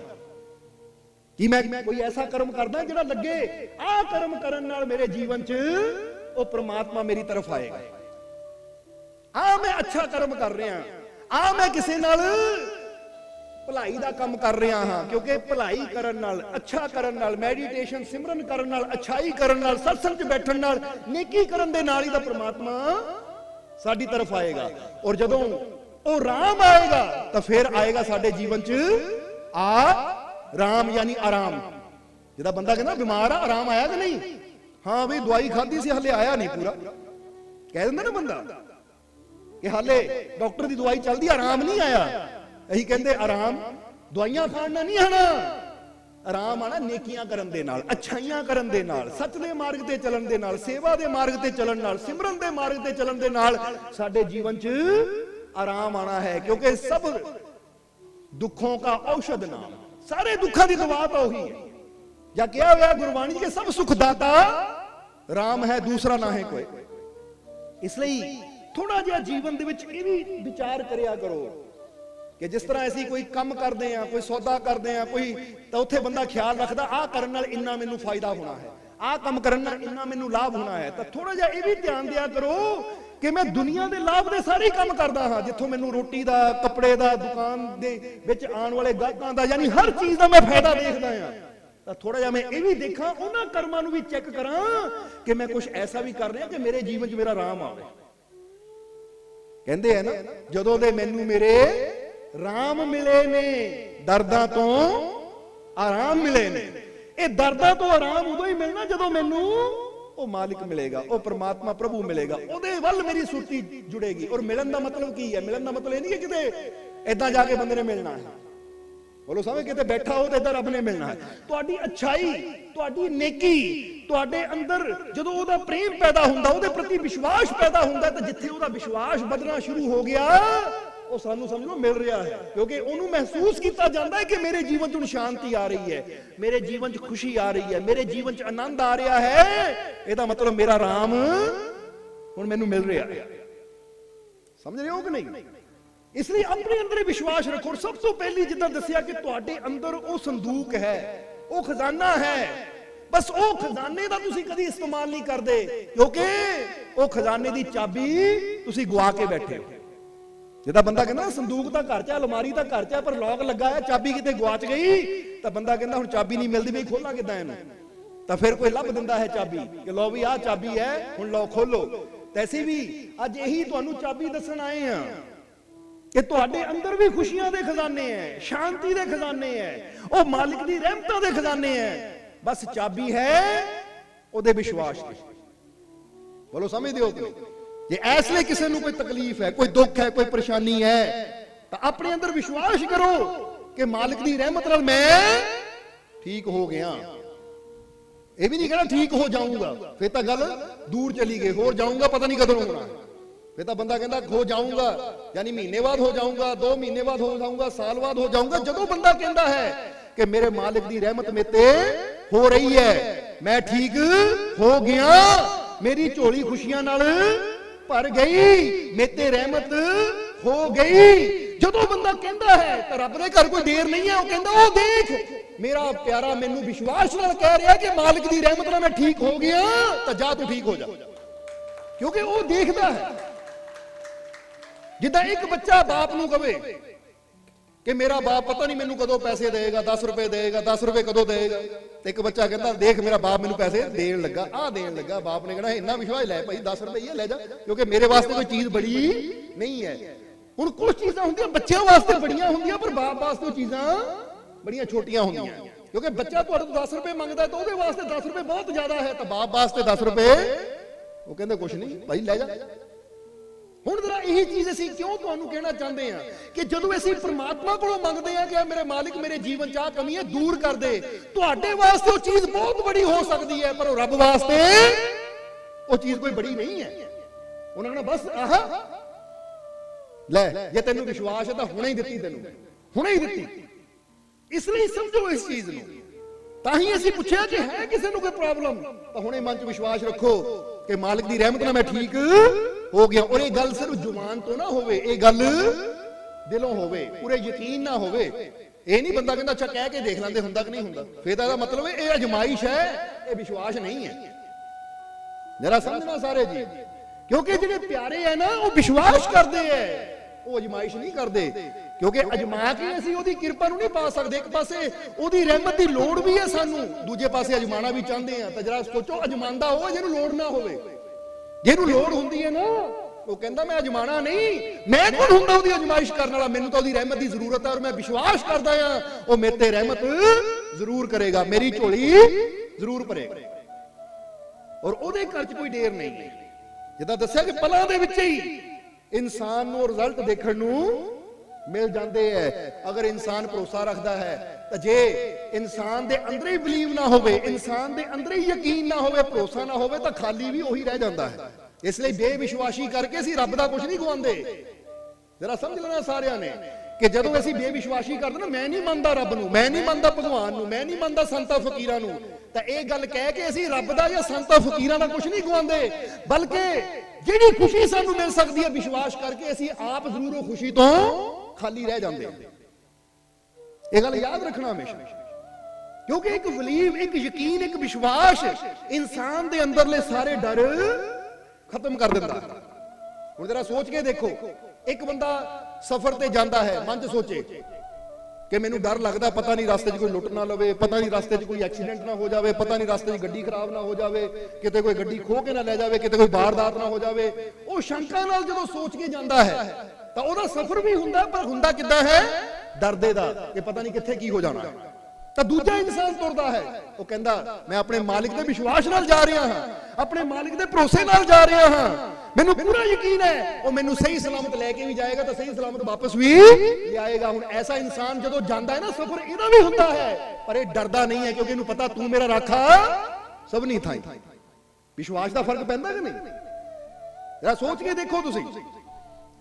कि मैं कोई ऐसा कर्म करदा जिहड़ा लगे आ कर्म करन नाल मेरे जीवन च वो परमात्मा मेरी तरफ आएगा, आ मैं अच्छा कर्म कर रहा, आ मैं किसी नाल भलाई दा काम कर रहा हाँ, क्योंकि भलाई करन नाल, अच्छा करन नाल, मैडिटेशन सिमरन करन नाल, अच्छाई करन नाल, सत्संग च बैठन नाल, नेकी करन दे नाल ही दा परमात्मा साडी तरफ आएगा। और जदों ओ राम आएगा तो फिर आएगा साडे जीवन च आ राम, यानी आराम। जिहदा बंदा कहना बीमार आ, आराम आया कि नहीं, हाँ भी दवाई खाधी सी हले आया नहीं पूरा, कह दिंदा ना बंदा कि हाले डॉक्टर की दवाई चलती, आराम नहीं आया। असीं कहंदे आराम दवाइयां खाण नाल नहीं आना, आराम आना नेकियां करन दे नाल, अच्छाइयां करन दे नाल, सच दे मार्ग ते चलन दे नाल, सेवा दे मार्ग ते चलन नाल, सिमरन दे मार्ग ते चलन दे नाल साडे जीवन च आराम आना है। क्योंकि सब दुखों का औषध नाम, सारे दुखों की दवा तो वही है। या क्या हुआ गुरबाणी के सब सुखदाता राम है, दूसरा ना है कोई। इसलिए थोड़ा जिहा जीवन दे विच इह भी विचार करिया करो कि जिस तरह असीं कोई काम करते हैं, कोई सौदा करते हैं, कोई तो उत्थे बंदा ख्याल रखता आ करन नाल इन्ना मैनूं फायदा होना है, आ काम करन नाल इन्ना मैनूं लाभ होना है। तो थोड़ा जिहा इह भी ध्यान दिया करो कि मैं दुनिया के लाभ दे सारे काम करदा हाँ, जिथों मैनूं रोटी दा, कपड़े दा, दुकान दे विच आउण वाले गाहकां दा, यानी हर चीज़ दा मैं फायदा देखदा हाँ। तो थोड़ा जिहा मैं ये भी देखा, उन्हां कर्मां नूं भी चैक करा कि मैं कुछ ऐसा भी कर रहा कि मेरे जीवन च मेरा राम आवे। कहंदे है ना, जदों दे मैनूं मेरे राम मिले ने दर्दां तो आराम मिले ने। ये दर्दां तो आराम उदों ही मिलना जदों मैनूं ओ मालिक मिलेगा, ओ परमात्मा प्रभु मिलेगा, ओदे वल मेरी सुरती जुड़ेगी। और मिलन का मतलब की है? मिलन का मतलब यह नहीं कि किते इदां जाके बंदे ने मिलना है, बोलो समझ, किते बैठा हो तो इधर रब ने मिलना है। तुहाडी अच्छाई, तुहाडी नेकी, तुहाडे अंदर जदों ओदा प्रेम पैदा हुंदा, ओदे प्रति विश्वास पैदा हुंदा, तो जिथे ओदा विश्वास बदलना शुरू हो गया वो सानू समझ लो मिल रहा है। क्योंकि उन्होंने महसूस किया जाता है कि मेरे जीवन च शांति आ रही है, मेरे जीवन च खुशी आ रही है, मेरे जीवन च आनंद आ रहा है। ਇਹਦਾ मतलब मेरा राम हुण मैनू मिल रहा है। समझ रहे हो कि नहीं? इसलिए अपने अंदर विश्वास रखो। सब तो पहली जिद्दां दसिया कि तुहाडे अंदर वो संदूक है, वो खजाना है, बस वो खजाने का तुसीं कदी इस्तेमाल नहीं करते, क्योंकि वो खजाने की चाबी तुसीं गवा के बैठे हो। जिदा बंदा कहना संदूक का घर च, अलमारी का घर च, पर लॉक लगा है, चाबी किते गवाच गई, तो बंदा कहना हुण चाबी नहीं मिलती, भी खोला किदां इहनूं? तो फिर कोई लभ दिंदा है चाबी कि लो भी आ चाबी है, हुण लॉक खोलो। तैसे भी अज यही तुहानूं चाबी दस्सण आए हैं कि तुहाडे अंदर भी खुशियां दे खजाने हैं, शांति दे खजाने हैं, वो मालिक दी रहमतां दे खजाने हैं। बस चाबी है ओदे विश्वास की। बोलो समझदे हो कि नहीं? जे ऐसले किसी को कोई तकलीफ है, कोई दुख है, कोई परेशानी है, तो अपने अंदर विश्वास करो कि मालिक की रहमत नाल मैं ठीक हो गया। ये भी नहीं कहना ठीक हो जाऊंगा, फिर तो गल दूर चली गई, हो जाऊंगा पता नहीं कदों होना। फिर तो बंदा कहता हो जाऊंगा यानी महीने बाद हो जाऊंगा, 2 महीने बाद हो जाऊंगा, साल बाद हो जाऊंगा। जदों बंदा कहता है कि मेरे मालिक की रहमत मेते हो रही है, मैं ठीक हो गया, मेरी झोली खुशियां नाल भर गई, मेते रहमत हो गई। जदों बंदा कहता है तो रब दे घर कोई देर नहीं है, वो कहता ओ देख मेरा प्यारा मैनू विश्वास नाल कह रहा कि मालिक की रहमत नाल मैं ठीक हो गया, तो जा तू ठीक हो जा। क्योंकि वो देखता है, जिद्दां एक बच्चा बाप नू कहे कि मेरा बाप पता नहीं मैनू कदों पैसे देगा, 10 रुपए देगा, 10 रुपए कदों देगा। तो एक बच्चा कहता देख मेरा बाप मैनू पैसे देन लगा, आ देन लगा। बाप ने कहना इन्ना विश्वास लै भाई 10 रुपये ले जा, क्योंकि मेरे वास्ते कोई चीज बड़ी नहीं है। हुण कुछ चीज़ां होंदियां बच्चों वास्ते बड़ियां होंदियां, पर बाप वास्ते चीज़ां बड़ियां छोटियां होंदियां। क्योंकि बच्चा तुहाडे तो 10 रुपए मंगदा है तो ਉਹਦੇ वास्ते 10 रुपए बहुत ज्यादा है, तो बाप वास्ते 10 रुपए वो कहंदे कुछ नहीं भाई ले जा। ਹੁਣ जरा यही चीज असीं क्यों तुहानूं कहना चाहते हैं कि जदों असीं परमात्मा कोलों मंगदे हैं कि मेरे मालिक मेरे जीवन च आ कमी है दूर कर दे, तुहाडे वास्ते वो चीज बहुत बड़ी हो सकती है, पर रब वास्ते वो चीज कोई बड़ी नहीं है। उन्होंने बस आह ले जे तेनूं विश्वास है तो हुणे ही दित्ती, तेनूं हुणे ही दित्ती। इसलिए समझो इस चीज नूं। तां ही असीं पुछिया कि है किसी नूं कोई प्रॉब्लम, तो हुणे मन च विश्वास रखो कि मालिक दी रहमत नाल मैं ठीक हो गया। और ये गल सिर्फ जुबान तो ना होवे, ये गल दिलों होवे, पूरे यकीन ना होवे। ਇਹ ਨਹੀਂ ਬੰਦਾ ਕਹਿੰਦਾ ਅੱਛਾ ਕਹਿ ਕੇ ਦੇਖ ਲੈਂਦੇ ਹੁੰਦਾ ਕਿ ਨਹੀਂ ਹੁੰਦਾ, ਫਿਰ ਤਾਂ ਇਹਦਾ ਮਤਲਬ ਇਹ ਅਜਮਾਇਸ਼ ਹੈ, ਇਹ ਵਿਸ਼ਵਾਸ ਨਹੀਂ ਹੈ। ਜਰਾ ਸਮਝਣਾ ਸਾਰੇ ਜੀ, ਕਿਉਂਕਿ ਜਿਹੜੇ ਪਿਆਰੇ ਹੈ ਨਾ ਉਹ ਵਿਸ਼ਵਾਸ ਕਰਦੇ ਹੈ, ਉਹ ਅਜਮਾਇਸ਼ ਨਹੀਂ ਕਰਦੇ। ਕਿਉਂਕਿ ਅਜਮਾ ਕੇ ਅਸੀਂ ਉਹਦੀ ਕਿਰਪਾ ਨੂੰ ਨਹੀਂ ਪਾ ਸਕਦੇ। ਇੱਕ ਪਾਸੇ ਉਹਦੀ ਰਹਿਮਤ ਦੀ ਲੋੜ ਵੀ ਹੈ ਸਾਨੂੰ, ਦੂਜੇ ਪਾਸੇ ਅਜਮਾਣਾ ਵੀ ਚਾਹੁੰਦੇ ਆ। ਤਾਂ ਜਰਾ ਸੋਚੋ, ਅਜਮਾਂਦਾ ਉਹ ਜਿਹਨੂੰ ਲੋੜ ਨਾ ਹੋਵੇ। ਜਿਹਨੂੰ ਲੋੜ ਹੁੰਦੀ ਹੈ ਨਾ ਉਹ ਕਹਿੰਦਾ ਮੈਂ ਅਜਮਾਣਾ ਨਹੀਂ, ਮੈਂ ਕੌਣ ਹੁੰਦਾ ਉਹਦੀ ਅਜਮਾਇਸ਼ ਕਰਨ ਵਾਲਾ, ਮੈਨੂੰ ਤਾਂ ਉਹਦੀ ਰਹਿਮਤ ਦੀ ਜ਼ਰੂਰਤ ਹੈ ਔਰ ਮੈਂ ਵਿਸ਼ਵਾਸ ਕਰਦਾ ਆ ਉਹ ਮੇਰੇ ਤੇ ਰਹਿਮਤ ਜ਼ਰੂਰ ਕਰੇਗਾ, ਮੇਰੀ ਝੋਲੀ ਜ਼ਰੂਰ ਭਰੇਗਾ। ਔਰ ਉਹਦੇ ਘਰ 'ਚ ਕੋਈ ਢੇਰ ਨਹੀਂ ਹੈ। ਜਿੱਦਾਂ ਦੱਸਿਆ ਕਿ ਪਲਾਂ ਦੇ ਵਿੱਚ ਹੀ ਇਨਸਾਨ ਨੂੰ ਰਿਜ਼ਲਟ ਦੇਖਣ ਨੂੰ ਮਿਲ ਜਾਂਦੇ ਹੈ, ਅਗਰ ਇਨਸਾਨ ਭਰੋਸਾ ਰੱਖਦਾ ਹੈ ਤਾਂ। ਜੇ ਇਨਸਾਨ ਦੇ ਅੰਦਰ ਹੀ ਬਲੀਵ ਨਾ ਹੋਵੇ, ਇਨਸਾਨ ਦੇ ਅੰਦਰ ਹੀ ਯਕੀਨ ਨਾ ਹੋਵੇ, ਭਰੋਸਾ ਨਾ ਹੋਵੇ, ਤਾਂ ਖਾਲੀ ਵੀ ਉਹੀ ਰਹਿ ਜਾਂਦਾ ਹੈ। ਇਸ ਲਈ ਬੇਵਿਸ਼ਵਾਸੀ ਕਰਕੇ ਅਸੀਂ ਰੱਬ ਦਾ ਕੁਝ ਨਹੀਂ ਗਵਾਉਂਦੇ। ਜਰਾ ਸਮਝ ਲੈਣਾ ਸਾਰਿਆਂ ਨੇ ਕਿ ਜਦੋਂ ਅਸੀਂ ਬੇਵਿਸ਼ਵਾਸੀ ਕਰਦੇ ਨਾ, ਮੈਂ ਨਹੀਂ ਮੰਨਦਾ ਰੱਬ ਨੂੰ, ਮੈਂ ਨਹੀਂ ਮੰਨਦਾ ਭਗਵਾਨ ਨੂੰ, ਮੈਂ ਨਹੀਂ ਮੰਨਦਾ ਸੰਤਾਂ ਫਕੀਰਾਂ ਨੂੰ, ਤਾਂ ਇਹ ਗੱਲ ਕਹਿ ਕੇ ਅਸੀਂ ਰੱਬ ਦਾ ਜਾਂ ਸੰਤਾਂ ਫਕੀਰਾਂ ਦਾ ਕੁਝ ਨਹੀਂ ਗਵਾਉਂਦੇ। ਬਲਕਿ ਜਿਹੜੀ ਖੁਸ਼ੀ ਸਾਨੂੰ ਮਿਲ ਸਕਦੀ ਹੈ ਵਿਸ਼ਵਾਸ ਕਰਕੇ, ਅਸੀਂ ਆਪ ਜ਼ਰੂਰ ਉਹ ਖੁਸ਼ੀ ਤੋਂ ਖਾਲੀ ਰਹਿ ਜਾਂਦੇ ਹਾਂ। ਇਹ ਗੱਲ ਯਾਦ ਰੱਖਣਾ ਹਮੇਸ਼ਾ, ਕਿਉਂਕਿ ਇੱਕ ਬਲੀਵ, ਇੱਕ ਯਕੀਨ, ਇੱਕ ਵਿਸ਼ਵਾਸ ਇਨਸਾਨ ਦੇ ਅੰਦਰਲੇ ਸਾਰੇ ਡਰ ਖਤਮ ਕਰ ਦਿੰਦਾ। ਹੁਣ ਜਰਾ ਸੋਚ ਕੇ ਦੇਖੋ, ਇੱਕ ਬੰਦਾ ਸਫ਼ਰ ਤੇ ਜਾਂਦਾ ਹੈ, ਮਨ 'ਚ ਸੋਚੇ ਕਿ ਮੈਨੂੰ ਡਰ ਲੱਗਦਾ, ਪਤਾ ਨਹੀਂ ਰਸਤੇ 'ਚ ਕੋਈ ਲੁੱਟ ਨਾ ਲਵੇ, ਪਤਾ ਨਹੀਂ ਰਸਤੇ 'ਚ ਕੋਈ ਐਕਸੀਡੈਂਟ ਨਾ ਹੋ ਜਾਵੇ, ਪਤਾ ਨਹੀਂ ਰਸਤੇ 'ਚ ਗੱਡੀ ਖਰਾਬ ਨਾ ਹੋ ਜਾਵੇ, ਕਿਤੇ ਕੋਈ ਗੱਡੀ ਖੋਹ ਕੇ ਨਾ ਲੈ ਜਾਵੇ, ਕਿਤੇ ਕੋਈ ਵਾਰਦਾਤ ਨਾ ਹੋ ਜਾਵੇ। ਉਹ ਸ਼ੰਕਾ ਨਾਲ ਜਦੋਂ ਸੋਚ ਕੇ ਜਾਂਦਾ ਹੈ ਤਾਂ ਉਹਦਾ ਸਫ਼ਰ ਵੀ ਹੁੰਦਾ, ਪਰ ਹੁੰਦਾ ਕਿੱਦਾਂ ਹੈ? ਡਰਦੇ ਦਾ, ਕਿ ਪਤਾ ਨਹੀਂ ਕਿੱਥੇ ਕੀ ਹੋ ਜਾਣਾ। ਤਾਂ ਦੂਜਾ ਇਨਸਾਨ ਤੁਰਦਾ ਹੈ, ਉਹ ਕਹਿੰਦਾ ਮੈਂ ਆਪਣੇ ਮਾਲਿਕ ਦੇ ਵਿਸ਼ਵਾਸ ਨਾਲ ਜਾ ਰਿਹਾ ਹਾਂ, ਆਪਣੇ ਮਾਲਿਕ ਦੇ ਭਰੋਸੇ ਨਾਲ ਜਾ ਰਿਹਾ ਹਾਂ, ਮੈਨੂੰ ਪੂਰਾ ਯਕੀਨ ਹੈ ਉਹ ਮੈਨੂੰ ਸਹੀ ਸਲਾਮਤ ਲੈ ਕੇ ਵੀ ਜਾਏਗਾ ਤਾਂ ਸਹੀ ਸਲਾਮਤ ਵਾਪਸ ਵੀ ਲਿਆਏਗਾ। ਹੁਣ ਐਸਾ ਇਨਸਾਨ ਜਦੋਂ ਜਾਂਦਾ ਹੈ ਨਾ, ਸਫ਼ਰ ਇਹਦਾ ਵੀ ਹੁੰਦਾ ਹੈ, ਪਰ ਇਹ ਡਰਦਾ ਨਹੀਂ ਹੈ, ਕਿਉਂਕਿ ਇਹਨੂੰ ਪਤਾ ਤੂੰ ਮੇਰਾ ਰਾਖਾ ਸਭ ਨਹੀਂ ਥਾਈ। ਵਿਸ਼ਵਾਸ ਦਾ ਫਰਕ ਪੈਂਦਾ ਕਿ ਨਹੀਂ? ਜਰਾ ਸੋਚ ਕੇ ਦੇਖੋ,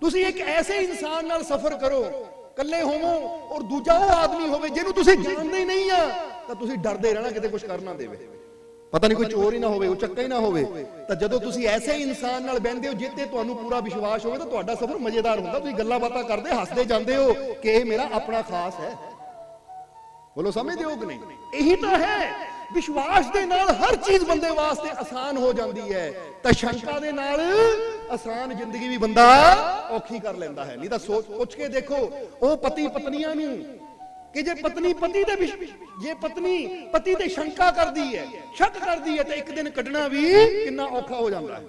ਤੁਸੀਂ ਇੱਕ ਐਸੇ ਇਨਸਾਨ ਨਾਲ ਸਫ਼ਰ ਕਰੋ, ਇਕੱਲੇ ਹੋਵੋ, ਔਰ ਦੂਜਾ ਉਹ ਆਦਮੀ ਹੋਵੇ ਜਿਹਨੂੰ ਤੁਸੀਂ ਜਾਣਦੇ ਹੀ ਨਹੀਂ ਆ, ਤਾਂ ਤੁਸੀਂ ਡਰਦੇ ਰਹਿਣਾ ਕਿਤੇ ਕੁਝ ਕਰ ਨਾ ਦੇਵੇ, ਪਤਾ ਨਹੀਂ ਕੋਈ ਚੋਰ ਹੀ ਨਾ ਹੋਵੇ, ਉਹ ਚੱਕਾ ਹੀ ਨਾ ਹੋਵੇ। ਤਾਂ ਜਦੋਂ ਤੁਸੀਂ ਐਸੇ ਇਨਸਾਨ ਨਾਲ ਬਹਿੰਦੇ ਹੋ ਜਿਹਤੇ ਤੁਹਾਨੂੰ ਪੂਰਾ ਵਿਸ਼ਵਾਸ ਹੋਵੇ, ਤਾਂ ਤੁਹਾਡਾ ਸਫ਼ਰ ਮਜ਼ੇਦਾਰ ਹੁੰਦਾ। ਤੁਸੀਂ ਗੱਲਾਂ ਬਾਤਾਂ ਕਰਦੇ, ਹੱਸਦੇ ਜਾਂਦੇ ਹੋ ਕਿ ਇਹ ਮੇਰਾ ਆਪਣਾ ਖਾਸ ਹੈ। ਬੋਲੋ, ਸਮਝਦੇ ਹੋ ਕਿ ਨਹੀਂ? ਇਹੀ ਤਾਂ ਹੈ, ਵਿਸ਼ਵਾਸ ਦੇ ਨਾਲ ਹਰ ਚੀਜ਼ ਬੰਦੇ ਵਾਸਤੇ ਆਸਾਨ ਹੋ ਜਾਂਦੀ ਹੈ, ਤਾਂ ਸ਼ੰਕਾ ਦੇ ਨਾਲ ਆਸਾਨ ਜ਼ਿੰਦਗੀ ਵੀ ਬੰਦਾ ਔਖੀ ਕਰ ਲੈਂਦਾ ਹੈ। ਨਹੀਂ ਤਾਂ ਪੁੱਛ ਕੇ ਦੇਖੋ ਉਹ ਪਤੀ ਪਤਨੀਆਂ ਨੂੰ ਕਿ ਜੇ ਪਤਨੀ ਪਤੀ ਤੇ ਸ਼ੰਕਾ ਕਰਦੀ ਹੈ, ਸ਼ੱਕ ਕਰਦੀ ਹੈ, ਤਾਂ ਇੱਕ ਦਿਨ ਕੱਢਣਾ ਵੀ ਕਿੰਨਾ ਔਖਾ ਹੋ ਜਾਂਦਾ ਹੈ।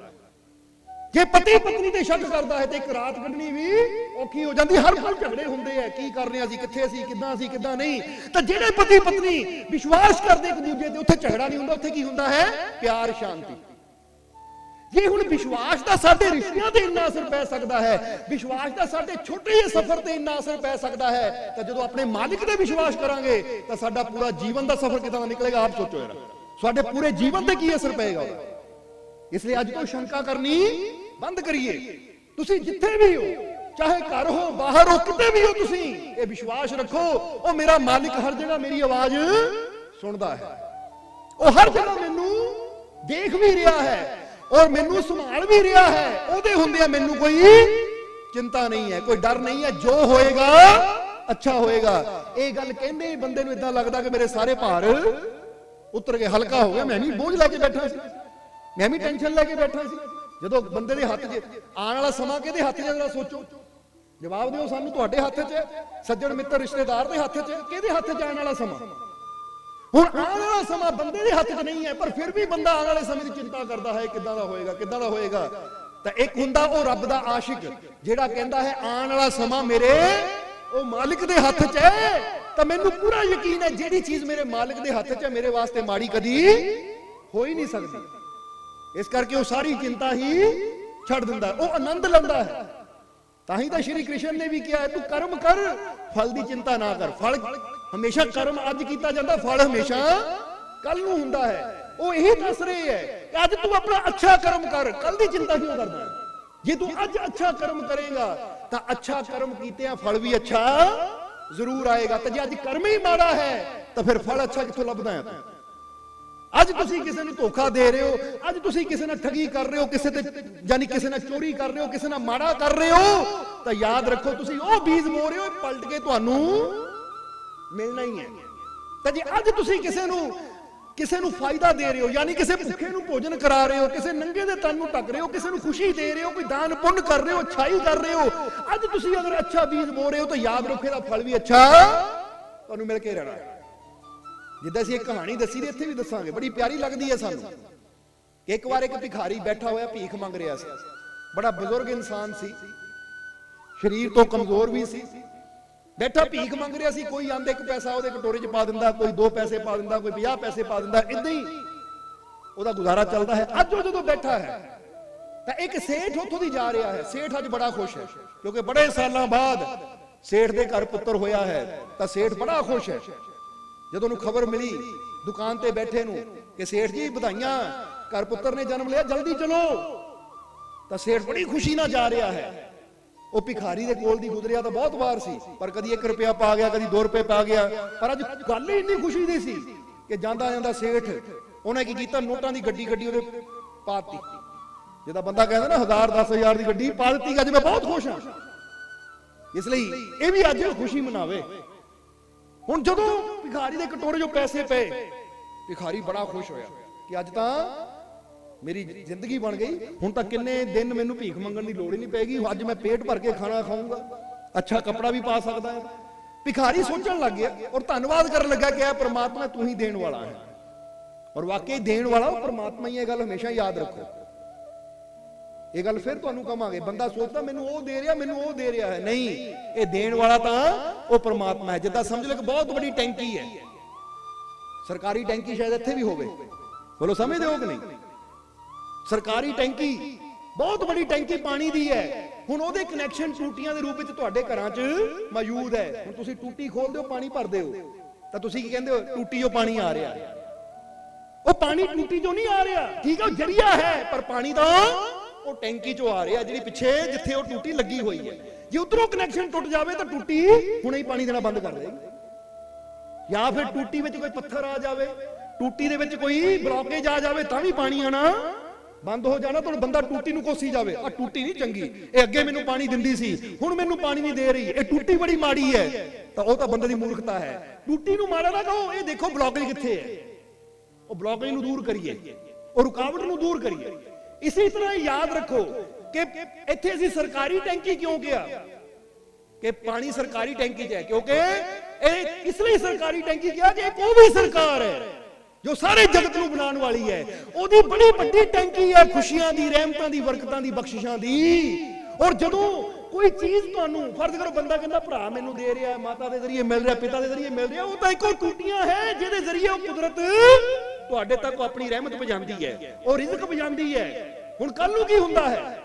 ਜੇ ਪਤੀ ਪਤਨੀ ਤੇ ਸ਼ੱਕ ਕਰਦਾ ਹੈ ਤਾਂ ਇੱਕ ਰਾਤ ਕੱਢਣੀ ਵੀ ਔਖੀ ਹੋ ਜਾਂਦੀ। ਹਰ ਪਲ ਝਗੜੇ ਹੁੰਦੇ ਆ, ਕੀ ਕਰ ਰਹੇ ਸੀ, ਕਿੱਥੇ ਸੀ, ਕਿੱਦਾਂ ਨਹੀਂ। ਤਾਂ ਜਿਹੜੇ ਪਤੀ ਪਤਨੀ ਵਿਸ਼ਵਾਸ ਕਰਦੇ ਇੱਕ ਦੂਜੇ ਤੇ, ਉੱਥੇ ਝਗੜਾ ਨਹੀਂ ਹੁੰਦਾ, ਉੱਥੇ ਕੀ ਹੁੰਦਾ ਹੈ? ਪਿਆਰ, ਸ਼ਾਂਤੀ। ਜੇ ਹੁਣ ਵਿਸ਼ਵਾਸ ਦਾ ਸਾਡੇ ਰਿਸ਼ਤਿਆਂ ਤੇ ਇੰਨਾ ਅਸਰ ਪੈ ਸਕਦਾ ਹੈ, ਵਿਸ਼ਵਾਸ ਦਾ ਸਾਡੇ ਛੋਟੇ ਜਿਹੇ ਸਫ਼ਰ ਤੇ ਇੰਨਾ ਅਸਰ ਪੈ ਸਕਦਾ ਹੈ, ਤਾਂ ਜਦੋਂ ਆਪਣੇ ਮਾਲਿਕ ਤੇ ਵਿਸ਼ਵਾਸ ਕਰਾਂਗੇ ਤਾਂ ਸਾਡਾ ਪੂਰਾ ਜੀਵਨ ਦਾ ਸਫ਼ਰ ਕਿੱਦਾਂ ਦਾ ਨਿਕਲੇਗਾ? ਆਪ ਸੋਚੋ ਯਾਰ, ਸਾਡੇ ਪੂਰੇ ਜੀਵਨ ਤੇ ਕੀ ਅਸਰ ਪਏਗਾ ਉਹਦਾ। ਇਸ ਲਈ ਅੱਜ ਤੋਂ ਸ਼ੰਕਾ ਕਰਨੀ ਬੰਦ ਕਰੀਏ। ਤੁਸੀਂ ਜਿੱਥੇ ਵੀ ਹੋ, ਚਾਹੇ ਘਰ ਹੋ, ਬਾਹਰ ਹੋ, ਕਿਤੇ ਵੀ ਹੋ, ਤੁਸੀਂ ਇਹ ਵਿਸ਼ਵਾਸ ਰੱਖੋ ਉਹ ਮੇਰਾ ਮਾਲਿਕ ਹਰ ਜਗ੍ਹਾ ਮੇਰੀ ਆਵਾਜ਼ ਸੁਣਦਾ ਹੈ, ਉਹ ਹਰ ਜਗ੍ਹਾ ਮੈਨੂੰ ਦੇਖ ਵੀ ਰਿਹਾ ਹੈ ਔਰ ਮੈਨੂੰ ਸੰਭਾਲ ਵੀ ਰਿਹਾ ਹੈ। ਉਹਦੇ ਹੁੰਦਿਆਂ ਮੈਨੂੰ ਕੋਈ ਚਿੰਤਾ ਨਹੀਂ ਹੈ, ਕੋਈ ਡਰ ਨਹੀਂ ਹੈ, ਜੋ ਹੋਏਗਾ ਅੱਛਾ ਹੋਏਗਾ। ਇਹ ਗੱਲ ਕਹਿੰਦੇ ਹੀ ਬੰਦੇ ਨੂੰ ਇਦਾਂ ਲੱਗਦਾ ਕਿ ਮੇਰੇ ਸਾਰੇ ਭਾਰ ਉਤਰ ਗਏ, ਹਲਕਾ ਹੋ ਗਿਆ। ਮੈਂ ਵੀ ਬੋਝ ਲੈ ਕੇ ਬੈਠਾ ਸੀ, ਮੈਂ ਵੀ ਟੈਨਸ਼ਨ ਲੈ ਕੇ ਬੈਠਾ ਸੀ। ਜਦੋਂ ਬੰਦੇ ਦੇ ਹੱਥ 'ਚ ਆਉਣ ਵਾਲਾ ਸਮਾਂ ਕਿਹਦੇ ਹੱਥ 'ਚ ਜਰਾ ਸੋਚੋ, ਜਵਾਬ ਦਿਓ ਸਾਨੂੰ। ਤੁਹਾਡੇ ਹੱਥ 'ਚ, ਸੱਜਣ ਮਿੱਤਰ ਰਿਸ਼ਤੇਦਾਰ ਦੇ ਹੱਥ 'ਚ, ਕਿਹਦੇ ਹੱਥ 'ਚ ਆਉਣ ਵਾਲਾ ਸਮਾਂ? ਹੁਣ ਆਉਣ ਵਾਲਾ ਸਮਾਂ ਬੰਦੇ ਦੇ ਹੱਥ 'ਚ ਨਹੀਂ ਹੈ, ਪਰ ਫਿਰ ਵੀ ਬੰਦਾ ਆਉਣ ਵਾਲੇ ਸਮੇਂ ਦੀ ਚਿੰਤਾ ਕਰਦਾ ਹੈ, ਕਿੱਦਾਂ ਦਾ ਹੋਏਗਾ। ਤਾਂ ਇੱਕ ਹੁੰਦਾ ਉਹ ਰੱਬ ਦਾ ਆਸ਼ਿਕ ਜਿਹੜਾ ਕਹਿੰਦਾ ਹੈ ਆਉਣ ਵਾਲਾ ਸਮਾਂ ਮੇਰੇ ਉਹ ਮਾਲਿਕ ਦੇ ਹੱਥ 'ਚ ਹੈ, ਤਾਂ ਮੈਨੂੰ ਪੂਰਾ ਯਕੀਨ ਹੈ ਜਿਹੜੀ ਚੀਜ਼ ਮੇਰੇ ਮਾਲਿਕ ਦੇ ਹੱਥ 'ਚ ਹੈ ਮੇਰੇ ਵਾਸਤੇ ਮਾੜੀ ਕਦੀ ਹੋ ਹੀ ਨਹੀਂ ਸਕਦੀ। ਇਸ ਕਰਕੇ ਉਹ ਸਾਰੀ ਚਿੰਤਾ ਹੀ ਛੱਡ ਦਿੰਦਾ, ਉਹ ਆਨੰਦ ਲੈਂਦਾ ਹੈ। ਤਾਂ ਹੀ ਤਾਂ ਸ਼੍ਰੀ ਕ੍ਰਿਸ਼ਨ ਨੇ ਵੀ ਕਿਹਾ ਤੂੰ ਕਰਮ ਕਰ, ਫਲ ਦੀ ਚਿੰਤਾ ਨਾ ਕਰ। ਫਲ ਹਮੇਸ਼ਾ ਕਰਮ ਅੱਜ ਕੀਤਾ ਜਾਂਦਾ, ਫਲ ਹਮੇਸ਼ਾ ਕੱਲ ਨੂੰ ਹੁੰਦਾ ਹੈ। ਉਹ ਇਹੀ ਦੱਸ ਰਹੇ ਹੈ ਕਿ ਅੱਜ ਤੂੰ ਆਪਣਾ ਅੱਛਾ ਕਰਮ ਕਰ, ਕੱਲ ਦੀ ਚਿੰਤਾ ਕਿਉਂ ਕਰਦਾ ਹੈ? ਜੇ ਤੂੰ ਅੱਜ ਅੱਛਾ ਕਰਮ ਕਰੇਗਾ ਤਾਂ ਅੱਛਾ ਕਰਮ ਕੀਤਿਆਂ ਫਲ ਵੀ ਅੱਛਾ ਜ਼ਰੂਰ ਆਏਗਾ। ਤੇ ਜੇ ਅੱਜ ਕਰਮ ਹੀ ਮਾੜਾ ਹੈ ਤਾਂ ਫਿਰ ਫਲ ਅੱਛਾ ਕਿੱਥੋਂ ਲੱਭਦਾ ਹੈ? ਅੱਜ ਤੁਸੀਂ ਕਿਸੇ ਨੂੰ ਧੋਖਾ ਦੇ ਰਹੇ ਹੋ, ਅੱਜ ਤੁਸੀਂ ਕਿਸੇ ਨਾਲ ਠੱਗੀ ਕਰ ਰਹੇ ਹੋ, ਕਿਸੇ ਤੇ ਯਾਨੀ ਕਿਸੇ ਨਾਲ ਚੋਰੀ ਕਰ ਰਹੇ ਹੋ, ਕਿਸੇ ਨਾਲ ਮਾੜਾ ਕਰ ਰਹੇ ਹੋ, ਤਾਂ ਯਾਦ ਰੱਖੋ ਤੁਸੀਂ ਉਹ ਬੀਜ ਬੋ ਰਹੇ ਹੋ, ਪਲਟ ਕੇ ਤੁਹਾਨੂੰ ਮਿਲਣਾ ਹੀ ਹੈ। ਤਾਂ ਜੇ ਅੱਜ ਤੁਸੀਂ ਕਿਸੇ ਨੂੰ ਫਾਇਦਾ ਦੇ ਰਹੇ ਹੋ, ਯਾਨੀ ਕਿਸੇ ਭੁੱਖੇ ਨੂੰ ਭੋਜਨ ਕਰਾ ਰਹੇ ਹੋ, ਕਿਸੇ ਨੰਗੇ ਦੇ ਤਨ ਨੂੰ ਢੱਕ ਰਹੇ ਹੋ, ਕਿਸੇ ਨੂੰ ਖੁਸ਼ੀ ਦੇ ਰਹੇ ਹੋ, ਕੋਈ ਦਾਨ ਪੁੰਨ ਕਰ ਰਹੇ ਹੋ, ਅੱਛਾਈ ਕਰ ਰਹੇ ਹੋ, ਅੱਜ ਤੁਸੀਂ ਅਗਰ ਅੱਛਾ ਬੀਜ ਬੋ ਰਹੇ ਹੋ ਤਾਂ ਯਾਦ ਰੱਖੋ ਇਹਦਾ ਫਲ ਵੀ ਅੱਛਾ ਤੁਹਾਨੂੰ ਮਿਲ ਕੇ ਰਹਿਣਾ। ਜਿੱਦਾਂ ਅਸੀਂ ਇੱਕ ਕਹਾਣੀ ਦੱਸੀ ਤੇ ਇੱਥੇ ਵੀ ਦੱਸਾਂਗੇ, ਬੜੀ ਪਿਆਰੀ ਲੱਗਦੀ ਹੈ ਸਾਨੂੰ ਕਿ ਇੱਕ ਵਾਰ ਇੱਕ ਭਿਖਾਰੀ ਬੈਠਾ ਹੋਇਆ ਭੀਖ ਮੰਗ ਰਿਹਾ ਸੀ। ਬੜਾ ਬਜ਼ੁਰਗ ਇਨਸਾਨ ਸੀ, ਸਰੀਰ ਤੋਂ ਕਮਜ਼ੋਰ ਵੀ ਸੀ, ਬੈਠਾ ਭੀਖ ਮੰਗ ਰਿਹਾ ਸੀ। ਕੋਈ ਆਂਦੇ 1 ਪੈਸਾ ਉਹਦੇ ਕਟੋਰੇ 'ਚ ਪਾ ਦਿੰਦਾ, ਕੋਈ 2 ਪੈਸੇ ਪਾ ਦਿੰਦਾ, ਕੋਈ 50 ਪੈਸੇ ਪਾ ਦਿੰਦਾ, ਇਦਾਂ ਹੀ ਉਹਦਾ ਗੁਜ਼ਾਰਾ ਚੱਲਦਾ ਹੈ। ਅੱਜ ਉਹ ਜਦੋਂ ਬੈਠਾ ਹੈ ਤਾਂ ਇੱਕ ਸੇਠ ਉੱਥੋਂ ਦੀ ਜਾ ਰਿਹਾ ਹੈ। ਸੇਠ ਅੱਜ ਬੜਾ ਖੁਸ਼ ਹੈ ਕਿਉਂਕਿ ਬੜੇ ਸਾਲਾਂ ਬਾਅਦ ਸੇਠ ਦੇ ਘਰ ਪੁੱਤਰ ਹੋਇਆ ਹੈ। ਤਾਂ ਸੇਠ ਬੜਾ ਖੁਸ਼ ਹੈ। ਜਦੋਂ ਉਹਨੂੰ ਖਬਰ ਮਿਲੀ ਦੁਕਾਨ ਤੇ ਬੈਠੇ ਨੂੰ ਕਿ ਸੇਠ ਜੀ ਵਧਾਈਆਂ, ਘਰ ਪੁੱਤਰ ਨੇ ਜਨਮ ਲਿਆ, ਜਲਦੀ ਚਲੋ, ਤਾਂ ਸੇਠ ਬੜੀ ਖੁਸ਼ੀ ਨਾਲ ਜਾ ਰਿਹਾ ਹੈ। ਉਹ ਭਿਖਾਰੀ ਦੇ ਕੋਲ ਦੀ ਗੁਜ਼ਰਿਆ ਤਾਂ ਬਹੁਤ ਵਾਰ ਸੀ, ਪਰ ਕਦੀ 1 ਰੁਪਿਆ ਪਾ ਗਿਆ, ਕਦੀ 2 ਰੁਪਏ ਪਾ ਗਿਆ, ਪਰ ਅੱਜ ਗੱਲ ਹੀ ਇੰਨੀ ਖੁਸ਼ੀ ਦੀ ਸੀ ਕਿ ਜਾਂਦਾ ਜਾਂਦਾ ਸੇਠ ਉਹਨੇ ਕੀ ਕੀਤਾ, ਨੋਟਾਂ ਦੀ ਗੱਡੀ ਉਹਦੇ ਪਾਤੀ। ਜਿਹਦਾ ਬੰਦਾ ਕਹਿੰਦਾ ਨਾ 1000 10,000 ਦੀ ਗੱਡੀ ਪਾ ਦਿੱਤੀ, ਅੱਜ ਮੈਂ ਬਹੁਤ ਖੁਸ਼ ਹਾਂ। ਇਸ ਲਈ ਇਹ ਵੀ ਅੱਜ ਖੁਸ਼ੀ ਮਨਾਵੇ। ਹੁਣ ਜਦੋਂ ਭਿਖਾਰੀ ਦੇ ਕਟੋਰੇ 'ਚੋਂ ਪੈਸੇ ਪਏ, ਭਿਖਾਰੀ ਬੜਾ ਖੁਸ਼ ਹੋਇਆ ਕਿ ਅੱਜ ਤਾਂ ਮੇਰੀ ਜ਼ਿੰਦਗੀ ਬਣ ਗਈ, ਹੁਣ ਤਾਂ ਕਿੰਨੇ ਦਿਨ ਮੈਨੂੰ ਭੀਖ ਮੰਗਣ ਦੀ ਲੋੜ ਹੀ ਨਹੀਂ ਪੈਗੀ, ਅੱਜ ਮੈਂ ਪੇਟ ਭਰ ਕੇ ਖਾਣਾ ਖਾਊਂਗਾ, ਅੱਛਾ ਕੱਪੜਾ ਵੀ ਪਾ ਸਕਦਾ ਹਾਂ। ਭਿਖਾਰੀ ਸੋਚਣ ਲੱਗ ਗਿਆ ਔਰ ਧੰਨਵਾਦ ਕਰਨ ਲੱਗਾ ਕਿ ਇਹ ਪ੍ਰਮਾਤਮਾ ਤੂੰ ਹੀ ਦੇਣ ਵਾਲਾ ਹੈ। ਔਰ ਵਾਕਈ ਦੇਣ ਵਾਲਾ ਉਹ ਪ੍ਰਮਾਤਮਾ ਹੀ ਹੈ, ਇਹ ਗੱਲ ਹਮੇਸ਼ਾ ਯਾਦ ਰੱਖੋ। ਇਹ ਗੱਲ ਫਿਰ ਤੁਹਾਨੂੰ ਕਵਾਂਗੇ, ਬੰਦਾ ਸੋਚਦਾ ਮੈਨੂੰ ਉਹ ਦੇ ਰਿਹਾ, ਮੈਨੂੰ ਉਹ ਦੇ ਰਿਹਾ ਹੈ, ਨਹੀਂ, ਇਹ ਦੇਣ ਵਾਲਾ ਤਾਂ ਉਹ ਪ੍ਰਮਾਤਮਾ ਹੈ। ਜਿੱਦਾਂ ਸਮਝ ਲਓ ਕਿ ਬਹੁਤ ਵੱਡੀ ਟੈਂਕੀ ਹੈ, ਸਰਕਾਰੀ ਟੈਂਕੀ ਸ਼ਾਇਦ ਇੱਥੇ ਵੀ ਹੋਵੇ, ਬੋਲੋ ਸਮਝਦੇ ਹੋ ਕਿ ਨਹੀਂ? ਸਰਕਾਰੀ ਟੈਂਕੀ ਬਹੁਤ ਵੱਡੀ ਟੈਂਕੀ ਪਾਣੀ ਦੀ ਹੈ। ਹੁਣ ਉਹਦੇ ਕਨੈਕਸ਼ਨ ਟੂਟੀਆਂ ਦੇ ਰੂਪ ਵਿੱਚ ਤੁਹਾਡੇ ਘਰਾਂ 'ਚ ਮੌਜੂਦ ਹੈ। ਹੁਣ ਤੁਸੀਂ ਟੂਟੀ ਖੋਲਦੇ ਹੋ, ਪਾਣੀ ਭਰਦੇ ਹੋ, ਤਾਂ ਤੁਸੀਂ ਕੀ ਕਹਿੰਦੇ ਹੋ? ਟੂਟੀ 'ਚੋਂ ਪਾਣੀ ਆ ਰਿਹਾ। ਉਹ ਪਾਣੀ ਟੂਟੀ 'ਚੋਂ ਨਹੀਂ ਆ ਰਿਹਾ, ਠੀਕ ਹੈ, ਉਹ ਜ਼ਰੀਆ ਹੈ, ਪਰ ਪਾਣੀ ਤਾਂ ਉਹ ਟੈਂਕੀ 'ਚੋਂ ਆ ਰਿਹਾ, ਜਿਹੜੀ ਪਿੱਛੇ ਜਿੱਥੇ ਉਹ ਟੂਟੀ ਲੱਗੀ ਹੋਈ ਹੈ। ਜੇ ਉਧਰੋਂ ਕਨੈਕਸ਼ਨ ਟੁੱਟ ਜਾਵੇ ਤਾਂ ਟੂਟੀ ਹੁਣੇ ਹੀ ਪਾਣੀ ਦੇਣਾ ਬੰਦ ਕਰ ਦੇਗੀ। ਜਾਂ ਫਿਰ ਟੂਟੀ ਵਿੱਚ ਕੋਈ ਪੱਥਰ ਆ ਜਾਵੇ, ਟੂਟੀ ਦੇ ਵਿੱਚ ਕੋਈ ਬਲੌਕੇਜ ਆ ਜਾਵੇ, ਤਾਂ ਵੀ ਪਾਣੀ ਆਣਾ ਬੰਦ ਹੋ ਜਾਣਾ। ਤੁਹਾਨੂੰ ਬੰਦਾ ਟੂਟੀ ਨੂੰ ਕੋਸੀ ਜਾਵੇ, ਆ ਟੂਟੀ ਨਹੀਂ ਚੰਗੀ, ਇਹ ਅੱਗੇ ਮੈਨੂੰ ਪਾਣੀ ਦਿੰਦੀ ਸੀ, ਹੁਣ ਮੈਨੂੰ ਪਾਣੀ ਨਹੀਂ ਦੇ ਰਹੀ, ਇਹ ਟੂਟੀ ਬੜੀ ਮਾੜੀ ਹੈ, ਤਾਂ ਉਹ ਤਾਂ ਬੰਦੇ ਦੀ ਮੂਰਖਤਾ ਹੈ। ਟੂਟੀ ਨੂੰ ਮਾੜਾ ਨਾ ਕਹੋ, ਇਹ ਦੇਖੋ ਬਲੌਕੇਜ ਕਿੱਥੇ ਹੈ, ਉਹ ਬਲੌਕੇਜ ਨੂੰ ਦੂਰ ਕਰੀਏ, ਉਹ ਰੁਕਾਵਟ ਨੂੰ ਦੂਰ ਕਰੀਏ। ਇਸੇ ਤਰ੍ਹਾਂ ਯਾਦ ਰੱਖੋ ਕਿ ਇੱਥੇ ਅਸੀਂ ਸਰਕਾਰੀ ਟੈਂਕੀ ਕਿਉਂ ਕਿਹਾ ਕਿ ਪਾਣੀ ਸਰਕਾਰੀ ਟੈਂਕੀ 'ਚ ਹੈ, ਕਿਉਂਕਿ ਇਹ ਇਸ ਲਈ ਸਰਕਾਰੀ ਟੈਂਕੀ ਕਿਹਾ ਕਿ ਉਹ ਵੀ ਸਰਕਾਰ ਹੈ ਜੋ ਸਾਰੇ ਜਗਤ ਨੂੰ ਬਣਾਉਣ ਵਾਲੀ ਹੈ। ਉਹਦੀ ਬੜੀ ਵੱਡੀ ਟੈਂਕੀ ਹੈ ਖੁਸ਼ੀਆਂ ਦੀ, ਰਹਿਮਤਾਂ ਦੀ, ਬਰਕਤਾਂ ਦੀ, ਬਖਸ਼ਿਸ਼ਾਂ ਦੀ। ਔਰ ਜਦੋਂ ਕੋਈ ਚੀਜ਼ ਤੁਹਾਨੂੰ, ਫਰਜ਼ ਕਰੋ ਬੰਦਾ ਕਹਿੰਦਾ ਭਰਾ ਮੈਨੂੰ ਦੇ ਰਿਹਾ, ਮਾਤਾ ਦੇ ਜ਼ਰੀਏ ਮਿਲ ਰਿਹਾ, ਪਿਤਾ ਦੇ ਜ਼ਰੀਏ ਮਿਲ ਰਿਹਾ, ਉਹ ਤਾਂ ਇੱਕੋ ਟੂਟੀਆਂ ਹੈ ਜਿਹਦੇ ਜ਼ਰੀਏ ਉਹ ਕੁਦਰਤ ਤੁਹਾਡੇ ਤੱਕ ਆਪਣੀ ਰਹਿਮਤ ਪਹੁੰਚਾਉਂਦੀ ਹੈ, ਉਹ ਰਿਜ਼ਕ ਪਹੁੰਚਾਉਂਦੀ ਹੈ। ਹੁਣ ਕੱਲ ਨੂੰ ਕੀ ਹੁੰਦਾ ਹੈ?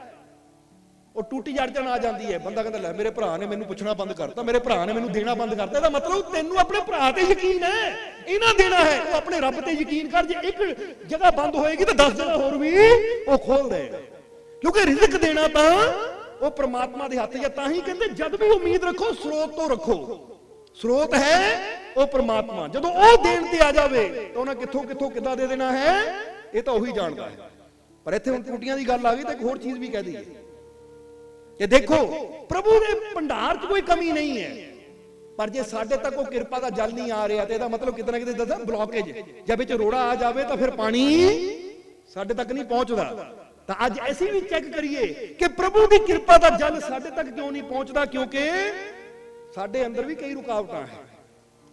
ਉਹ ਟੂਟੀ ਜੜਜਣ ਆ ਜਾਂਦੀ ਹੈ, ਬੰਦਾ ਕਹਿੰਦਾ ਲੈ ਮੇਰੇ ਭਰਾ ਨੇ ਮੈਨੂੰ ਪੁੱਛਣਾ ਬੰਦ ਕਰਤਾ, ਮੇਰੇ ਭਰਾ ਨੇ ਮੈਨੂੰ ਦੇਣਾ ਬੰਦ ਕਰਤਾ। ਇਹਦਾ ਮਤਲਬ ਤੈਨੂੰ ਆਪਣੇ ਭਰਾ ਤੇ ਯਕੀਨ ਹੈ, ਇਹਨਾਂ ਦੇਣਾ ਹੈ। ਉਹ ਆਪਣੇ ਰੱਬ ਤੇ ਯਕੀਨ ਕਰ, ਜੇ ਇੱਕ ਜਗ੍ਹਾ ਬੰਦ ਹੋਏਗੀ ਤਾਂ 10 ਜਗ੍ਹਾ ਹੋਰ ਵੀ ਉਹ ਖੋਲ ਦੇਗਾ, ਕਿਉਂਕਿ ਰਿਜ਼ਕ ਦੇਣਾ ਤਾਂ ਉਹ ਪ੍ਰਮਾਤਮਾ ਦੇ ਹੱਥ 'ਚ ਹੈ। ਤਾਂ ਹੀ ਕਹਿੰਦੇ ਜਦ ਵੀ ਉਮੀਦ ਰੱਖੋ ਸਰੋਤ ਤੋਂ ਰੱਖੋ, ਸਰੋਤ ਹੈ ਉਹ ਪ੍ਰਮਾਤਮਾ। ਜਦੋਂ ਉਹ ਦੇਣ ਤੇ ਆ ਜਾਵੇ ਤਾਂ ਉਹਨਾਂ ਕਿੱਥੋਂ ਕਿੱਥੋਂ ਕਿੱਦਾਂ ਦੇ ਦੇਣਾ ਹੈ, ਇਹ ਤਾਂ ਉਹੀ ਜਾਣਦਾ ਹੈ। ਪਰ ਇੱਥੇ ਹੁਣ ਟੂਟੀਆਂ ਦੀ ਗੱਲ ਆ ਗਈ ਤਾਂ ਇੱਕ ਹੋਰ ਚੀਜ਼ ਵੀ ਕਹਿ ਦਈਏ ਕਿ ਦੇਖੋ ਪ੍ਰਭੂ ਦੇ ਭੰਡਾਰ 'ਚ ਕੋਈ ਕਮੀ ਨਹੀਂ ਹੈ, ਪਰ ਜੇ ਸਾਡੇ ਤੱਕ ਉਹ ਕਿਰਪਾ ਦਾ ਜਲ ਨਹੀਂ ਆ ਰਿਹਾ ਤੇ ਇਹਦਾ ਮਤਲਬ ਕਿਤੇ ਨਾ ਕਿਤੇ ਦੱਸਾਂ ਬਲੌਕੇਜ, ਜੇ ਵਿੱਚ ਰੋੜਾ ਆ ਜਾਵੇ ਤਾਂ ਫਿਰ ਪਾਣੀ ਸਾਡੇ ਤੱਕ ਨਹੀਂ ਪਹੁੰਚਦਾ। ਤਾਂ ਅੱਜ ਅਸੀਂ ਵੀ ਚੈੱਕ ਕਰੀਏ ਕਿ ਪ੍ਰਭੂ ਦੀ ਕਿਰਪਾ ਦਾ ਜਲ ਸਾਡੇ ਤੱਕ ਕਿਉਂ ਨਹੀਂ ਪਹੁੰਚਦਾ, ਕਿਉਂਕਿ ਸਾਡੇ ਅੰਦਰ ਵੀ ਕਈ ਰੁਕਾਵਟਾਂ ਹੈ।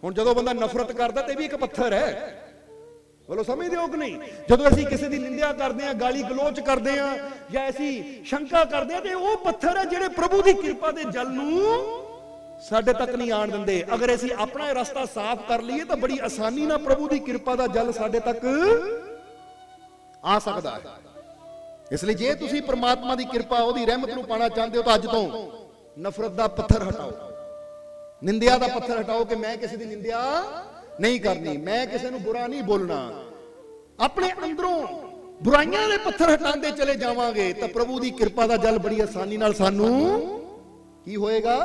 ਹੁਣ ਜਦੋਂ ਬੰਦਾ ਨਫ਼ਰਤ ਕਰਦਾ ਤੇ ਵੀ ਇੱਕ ਪੱਥਰ ਹੈ, ਬੋਲੋ ਸਮਝਦੇ ਹੋ ਕਿ ਨਹੀਂ? ਜਦੋਂ ਅਸੀਂ ਕਿਸੇ ਦੀ ਨਿੰਦਿਆ ਕਰਦੇ ਹਾਂ, ਗਾਲੀ ਗਲੋਚ ਕਰਦੇ ਹਾਂ, ਜਾਂ ਅਸੀਂ ਸ਼ੰਕਾ ਕਰਦੇ ਹਾਂ, ਤੇ ਉਹ ਪੱਥਰ ਹੈ ਜਿਹੜੇ ਪ੍ਰਭੂ ਦੀ ਕਿਰਪਾ ਦੇ ਜਲ ਨੂੰ ਸਾਡੇ ਤੱਕ ਨਹੀਂ ਆਣ ਦਿੰਦੇ। ਅਗਰ ਅਸੀਂ ਆਪਣਾ ਇਹ ਰਸਤਾ ਸਾਫ਼ ਕਰ ਲਈਏ ਤਾਂ ਬੜੀ ਆਸਾਨੀ ਨਾਲ ਪ੍ਰਭੂ ਦੀ ਕਿਰਪਾ ਦਾ ਜਲ ਸਾਡੇ ਤੱਕ ਆ ਸਕਦਾ ਹੈ। ਇਸ ਲਈ ਜੇ ਤੁਸੀਂ ਪ੍ਰਮਾਤਮਾ ਦੀ ਕਿਰਪਾ, ਉਹਦੀ ਰਹਿਮਤ ਨੂੰ ਪਾਣਾ ਚਾਹੁੰਦੇ ਹੋ ਤਾਂ ਅੱਜ ਤੋਂ ਨਫ਼ਰਤ ਦਾ ਪੱਥਰ ਹਟਾਓ, ਨਿੰਦਿਆ ਦਾ ਪੱਥਰ ਹਟਾਓ ਕਿ ਮੈਂ ਕਿਸੇ ਦੀ ਨਿੰਦਿਆ ਨਹੀਂ ਕਰਨੀ, ਮੈਂ ਕਿਸੇ ਨੂੰ ਬੁਰਾ ਨਹੀਂ ਬੋਲਣਾ। ਆਪਣੇ ਅੰਦਰੋਂ ਬੁਰਾਈਆਂ ਦੇ ਪੱਥਰ ਹਟਾਉਂਦੇ ਚਲੇ ਜਾਵਾਂਗੇ ਤਾਂ ਪ੍ਰਭੂ ਦੀ ਕਿਰਪਾ ਦਾ ਜਲ ਬੜੀ ਆਸਾਨੀ ਨਾਲ ਸਾਨੂੰ ਕੀ ਹੋਏਗਾ?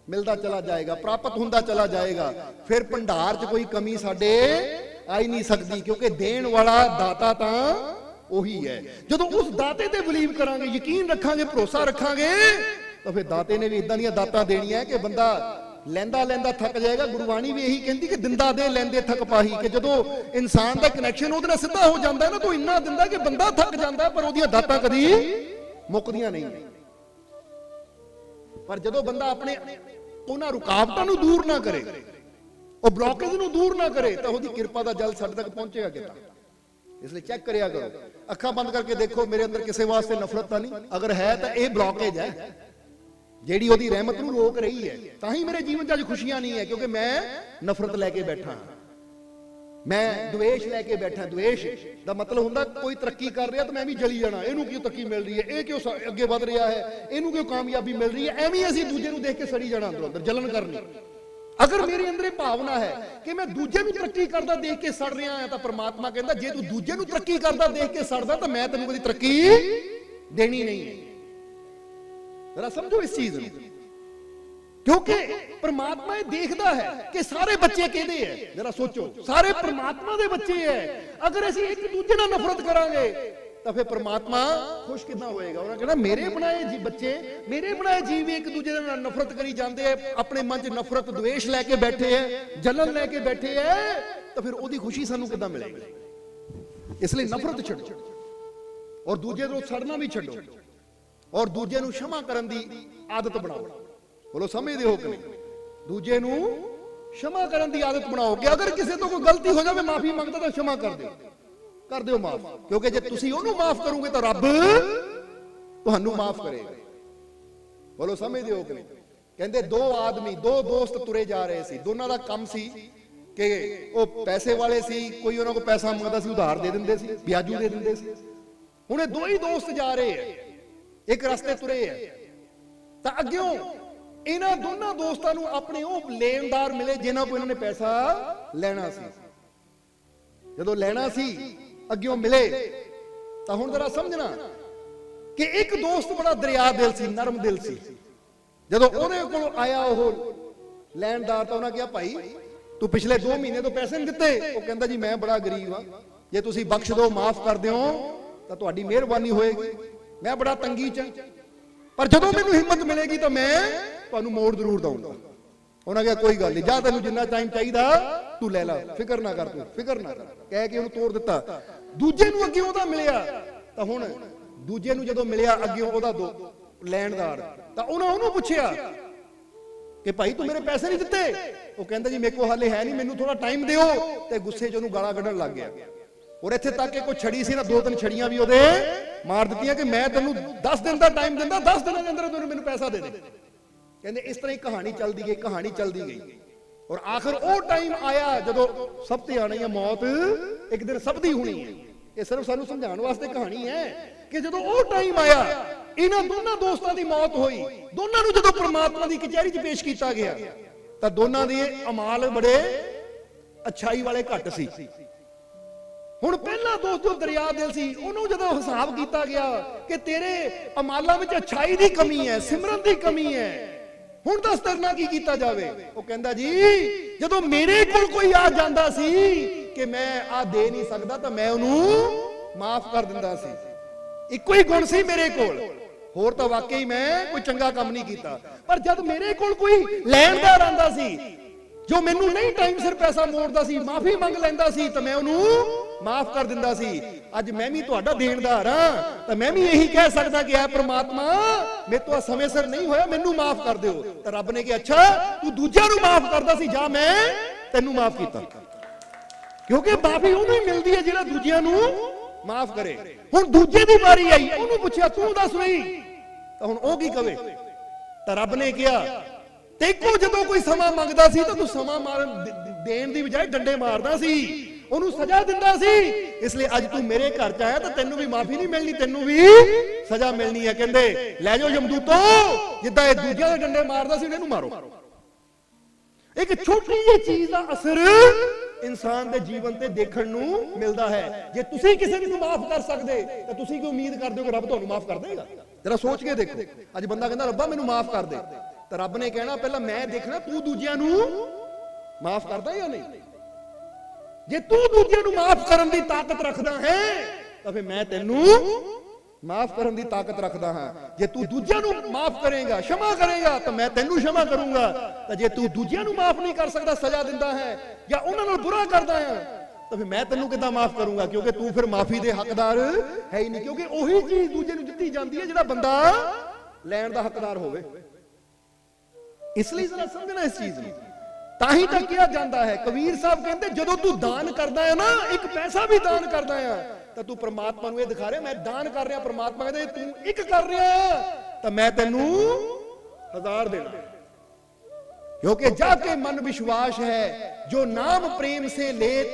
ਮਿਲਦਾ ਚਲਾ ਜਾਏਗਾ, ਪ੍ਰਾਪਤ ਹੁੰਦਾ ਚਲਾ ਜਾਏਗਾ। ਫਿਰ ਭੰਡਾਰ 'ਚ ਕੋਈ ਕਮੀ ਸਾਡੇ ਆ ਹੀ ਨਹੀਂ ਸਕਦੀ, ਕਿਉਂਕਿ ਦੇਣ ਵਾਲਾ ਦਾਤਾ ਤਾਂ ਉਹੀ ਹੈ। ਜਦੋਂ ਉਸ ਦਾਤੇ ਤੇ ਬਲੀਵ ਕਰਾਂਗੇ, ਯਕੀਨ ਰੱਖਾਂਗੇ, ਭਰੋਸਾ ਰੱਖਾਂਗੇ, ਤਾਂ ਫਿਰ ਦਾਤੇ ਨੇ ਵੀ ਇਦਾਂ ਦੀਆਂ ਦਾਤਾਂ ਦੇਣੀਆਂ ਕਿ ਬੰਦਾ ਲੈਂਦਾ ਲੈਂਦਾ ਥੱਕ ਜਾਏਗਾ। ਗੁਰਬਾਣੀ ਵੀ ਇਹੀ ਕਹਿੰਦੀ ਕਿ ਦਿੰਦਾ ਦੇ ਲੈਂਦੇ ਥੱਕ ਪਾਹੀ, ਕਿ ਜਦੋਂ ਇਨਸਾਨ ਦਾ ਕਨੈਕਸ਼ਨ ਉਹਦੇ ਨਾਲ ਸਿੱਧਾ ਹੋ ਜਾਂਦਾ ਹੈ ਨਾ, ਤਾਂ ਇੰਨਾ ਦਿੰਦਾ ਕਿ ਬੰਦਾ ਥੱਕ ਜਾਂਦਾ, ਪਰ ਉਹਦੀਆਂ ਦਾਤਾਂ ਕਦੀ ਮੁੱਕਦੀਆਂ ਨਹੀਂ। ਪਰ ਜਦੋਂ ਬੰਦਾ ਆਪਣੇ ਉਹਨਾਂ ਰੁਕਾਵਟਾਂ ਨੂੰ ਦੂਰ ਨਾ ਕਰੇ, ਉਹ ਬਲੌਕੇਜ ਨੂੰ ਦੂਰ ਨਾ ਕਰੇ, ਤਾਂ ਉਹਦੀ ਕਿਰਪਾ ਦਾ ਜਲ ਸਾਡੇ ਤੱਕ ਪਹੁੰਚੇਗਾ ਕਿੱਦਾਂ? ਇਸ ਲਈ ਚੈੱਕ ਕਰਿਆ ਕਰੋ, ਅੱਖਾਂ ਬੰਦ ਕਰਕੇ ਦੇਖੋ ਮੇਰੇ ਅੰਦਰ ਕਿਸੇ ਵਾਸਤੇ ਨਫ਼ਰਤ ਤਾਂ ਨਹੀਂ, ਅਗਰ ਹੈ ਤਾਂ ਇਹ ਬਲੌਕੇਜ ਹੈ ਜਿਹੜੀ ਉਹਦੀ ਰਹਿਮਤ ਨੂੰ ਰੋਕ ਰਹੀ ਹੈ। ਤਾਂ ਹੀ ਮੇਰੇ ਜੀਵਨ 'ਚ ਅੱਜ ਖੁਸ਼ੀਆਂ ਨਹੀਂ ਹੈ, ਕਿਉਂਕਿ ਮੈਂ ਨਫ਼ਰਤ ਲੈ ਕੇ ਬੈਠਾ, ਮੈਂ ਦੁਵੇਸ਼ ਲੈ ਕੇ ਬੈਠਾ। ਦੁਵੇਸ਼ ਦਾ ਮਤਲਬ ਹੁੰਦਾ ਕੋਈ ਤਰੱਕੀ ਕਰ ਰਿਹਾ ਤਾਂ ਮੈਂ ਵੀ ਜਲੀ ਜਾਣਾ, ਇਹਨੂੰ ਕਿਉਂ ਤਰੱਕੀ ਮਿਲ ਰਹੀ ਹੈ, ਇਹ ਕਿਉਂ ਅੱਗੇ ਵਧ ਰਿਹਾ ਹੈ, ਇਹਨੂੰ ਕਿਉਂ ਕਾਮਯਾਬੀ ਮਿਲ ਰਹੀ ਹੈ, ਐਵੇਂ ਅਸੀਂ ਦੂਜੇ ਨੂੰ ਦੇਖ ਕੇ ਸੜੀ ਜਾਣਾ, ਅੰਦਰੋਂ ਅੰਦਰ ਜਲਨ ਕਰਨੀ। ਅਗਰ ਮੇਰੇ ਅੰਦਰ ਇਹ ਭਾਵਨਾ ਹੈ ਕਿ ਮੈਂ ਦੂਜੇ ਨੂੰ ਤਰੱਕੀ ਕਰਦਾ ਦੇਖ ਕੇ ਸੜ ਰਿਹਾ ਹਾਂ, ਤਾਂ ਪ੍ਰਮਾਤਮਾ ਕਹਿੰਦਾ ਜੇ ਤੂੰ ਦੂਜੇ ਨੂੰ ਤਰੱਕੀ ਕਰਦਾ ਦੇਖ ਕੇ ਸੜਦਾ ਤਾਂ ਮੈਂ ਤੈਨੂੰ ਕਦੀ ਤਰੱਕੀ ਦੇਣੀ ਨਹੀਂ ਹੈ। ਜਰਾ ਸਮਝੋ ਇਸ ਚੀਜ਼ ਨੂੰ, ਕਿਉਂਕਿ ਪ੍ਰਮਾਤਮਾ ਇਹ ਦੇਖਦਾ ਹੈ ਕਿ ਸਾਰੇ ਬੱਚੇ ਕਿਹਦੇ ਹੈ। ਜਰਾ ਸੋਚੋ, ਸਾਰੇ ਪ੍ਰਮਾਤਮਾ ਦੇ ਬੱਚੇ ਹੈ। ਅਗਰ ਅਸੀਂ ਇੱਕ ਦੂਜੇ ਨਾਲ ਨਫ਼ਰਤ ਕਰਾਂਗੇ ਤਾਂ ਫਿਰ ਪ੍ਰਮਾਤਮਾ ਖੁਸ਼ ਕਿੱਦਾਂ ਹੋਏਗਾ? ਉਹਨਾਂ ਕਹਿੰਦਾ ਮੇਰੇ ਬਣਾਏ ਜੀ ਬੱਚੇ, ਮੇਰੇ ਬਣਾਏ ਜੀਵ ਇੱਕ ਦੂਜੇ ਨਾਲ ਨਫ਼ਰਤ ਕਰੀ ਜਾਂਦੇ ਆ, ਆਪਣੇ ਮਨ 'ਚ ਨਫ਼ਰਤ ਦੁਵੇਸ਼ ਲੈ ਕੇ ਬੈਠੇ ਹੈ, ਜਲਨ ਲੈ ਕੇ ਬੈਠੇ ਹੈ, ਤਾਂ ਫਿਰ ਉਹਦੀ ਖੁਸ਼ੀ ਸਾਨੂੰ ਕਿੱਦਾਂ ਮਿਲੇਗੀ? ਇਸ ਲਈ ਨਫ਼ਰਤ ਛੱਡੋ ਔਰ ਦੂਜੇ ਨੂੰ ਛੱਡਣਾ ਵੀ ਛੱਡੋ ਔਰ ਦੂਜੇ ਨੂੰ क्षमा ਕਰਨ ਦੀ ਆਦਤ ਬਣਾਓ। ਬੋਲੋ ਸਮਝਦੇ ਹੋ ਕਿ ਨਹੀਂ? ਦੂਜੇ ਨੂੰ क्षमा ਕਰਨ ਦੀ ਆਦਤ ਬਣਾਓ ਕਿ ਅਗਰ ਕਿਸੇ ਤੋਂ ਕੋਈ ਗਲਤੀ ਹੋ ਜਾਵੇ, ਮਾਫੀ ਮੰਗਦਾ ਤਾਂ क्षमा ਕਰ ਦਿਓ ਮਾਫ, ਕਿਉਂਕਿ ਜੇ ਤੁਸੀਂ ਉਹਨੂੰ ਮਾਫ ਕਰੋਗੇ ਤਾਂ ਰੱਬ ਤੁਹਾਨੂੰ ਮਾਫ ਕਰੇਗਾ। ਬੋਲੋ ਸਮਝਦੇ ਹੋ ਕਿ ਨਹੀਂ? ਕਹਿੰਦੇ ਦੋ ਦੋਸਤ ਤੁਰੇ ਜਾ ਰਹੇ ਸੀ, ਦੋਨਾਂ ਦਾ ਕੰਮ ਸੀ ਕਿ ਉਹ ਪੈਸੇ ਵਾਲੇ ਸੀ, ਕੋਈ ਉਹਨਾਂ ਕੋਲ ਪੈਸਾ ਮੰਗਦਾ ਸੀ ਉਧਾਰ ਦੇ ਦਿੰਦੇ ਸੀ, ਵਿਆਜੂ ਦੇ ਦਿੰਦੇ ਸੀ। ਹੁਣ ਇਹ ਦੋ ਹੀ ਦੋਸਤ ਜਾ ਰਹੇ ਹੈ, ਇੱਕ ਰਸਤੇ ਤੁਰੇ ਹੈ, ਤਾਂ ਅੱਗਿਓਂ ਇਹਨਾਂ ਦੋਨਾਂ ਦੋਸਤਾਂ ਨੂੰ ਆਪਣੇ ਉਹ ਲੈਣਦਾਰ ਮਿਲੇ ਜਿਨ੍ਹਾਂ ਕੋਲ ਇਹਨਾਂ ਨੇ ਪੈਸਾ ਲੈਣਾ ਸੀ। ਜਦੋਂ ਲੈਣਾ ਸੀ ਅੱਗਿਓਂ ਮਿਲੇ ਤਾਂ ਹੁਣ ਜਰਾ ਸਮਝਣਾ ਕਿ ਇੱਕ ਦੋਸਤ ਬੜਾ ਦਰਿਆ ਦਿਲ ਸੀ, ਨਰਮ ਦਿਲ ਸੀ। ਜਦੋਂ ਉਹਦੇ ਕੋਲ ਆਇਆ ਉਹ ਲੈਣਦਾਰ ਤਾਂ ਉਹਨਾਂ ਕਿਹਾ ਭਾਈ ਤੂੰ ਪਿਛਲੇ 2 ਮਹੀਨੇ ਤੋਂ ਪੈਸੇ ਨਹੀਂ ਦਿੱਤੇ। ਉਹ ਕਹਿੰਦਾ ਜੀ ਮੈਂ ਬੜਾ ਗਰੀਬ ਹਾਂ, ਜੇ ਤੁਸੀਂ ਬਖਸ਼ ਦਿਓ, ਮਾਫ ਕਰ ਦਿਓ ਤਾਂ ਤੁਹਾਡੀ ਮਿਹਰਬਾਨੀ ਹੋਏਗੀ, ਮੈਂ ਬੜਾ ਤੰਗੀ 'ਚ, ਪਰ ਜਦੋਂ ਮੈਨੂੰ ਹਿੰਮਤ ਮਿਲੇਗੀ ਤਾਂ ਮੈਂ ਤੁਹਾਨੂੰ ਮੋੜ ਜ਼ਰੂਰ ਦਊਂਗਾ। ਉਹਨਾਂ ਕਿਹਾ ਕੋਈ ਗੱਲ ਨਹੀਂ, ਜਾ ਤੈਨੂੰ ਜਿੰਨਾ ਟਾਈਮ ਚਾਹੀਦਾ ਤੂੰ ਲੈ ਲੈ, ਫਿਕਰ ਨਾ ਕਰ, ਤੂੰ ਫਿਕਰ ਨਾ ਕਰ, ਕਹਿ ਕੇ ਉਹਨੂੰ ਤੋੜ ਦਿੱਤਾ। ਦੂਜੇ ਨੂੰ ਅੱਗੇ ਉਹਦਾ ਮਿਲਿਆ ਤਾਂ ਹੁਣ ਦੂਜੇ ਨੂੰ ਜਦੋਂ ਮਿਲਿਆ ਅੱਗੇ ਉਹਦਾ ਲੈਣਦਾਰ, ਤਾਂ ਉਹਨੂੰ ਪੁੱਛਿਆ ਕਿ ਭਾਈ ਤੂੰ ਮੇਰੇ ਪੈਸੇ ਨਹੀਂ ਦਿੱਤੇ। ਉਹ ਕਹਿੰਦਾ ਜੀ ਮੇਰੇ ਕੋਲ ਹਾਲੇ ਹੈ ਨਹੀਂ, ਮੈਨੂੰ ਥੋੜਾ ਟਾਈਮ ਦਿਓ, ਤੇ ਗੁੱਸੇ 'ਚ ਉਹਨੂੰ ਗਾਲਾਂ ਕੱਢਣ ਲੱਗ ਗਿਆ। ਔਰ ਇੱਥੇ ਤੱਕ ਕਿ ਕੋਈ ਛੜੀ ਸੀ ਨਾ, 2-3 ਛੜੀਆਂ ਵੀ ਉਹਦੇ ਮਾਰ ਦਿੱਤੀਆਂ ਕਿ ਮੈਂ ਤੈਨੂੰ 10 ਦਿਨ ਦਾ ਟਾਈਮ ਦਿੰਦਾ, 10 ਦਿਨਾਂ ਦੇ ਅੰਦਰ ਤੂੰ ਮੈਨੂੰ ਪੈਸਾ ਦੇ ਦੇ। ਕਹਿੰਦੇ ਇਸ ਤਰ੍ਹਾਂ ਹੀ ਕਹਾਣੀ ਚੱਲਦੀ ਗਈ ਔਰ ਆਖਰ ਉਹ ਟਾਈਮ ਆਇਆ ਜਦੋਂ ਸਭ ਤੇ ਆਣੀ ਹੈ ਮੌਤ, ਇੱਕ ਦਿਨ ਸਭ ਦੀ ਹੋਣੀ ਹੈ। ਇਹ ਸਿਰਫ ਸਾਨੂੰ ਸਮਝਾਉਣ ਵਾਸਤੇ ਕਹਾਣੀ ਹੈ ਕਿ ਜਦੋਂ ਉਹ ਟਾਈਮ ਆਇਆ, ਇਹਨਾਂ ਦੋਨਾਂ ਦੋਸਤਾਂ ਦੀ ਮੌਤ ਹੋਈ। ਦੋਨਾਂ ਨੂੰ ਜਦੋਂ ਪ੍ਰਮਾਤਮਾ ਦੀ ਕਚਹਿਰੀ 'ਚ ਪੇਸ਼ ਕੀਤਾ ਗਿਆ ਤਾਂ ਦੋਨਾਂ ਦੇ ਅਮਾਲ ਬੜੇ ਅੱਛਾਈ ਵਾਲੇ ਘੱਟ ਸੀ। ਹੁਣ ਪਹਿਲਾ ਦੋਸਤ ਜੋ ਦਰਿਆ ਦਿਲ ਸੀ, ਉਹਨੂੰ ਜਦੋਂ ਹਿਸਾਬ ਕੀਤਾ ਗਿਆ ਕਿ ਤੇਰੇ ਅਮਾਲਾਂ ਵਿੱਚ ਅੱਛਾਈ ਦੀ ਕਮੀ ਹੈ, ਸਿਮਰਨ ਦੀ ਕਮੀ ਹੈ, ਹੁਣ ਦੱਸ ਤਰਨਾ ਕੀ ਕੀਤਾ ਜਾਵੇ। ਉਹ ਕਹਿੰਦਾ ਜੀ ਜਦੋਂ ਮੇਰੇ ਕੋਲ ਕੋਈ ਆ ਜਾਂਦਾ ਸੀ ਕਿ ਮੈਂ ਆ ਦੇ ਨਹੀਂ ਸਕਦਾ ਤਾਂ ਮੈਂ ਉਹਨੂੰ ਮਾਫ ਕਰ ਦਿੰਦਾ ਸੀ। ਇੱਕੋ ਹੀ ਗੁਣ ਸੀ ਮੇਰੇ ਕੋਲ, ਹੋਰ ਤਾਂ ਵਾਕਈ ਮੈਂ ਕੋਈ ਚੰਗਾ ਕੰਮ ਨਹੀਂ ਕੀਤਾ। ਪਰ ਜਦ ਮੇਰੇ ਕੋਲ ਕੋਈ ਲੈਣਦਾਰ ਆਂਦਾ ਸੀ ਜੋ ਮੈਨੂੰ ਨਹੀਂ ਟਾਈਮ ਸਿਰ ਪੈਸਾ ਮੋੜਦਾ ਸੀ, ਮਾਫੀ ਮੰਗ ਲੈਂਦਾ ਸੀ, ਤਾਂ ਮੈਂ ਉਹਨੂੰ ਮਾਫ ਕਰ ਦਿੰਦਾ ਸੀ। ਅੱਜ ਮੈਂ ਵੀ ਤੁਹਾਡਾ ਦੇਣਦਾਰ ਹਾਂ ਤਾਂ ਮੈਂ ਵੀ ਇਹੀ ਕਹਿ ਸਕਦਾ ਕਿ ਐ ਪ੍ਰਮਾਤਮਾ ਮੇਰੇ ਤੋਂ ਸਮੇਂ ਸਿਰ ਨਹੀਂ ਹੋਇਆ, ਮੈਨੂੰ ਮਾਫ ਕਰ ਦਿਓ। ਤਾਂ ਰੱਬ ਨੇ ਕਿਹਾ ਅੱਛਾ ਤੂੰ ਦੂਜਿਆਂ ਨੂੰ ਮਾਫ ਕਰਦਾ ਸੀ, ਜਾ ਮੈਂ ਤੈਨੂੰ ਮਾਫ ਕੀਤਾ। ਕਿਉਂਕਿ ਮਾਫੀ ਉਹਨੂੰ ਹੀ ਮਿਲਦੀ ਹੈ ਜਿਹੜਾ ਦੂਜਿਆਂ ਨੂੰ ਮਾਫ ਕਰੇ। ਹੁਣ ਦੂਜੇ ਦੀ ਵਾਰੀ ਆਈ, ਉਹਨੂੰ ਪੁੱਛਿਆ ਤੂੰ ਦੱਸ ਨਹੀਂ, ਤਾਂ ਹੁਣ ਉਹ ਕੀ ਕਵੇ? ਤਾਂ ਰੱਬ ਨੇ ਕਿਹਾ ਦੇਖੋ ਜਦੋਂ ਕੋਈ ਸਮਾਂ ਮੰਗਦਾ ਸੀ ਤਾਂ ਤੂੰ ਸਮਾਂ ਦੇਣ ਦੀ ਬਜਾਏ ਡੰਡੇ ਮਾਰਦਾ ਸੀ, ਉਹਨੂੰ ਸਜ਼ਾ ਦਿੰਦਾ ਸੀ। ਇਸ ਲਈ ਅੱਜ ਤੂੰ ਮੇਰੇ ਘਰ 'ਚ ਆਇਆ ਤਾਂ ਤੈਨੂੰ ਵੀ ਮਾਫੀ ਨਹੀਂ ਮਿਲਣੀ, ਤੈਨੂੰ ਵੀ ਸਜ਼ਾ ਮਿਲਣੀ ਹੈ। ਕਹਿੰਦੇ ਲੈ ਜਾਓ ਯਮਦੂਤੋ, ਜਿੱਦਾਂ ਇਹ ਦੂਜਿਆਂ ਦੇ ਡੰਡੇ ਮਾਰਦਾ ਸੀ ਇਹਨੂੰ ਮਾਰੋ। ਇੱਕ ਛੋਟੀ ਜਿਹੀ ਚੀਜ਼ ਦਾ ਅਸਰ ਇਨਸਾਨ ਦੇ ਜੀਵਨ ਤੇ ਦੇਖਣ ਨੂੰ ਮਿਲਦਾ ਹੈ। ਜੇ ਤੁਸੀਂ ਕਿਸੇ ਨੂੰ ਮਾਫ ਕਰ ਸਕਦੇ ਤਾਂ ਤੁਸੀਂ ਕੀ ਉਮੀਦ ਕਰਦੇ ਹੋ ਕਿ ਰੱਬ ਤੁਹਾਨੂੰ ਮਾਫ ਕਰ ਦੇਗਾ? ਜਰਾ ਸੋਚ ਕੇ ਦੇਖੋ। ਅੱਜ ਬੰਦਾ ਕਹਿੰਦਾ ਰੱਬਾ ਮੈਨੂੰ ਮਾਫ ਕਰ ਦੇ, ਤਾਂ ਰੱਬ ਨੇ ਕਹਿਣਾ ਪਹਿਲਾਂ ਮੈਂ ਦੇਖਣਾ ਤੂੰ ਦੂਜਿਆਂ ਨੂੰ ਮਾਫ ਕਰਦਾ ਜਾਂ ਨਹੀਂ। ਜੇ ਤੂੰ ਦੂਜਿਆਂ ਨੂੰ ਮਾਫ ਕਰਨ ਦੀ ਤਾਕਤ ਰੱਖਦਾ ਹੈ ਤਾਂ ਫਿਰ ਮੈਂ ਤੈਨੂੰ ਮਾਫ ਕਰਨ ਦੀ ਤਾਕਤ ਰੱਖਦਾ ਹਾਂ। ਜੇ ਤੂੰ ਦੂਜਿਆਂ ਨੂੰ ਮਾਫ ਕਰੇਗਾ, क्षमा ਕਰੇਗਾ, ਤਾਂ ਮੈਂ ਤੈਨੂੰ क्षमा ਕਰੂੰਗਾ। ਤਾਂ ਜੇ ਤੂੰ ਦੂਜਿਆਂ ਨੂੰ ਮਾਫ ਨਹੀਂ ਕਰ ਸਕਦਾ, ਸਜ਼ਾ ਦਿੰਦਾ ਹੈ ਜਾਂ ਉਹਨਾਂ ਨਾਲ ਬੁਰਾ ਕਰਦਾ ਹੈ, ਤਾਂ ਫਿਰ ਮੈਂ ਤੈਨੂੰ ਕਿੱਦਾਂ ਮਾਫ ਕਰੂੰਗਾ? ਕਿਉਂਕਿ ਤੂੰ ਫਿਰ ਮਾਫੀ ਦੇ ਹੱਕਦਾਰ ਹੈ ਹੀ ਨਹੀਂ। ਕਿਉਂਕਿ ਉਹੀ ਚੀਜ਼ ਦੂਜੇ ਨੂੰ ਦਿੱਤੀ ਜਾਂਦੀ ਹੈ ਜਿਹੜਾ ਬੰਦਾ ਲੈਣ ਦਾ ਹੱਕਦਾਰ ਹੋਵੇ। ਇਸ ਲਈ ਜ਼ਰਾ ਸਮਝਣਾ ਇਸ ਚੀਜ਼ ਨੂੰ। ਤਾਂ ਹੀ ਤਾਂ ਕਿਹਾ ਜਾਂਦਾ ਹੈ, ਕਬੀਰ ਸਾਹਿਬ ਕਹਿੰਦੇ ਜਦੋਂ ਤੂੰ ਦਾਨ ਕਰਦਾ ਹੈ ਨਾ, ਇੱਕ ਪੈਸਾ ਵੀ ਦਾਨ ਕਰਦਾ ਹੈ, ਤਾਂ ਤੂੰ ਪ੍ਰਮਾਤਮਾ ਨੂੰ ਇਹ ਦਿਖਾ ਰਿਹਾ ਮੈਂ ਦਾਨ ਕਰ ਰਿਹਾ। ਪ੍ਰਮਾਤਮਾ ਕਹਿੰਦੇ ਤੂੰ ਇੱਕ ਕਰ ਰਿਹਾ ਤਾਂ ਮੈਂ ਤੈਨੂੰ 1000 ਦੇਣਾ। क्योंकि जाके मन विश्वास है जो नाम प्रेम से लेत,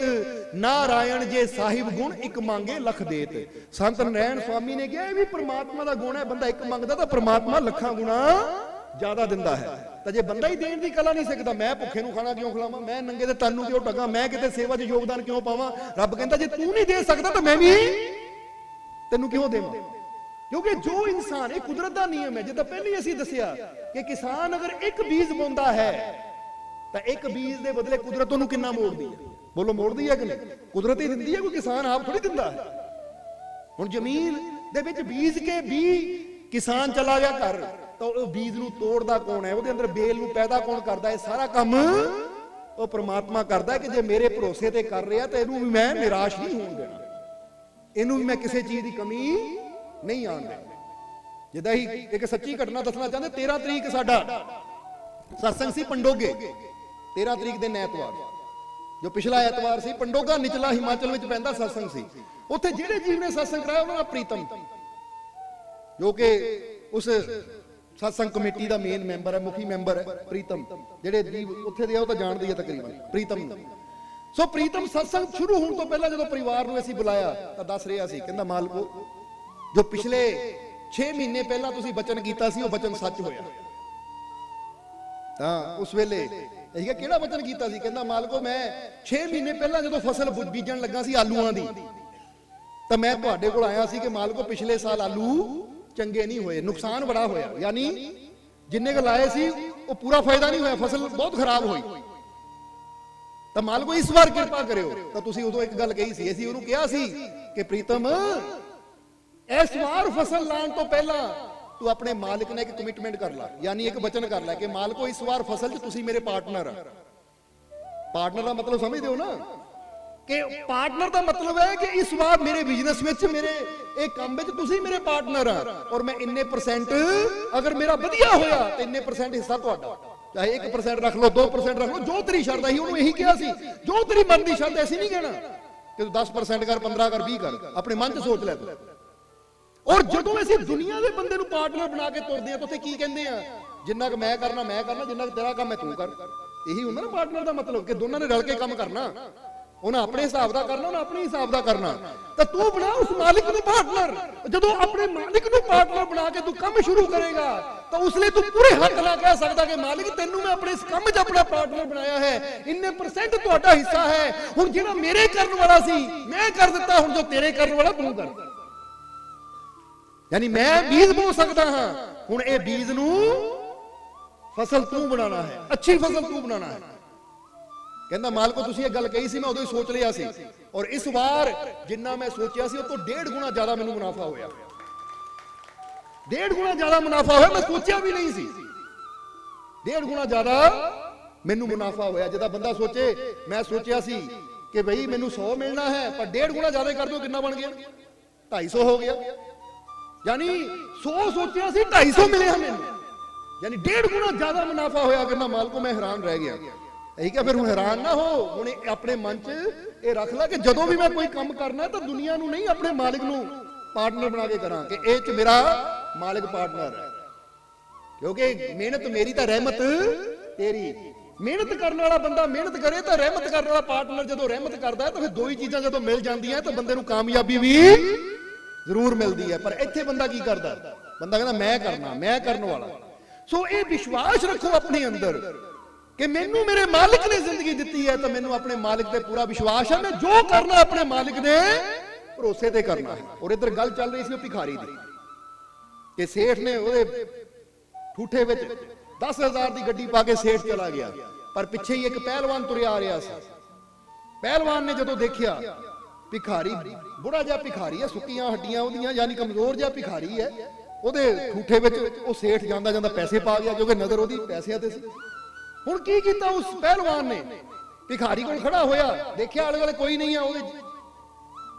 नारायण जे साहिब गुण एक मांगे लख देत। संत नारायण स्वामी ने कहा भी परमात्मा का गुण है, बंदा एक मंगदा तो परमात्मा लखा गुणा ज्यादा दिंदा है। तो जे बंदा ही देण दी कला नहीं सिखदा, मैं भुखे नूं खाना क्यों खिलावां, मैं नंगे दे तन नूं क्यों ढगा, मैं किते सेवा च योगदान क्यों पावां। रब कहंदा जे तू नहीं दे सकदा तो मैं भी तैनूं क्यों देवां। क्योंकि जो इंसान, एक कुदरत का नियम है, जिद्दां पहले असीं दस्सिया कि किसान अगर एक बीज बोंदा है तो एक बीज के बदले कुदरत उन्होंने कितना मोड़ती है। बोलो मोड़ती है कि नहीं? कुदरत ही दिंदी है, कोई किसान आप थोड़ी दिंदा है। हुण जमीन दे विच बीज के भी किसान चला गया घर, तो बीज नूं तोड़दा कौन है, उहदे अंदर बेल नूं पैदा कौन करदा है? सारा काम वो परमात्मा करदा है कि जे मेरे भरोसे ते कर रहा तो इहनूं भी मैं निराश नहीं होण देना, इहनूं भी मैं किसी चीज की कमी नहीं आन देना। जिद्दां ही एक सच्ची घटना दसना चाहते, 13 तरीक साडा सत्संग सी पंडोगे, 13 तरीक दिन ऐतवार, जो पिछला ऐतवार सी, पंडोगा निचला हिमाचल में पैंदा सत्संग सी। उत्थे जिहड़े जीव ने सत्संग कराया उन्हां दा प्रीतम, जो कि उस सत्संग कमेटी का मेन मैंबर है, मुखी मैंबर है प्रीतम। जिहड़े जीव उत्थे दे तां जाणदे ही तकरीबन प्रीतम। सो प्रीतम सत्संग शुरू होने तो पहला जो परिवार नूं असीं बुलाया तां दस रहा सी, कहंदा मालको जो पिछले 6 महीने पहला तुसीं वचन कीता सी, वो वचन सच होया। तां उस वेले ਅਸੀਂ ਕਿਹਾ ਕਿਹੜਾ ਵਚਨ ਕੀਤਾ ਸੀ? ਕਹਿੰਦਾ ਮਾਲਕੋ मैं 6 ਮਹੀਨੇ ਪਹਿਲਾਂ ਜਦੋਂ ਫਸਲ ਬੀਜਣ ਲੱਗਾ ਸੀ ਆਲੂਆਂ ਦੀ, ਤਾਂ ਮੈਂ ਤੁਹਾਡੇ ਕੋਲ ਆਇਆ ਸੀ ਕਿ ਮਾਲਕੋ ਪਿਛਲੇ ਸਾਲ ਆਲੂ ਚੰਗੇ ਨਹੀਂ ਹੋਏ, ਨੁਕਸਾਨ ਬੜਾ ਹੋਇਆ, ਯਾਨੀ ਜਿੰਨੇ ਕੁ ਲਾਏ ਸੀ ਉਹ ਪੂਰਾ ਫਾਇਦਾ ਨਹੀਂ ਹੋਇਆ, ਫਸਲ ਬਹੁਤ ਖਰਾਬ ਹੋਈ। ਤਾਂ ਮਾਲਕੋ ਇਸ ਵਾਰ ਕਿਰਪਾ ਕਰਿਓ। ਤਾਂ ਤੁਸੀਂ ਉਦੋਂ ਇੱਕ ਗੱਲ ਕਹੀ ਸੀ, ਅਸੀਂ ਉਹਨੂੰ ਕਿਹਾ ਸੀ ਕਿ ਪ੍ਰੀਤਮ ਇਸ ਵਾਰ ਫਸਲ ਲਾਉਣ ਤੋਂ ਪਹਿਲਾਂ तू अपने मालिक ने एक कमिटमेंट कर ला, यानी एक वचन कर ला कि मालिको इस बार फसल च तुसी मेरे पार्टनर। पार्टनर का मतलब समझते हो ना, कि पार्टनर का मतलब है कि इस बार मेरे बिजनेस में, मेरे एक काम में तुसी मेरे पार्टनर आ, और मैं इन्ने परसेंट अगर मेरा वधिया होया तो इन्ने परसेंट हिस्सा तुहाडा, चाहे 1% रख लो, 2% रख लो, जो तेरी शर्त ही उन्होंने यही कहा सी, जो तेरी मन की शर्त ऐसी नहीं कहना कि तू 10% कर, 15 कर, 20 कर, अपने मन च सोच लै तू। और जो असीं दुनिया के बंदे नूं पार्टनर बना के तुरदे हां, तो उत्थे की कहंदे आ, जिन्ना मैं करना, जिन्ना तेरा काम है तू कर। यही हुंदा ना पार्टनर का मतलब, कि दोनों ने रल के काम करना, उन्हें अपने हिसाब का करना, उन्हें अपने हिसाब का करना। तो तू बना उस मालिक नूं पार्टनर। जो अपने मालिक नूं पार्टनर बना के तू काम शुरू करेगा, तो उसलिए तू पूरे हक ना कह सकता कि मालिक तैनूं मैं अपने इस काम च अपना पार्टनर बनाया है, इन्ने परसेंट तुहाडा हिस्सा है, हुण जिहड़ा मेरे करन वाला सी मैं कर दिता, हुण जो तेरे करन वाला तू कर। यानी मैं बीज बो सकता हाँ, हुण ये बीज नूं फसल तू बनाना है, अच्छी फसल तू बनाना है। कहंदा मालको तुसीं ये गल कही सी, मैं उदों ही सोच लिया सी, और इस बार जिन्ना मैं सोचिया सी उस तो 1.5 गुना ज्यादा मैनूं मुनाफा होया। 1.5 गुना ज्यादा मुनाफा होया, मैं सोचिया भी नहीं सी। 1.5 गुना ज्यादा मैनूं मुनाफा होया। जिद्दां बंदा सोचे, मैं सोचिया सी कि भाई मैनूं 100 मिलना है, पर 1.5 गुना ज्यादा कर दो, कितना बन गया? 250 हो गया। यानी 100 सोचिया सी, 250 मिले हमें, यानी 1.5 गुना ज्यादा मुनाफा होया। कहना मालको मैं हैरान रह गया। यही क्या फिर हैरान ना हो, हुणे अपने मन च ये रख ला कि जदों भी मैं कोई काम करना तो दुनिया नूं नहीं, अपने मालिक नूं पार्टनर बना के करा, कि ए च मेरा मालिक पार्टनर है। क्योंकि मेहनत मेरी तो रहमत तेरी। मेहनत करने वाला बंदा मेहनत करे तो रहमत करने वाला पार्टनर जदों रहमत करता है, तो फिर दो ही चीज़ां जदों मिल जांदियां तो बंदे नूं कामयाबी भी जरूर मिलती है। पर इत्थे बंदा की करता, बंदा कहना मैं करना, मैं करने वाला। सो ये विश्वास रखो अपने अंदर कि मैनू मेरे मालिक ने जिंदगी दी है, तो मैनू अपने मालिक पे पूरा विश्वास है, मैं जो करना अपने मालिक ने भरोसे ते करना है। और इधर गल चल रही सी भिखारी दी कि सेठ ने ओदे ठूठे विच 10,000 की गड्डी पा के सेठ चला गया, पर पिछे ही एक पहलवान तुरिया आ रहा सी। पहलवान ने जदों देखिया ਭਿਖਾਰੀ ਬੁੜਾ ਜਿਹਾ ਭਿਖਾਰੀ ਹੈ, ਸੁੱਕੀਆਂ ਹੱਡੀਆਂ ਉਹਦੀਆਂ, ਯਾਨੀ ਕਮਜ਼ੋਰ ਜਿਹਾ ਭਿਖਾਰੀ ਹੈ। ਉਹਦੇ ਠੂਠੇ ਵਿੱਚ ਉਹ ਸੇਠ ਜਾਂਦਾ ਜਾਂਦਾ ਪੈਸੇ ਪਾ ਗਿਆ, ਕਿਉਂਕਿ ਨਜ਼ਰ ਉਹਦੀ ਪੈਸਿਆਂ ਤੇ ਸੀ। ਹੁਣ ਕੀ ਕੀਤਾ ਉਸ ਪਹਿਲਵਾਨ ਨੇ? ਭਿਖਾਰੀ ਕੋਲ ਖੜਾ ਹੋਇਆ, ਦੇਖਿਆ ਆਲੇ ਵਾਲੇ ਕੋਈ ਨਹੀਂ ਆ,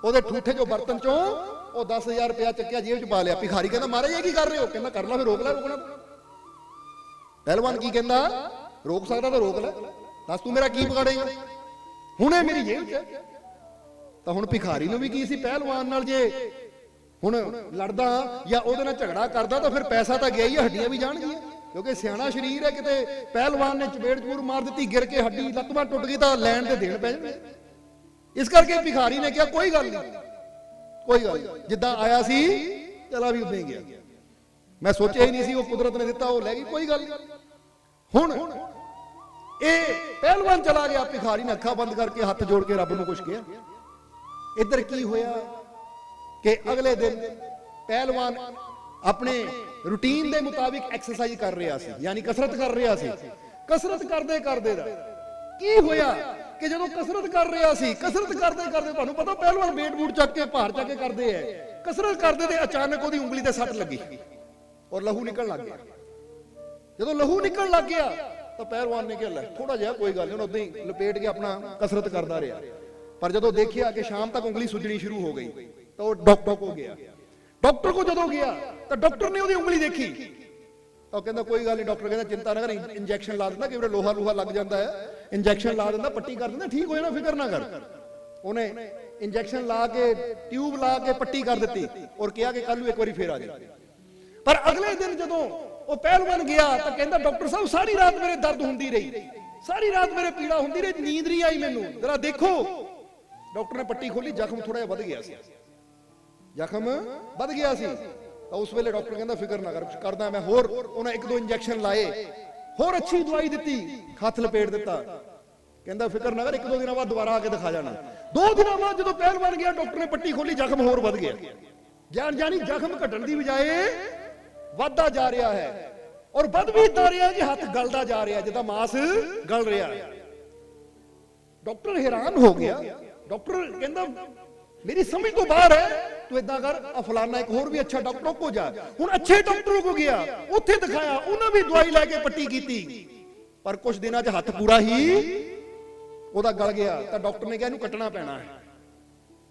ਉਹਦੇ ਠੂਠੇ ਚੋਂ ਬਰਤਨ ਚੋਂ ਉਹ 10,000 ਰੁਪਇਆ ਚੱਕਿਆ, ਜੇਬ 'ਚ ਪਾ ਲਿਆ। ਭਿਖਾਰੀ ਕਹਿੰਦਾ ਮਹਾਰਾਜ ਇਹ ਕੀ ਕਰ ਰਹੇ ਹੋ? ਕਹਿੰਦਾ ਕਰ ਲਾ ਫਿਰ, ਰੋਕ ਲੈ, ਰੋਕਣਾ। ਪਹਿਲਵਾਨ ਕੀ ਕਹਿੰਦਾ? ਰੋਕ ਸਕਦਾ ਤਾਂ ਰੋਕ ਲੈ, ਦੱਸ ਤੂੰ ਮੇਰਾ ਕੀ ਵਿਗਾੜੇਗਾ? ਹੁਣੇ ਮੇਰੀ ਜੇਬ 'ਚ। ਤਾਂ ਹੁਣ ਭਿਖਾਰੀ ਨੂੰ ਵੀ ਕੀ ਸੀ ਪਹਿਲਵਾਨ ਨਾਲ, ਜੇ ਹੁਣ ਲੜਦਾ ਜਾਂ ਉਹਦੇ ਨਾਲ ਝਗੜਾ ਕਰਦਾ ਤਾਂ ਫਿਰ ਪੈਸਾ ਤਾਂ ਗਿਆ ਹੀ, ਹੱਡੀਆਂ ਵੀ ਜਾਣਗੀਆਂ, ਕਿਉਂਕਿ ਸਿਆਣਾ ਸਰੀਰ ਹੈ। ਕਿਤੇ ਪਹਿਲਵਾਨ ਨੇ ਚਪੇੜ ਚਪੂੜ ਮਾਰ ਦਿੱਤੀ, ਗਿਰ ਕੇ ਹੱਡੀ ਲੱਤ-ਬਾਂਹ ਟੁੱਟ ਗਈ ਤਾਂ ਲੈਣ ਦੇ ਦੇਣ ਪੈ ਜਾਣਗੇ। ਇਸ ਕਰਕੇ ਭਿਖਾਰੀ ਨੇ ਕਿਹਾ ਕੋਈ ਗੱਲ ਨਹੀਂ, ਕੋਈ ਗੱਲ ਨਹੀਂ, ਜਿੱਦਾਂ ਆਇਆ ਸੀ ਚਲਾ ਵੀ ਉਦਾਂ ਹੀ ਗਿਆ। ਮੈਂ ਸੋਚਿਆ ਹੀ ਨਹੀਂ ਸੀ, ਉਹ ਕੁਦਰਤ ਨੇ ਦਿੱਤਾ, ਉਹ ਲੈ ਗਈ, ਕੋਈ ਗੱਲ ਨਹੀਂ। ਹੁਣ ਇਹ ਪਹਿਲਵਾਨ ਚਲਾ ਗਿਆ, ਭਿਖਾਰੀ ਨੇ ਅੱਖਾਂ ਬੰਦ ਕਰਕੇ ਹੱਥ ਜੋੜ ਕੇ ਰੱਬ ਨੂੰ ਕੁਝ ਕਿਹਾ। ਇੱਧਰ ਕੀ ਹੋਇਆ ਕਿ ਅਗਲੇ ਦਿਨ ਪਹਿਲਵਾਨ ਆਪਣੇ ਰੂਟੀਨ ਦੇ ਮੁਤਾਬਿਕ ਐਕਸਰਸਾਈਜ਼ ਕਰ ਰਿਹਾ ਸੀ, ਯਾਨੀ ਕਸਰਤ ਕਰ ਰਿਹਾ ਸੀ। ਕਸਰਤ ਕਰਦੇ ਕਰਦੇ ਦਾ ਕੀ ਹੋਇਆ ਕਿ ਜਦੋਂ ਕਸਰਤ ਕਰ ਰਿਹਾ ਸੀ, ਕਸਰਤ ਕਰਦੇ ਕਰਦੇ, ਤੁਹਾਨੂੰ ਪਤਾ ਪਹਿਲਵਾਨ ਵੇਟ ਬੂਟ ਚੱਕ ਕੇ ਭਾਰ ਚੱਕ ਕੇ ਕਰਦੇ ਐ, ਕਸਰਤ ਕਰਦੇ ਤੇ ਅਚਾਨਕ ਉਹਦੀ ਉਂਗਲੀ ਤੇ ਸੱਟ ਲੱਗੀ ਔਰ ਲਹੂ ਨਿਕਲਣ ਲੱਗ ਗਿਆ। ਜਦੋਂ ਲਹੂ ਨਿਕਲਣ ਲੱਗ ਗਿਆ ਤਾਂ ਪਹਿਲਵਾਨ ਨੇ ਕਿਹਾ ਲੈ ਥੋੜਾ ਜਿਹਾ, ਕੋਈ ਗੱਲ ਨਹੀਂ, ਉਹਨੂੰ ਉਦਾਂ ਹੀ ਲਪੇਟ ਕੇ ਆਪਣਾ ਕਸਰਤ ਕਰਦਾ ਰਿਹਾ। ਪਰ ਜਦੋਂ ਦੇਖਿਆ ਕਿ ਸ਼ਾਮ ਤੱਕ ਉਂਗਲੀ ਸੁੱਜਣੀ ਸ਼ੁਰੂ ਹੋ ਗਈ ਤਾਂ ਉਹ ਡਾਕਟਰ ਕੋ ਗਿਆ। ਡਾਕਟਰ ਕੋ ਜਦੋਂ ਗਿਆ ਤਾਂ ਡਾਕਟਰ ਨੇ ਉਹਦੀ ਉਂਗਲੀ ਦੇਖੀ ਤਾਂ ਕਹਿੰਦਾ ਕੋਈ ਗੱਲ ਨਹੀਂ। ਡਾਕਟਰ ਕਹਿੰਦਾ ਚਿੰਤਾ ਨਾ ਕਰ, ਇੰਜੈਕਸ਼ਨ ਲਾ ਦਿੰਦਾ, ਕਿ ਲੋਹਾ ਲੂਹਾ ਲੱਗ ਜਾਂਦਾ ਹੈ, ਇੰਜੈਕਸ਼ਨ ਲਾ ਦਿੰਦਾ, ਪੱਟੀ ਕਰ ਦਿੰਦਾ, ਠੀਕ ਹੋ ਜਾਣਾ, ਫਿਕਰ ਨਾ ਕਰ। ਉਹਨੇ ਇੰਜੈਕਸ਼ਨ ਲਾ ਕੇ, ਟਿਊਬ ਲਾ ਕੇ ਪੱਟੀ ਕਰ ਦਿੱਤੀ ਔਰ ਕਿਹਾ ਕਿ ਕੱਲ ਨੂੰ ਇੱਕ ਵਾਰੀ ਫੇਰ ਆ ਜਾ। ਪਰ ਅਗਲੇ ਦਿਨ ਜਦੋਂ ਉਹ ਪਹਿਲਵਾਨ ਗਿਆ ਤਾਂ ਕਹਿੰਦਾ ਡਾਕਟਰ ਸਾਹਿਬ ਸਾਰੀ ਰਾਤ ਮੇਰੇ ਦਰਦ ਹੁੰਦੀ ਰਹੀ, ਸਾਰੀ ਰਾਤ ਮੇਰੇ ਪੀੜਾ ਹੁੰਦੀ ਰਹੀ, ਨੀਂਦ ਨਹੀਂ ਆਈ ਮੈਨੂੰ, ਜਰਾ ਦੇਖੋ। ਡਾਕਟਰ ਨੇ ਪੱਟੀ ਖੋਲੀ, ਜ਼ਖਮ ਥੋੜਾ ਜਿਹਾ ਵੱਧ ਗਿਆ ਸੀ, ਜ਼ਖਮ ਵੱਧ ਗਿਆ ਸੀ। ਤਾਂ ਉਸ ਵੇਲੇ ਡਾਕਟਰ ਕਹਿੰਦਾ ਫਿਕਰ ਨਾ ਕਰ, ਕੁਝ ਕਰਦਾ ਮੈਂ ਹੋਰ। ਉਹਨੇ 1-2 ਇੰਜੈਕਸ਼ਨ ਲਾਏ, ਹੋਰ ਅੱਛੀ ਦਵਾਈ ਦਿੱਤੀ, ਹੱਥ ਲਪੇਟ ਦਿੱਤਾ। ਕਹਿੰਦਾ ਫਿਕਰ ਨਾ ਕਰ, 1-2 ਦਿਨਾਂ ਬਾਅਦ ਦੁਬਾਰਾ ਆ ਕੇ ਦਿਖਾ ਜਾਣਾ। 2 ਦਿਨਾਂ ਬਾਅਦ ਜਦੋਂ ਪਹਿਲਵਾਨ ਗਿਆ, ਡਾਕਟਰ ਨੇ ਪੱਟੀ ਖੋਲੀ, ਜ਼ਖਮ ਹੋਰ ਵੱਧ ਗਿਆ। ਯਾਨੀ ਜ਼ਖਮ ਘਟਣ ਦੀ ਬਜਾਏ ਵੱਧਦਾ ਜਾ ਰਿਹਾ ਹੈ ਔਰ ਵੱਧ ਵੀ ਇਦਾਂ ਰਿਹਾ ਕਿ ਹੱਥ ਗਲਦਾ ਜਾ ਰਿਹਾ, ਜਿੱਦਾਂ ਮਾਸ ਗਲ ਰਿਹਾ। ਡਾਕਟਰ ਹੈਰਾਨ ਹੋ ਗਿਆ। ਡਾਕਟਰ ਕਹਿੰਦਾ ਮੇਰੀ ਸਮਝ ਤੋਂ ਬਾਹਰ ਹੈ, ਤੂੰ ਇਦਾਂ ਕਰ, ਫਲਾਨਾ ਇੱਕ ਹੋਰ ਵੀ ਅੱਛਾ ਡਾਕਟਰ ਕੋ ਜਾ। ਹੁਣ ਅੱਛੇ ਡਾਕਟਰ ਕੋ ਗਿਆ, ਉੱਥੇ ਦਿਖਾਇਆ, ਉਹਨਾਂ ਵੀ ਦਵਾਈ ਲੈ ਕੇ ਪੱਟੀ ਕੀਤੀ, ਪਰ ਕੁਝ ਦਿਨਾਂ 'ਚ ਹੱਥ ਪੂਰਾ ਹੀ ਉਹਦਾ ਗਲ ਗਿਆ। ਤਾਂ ਡਾਕਟਰ ਨੇ ਕਿਹਾ ਇਹਨੂੰ ਕੱਟਣਾ ਪੈਣਾ ਹੈ,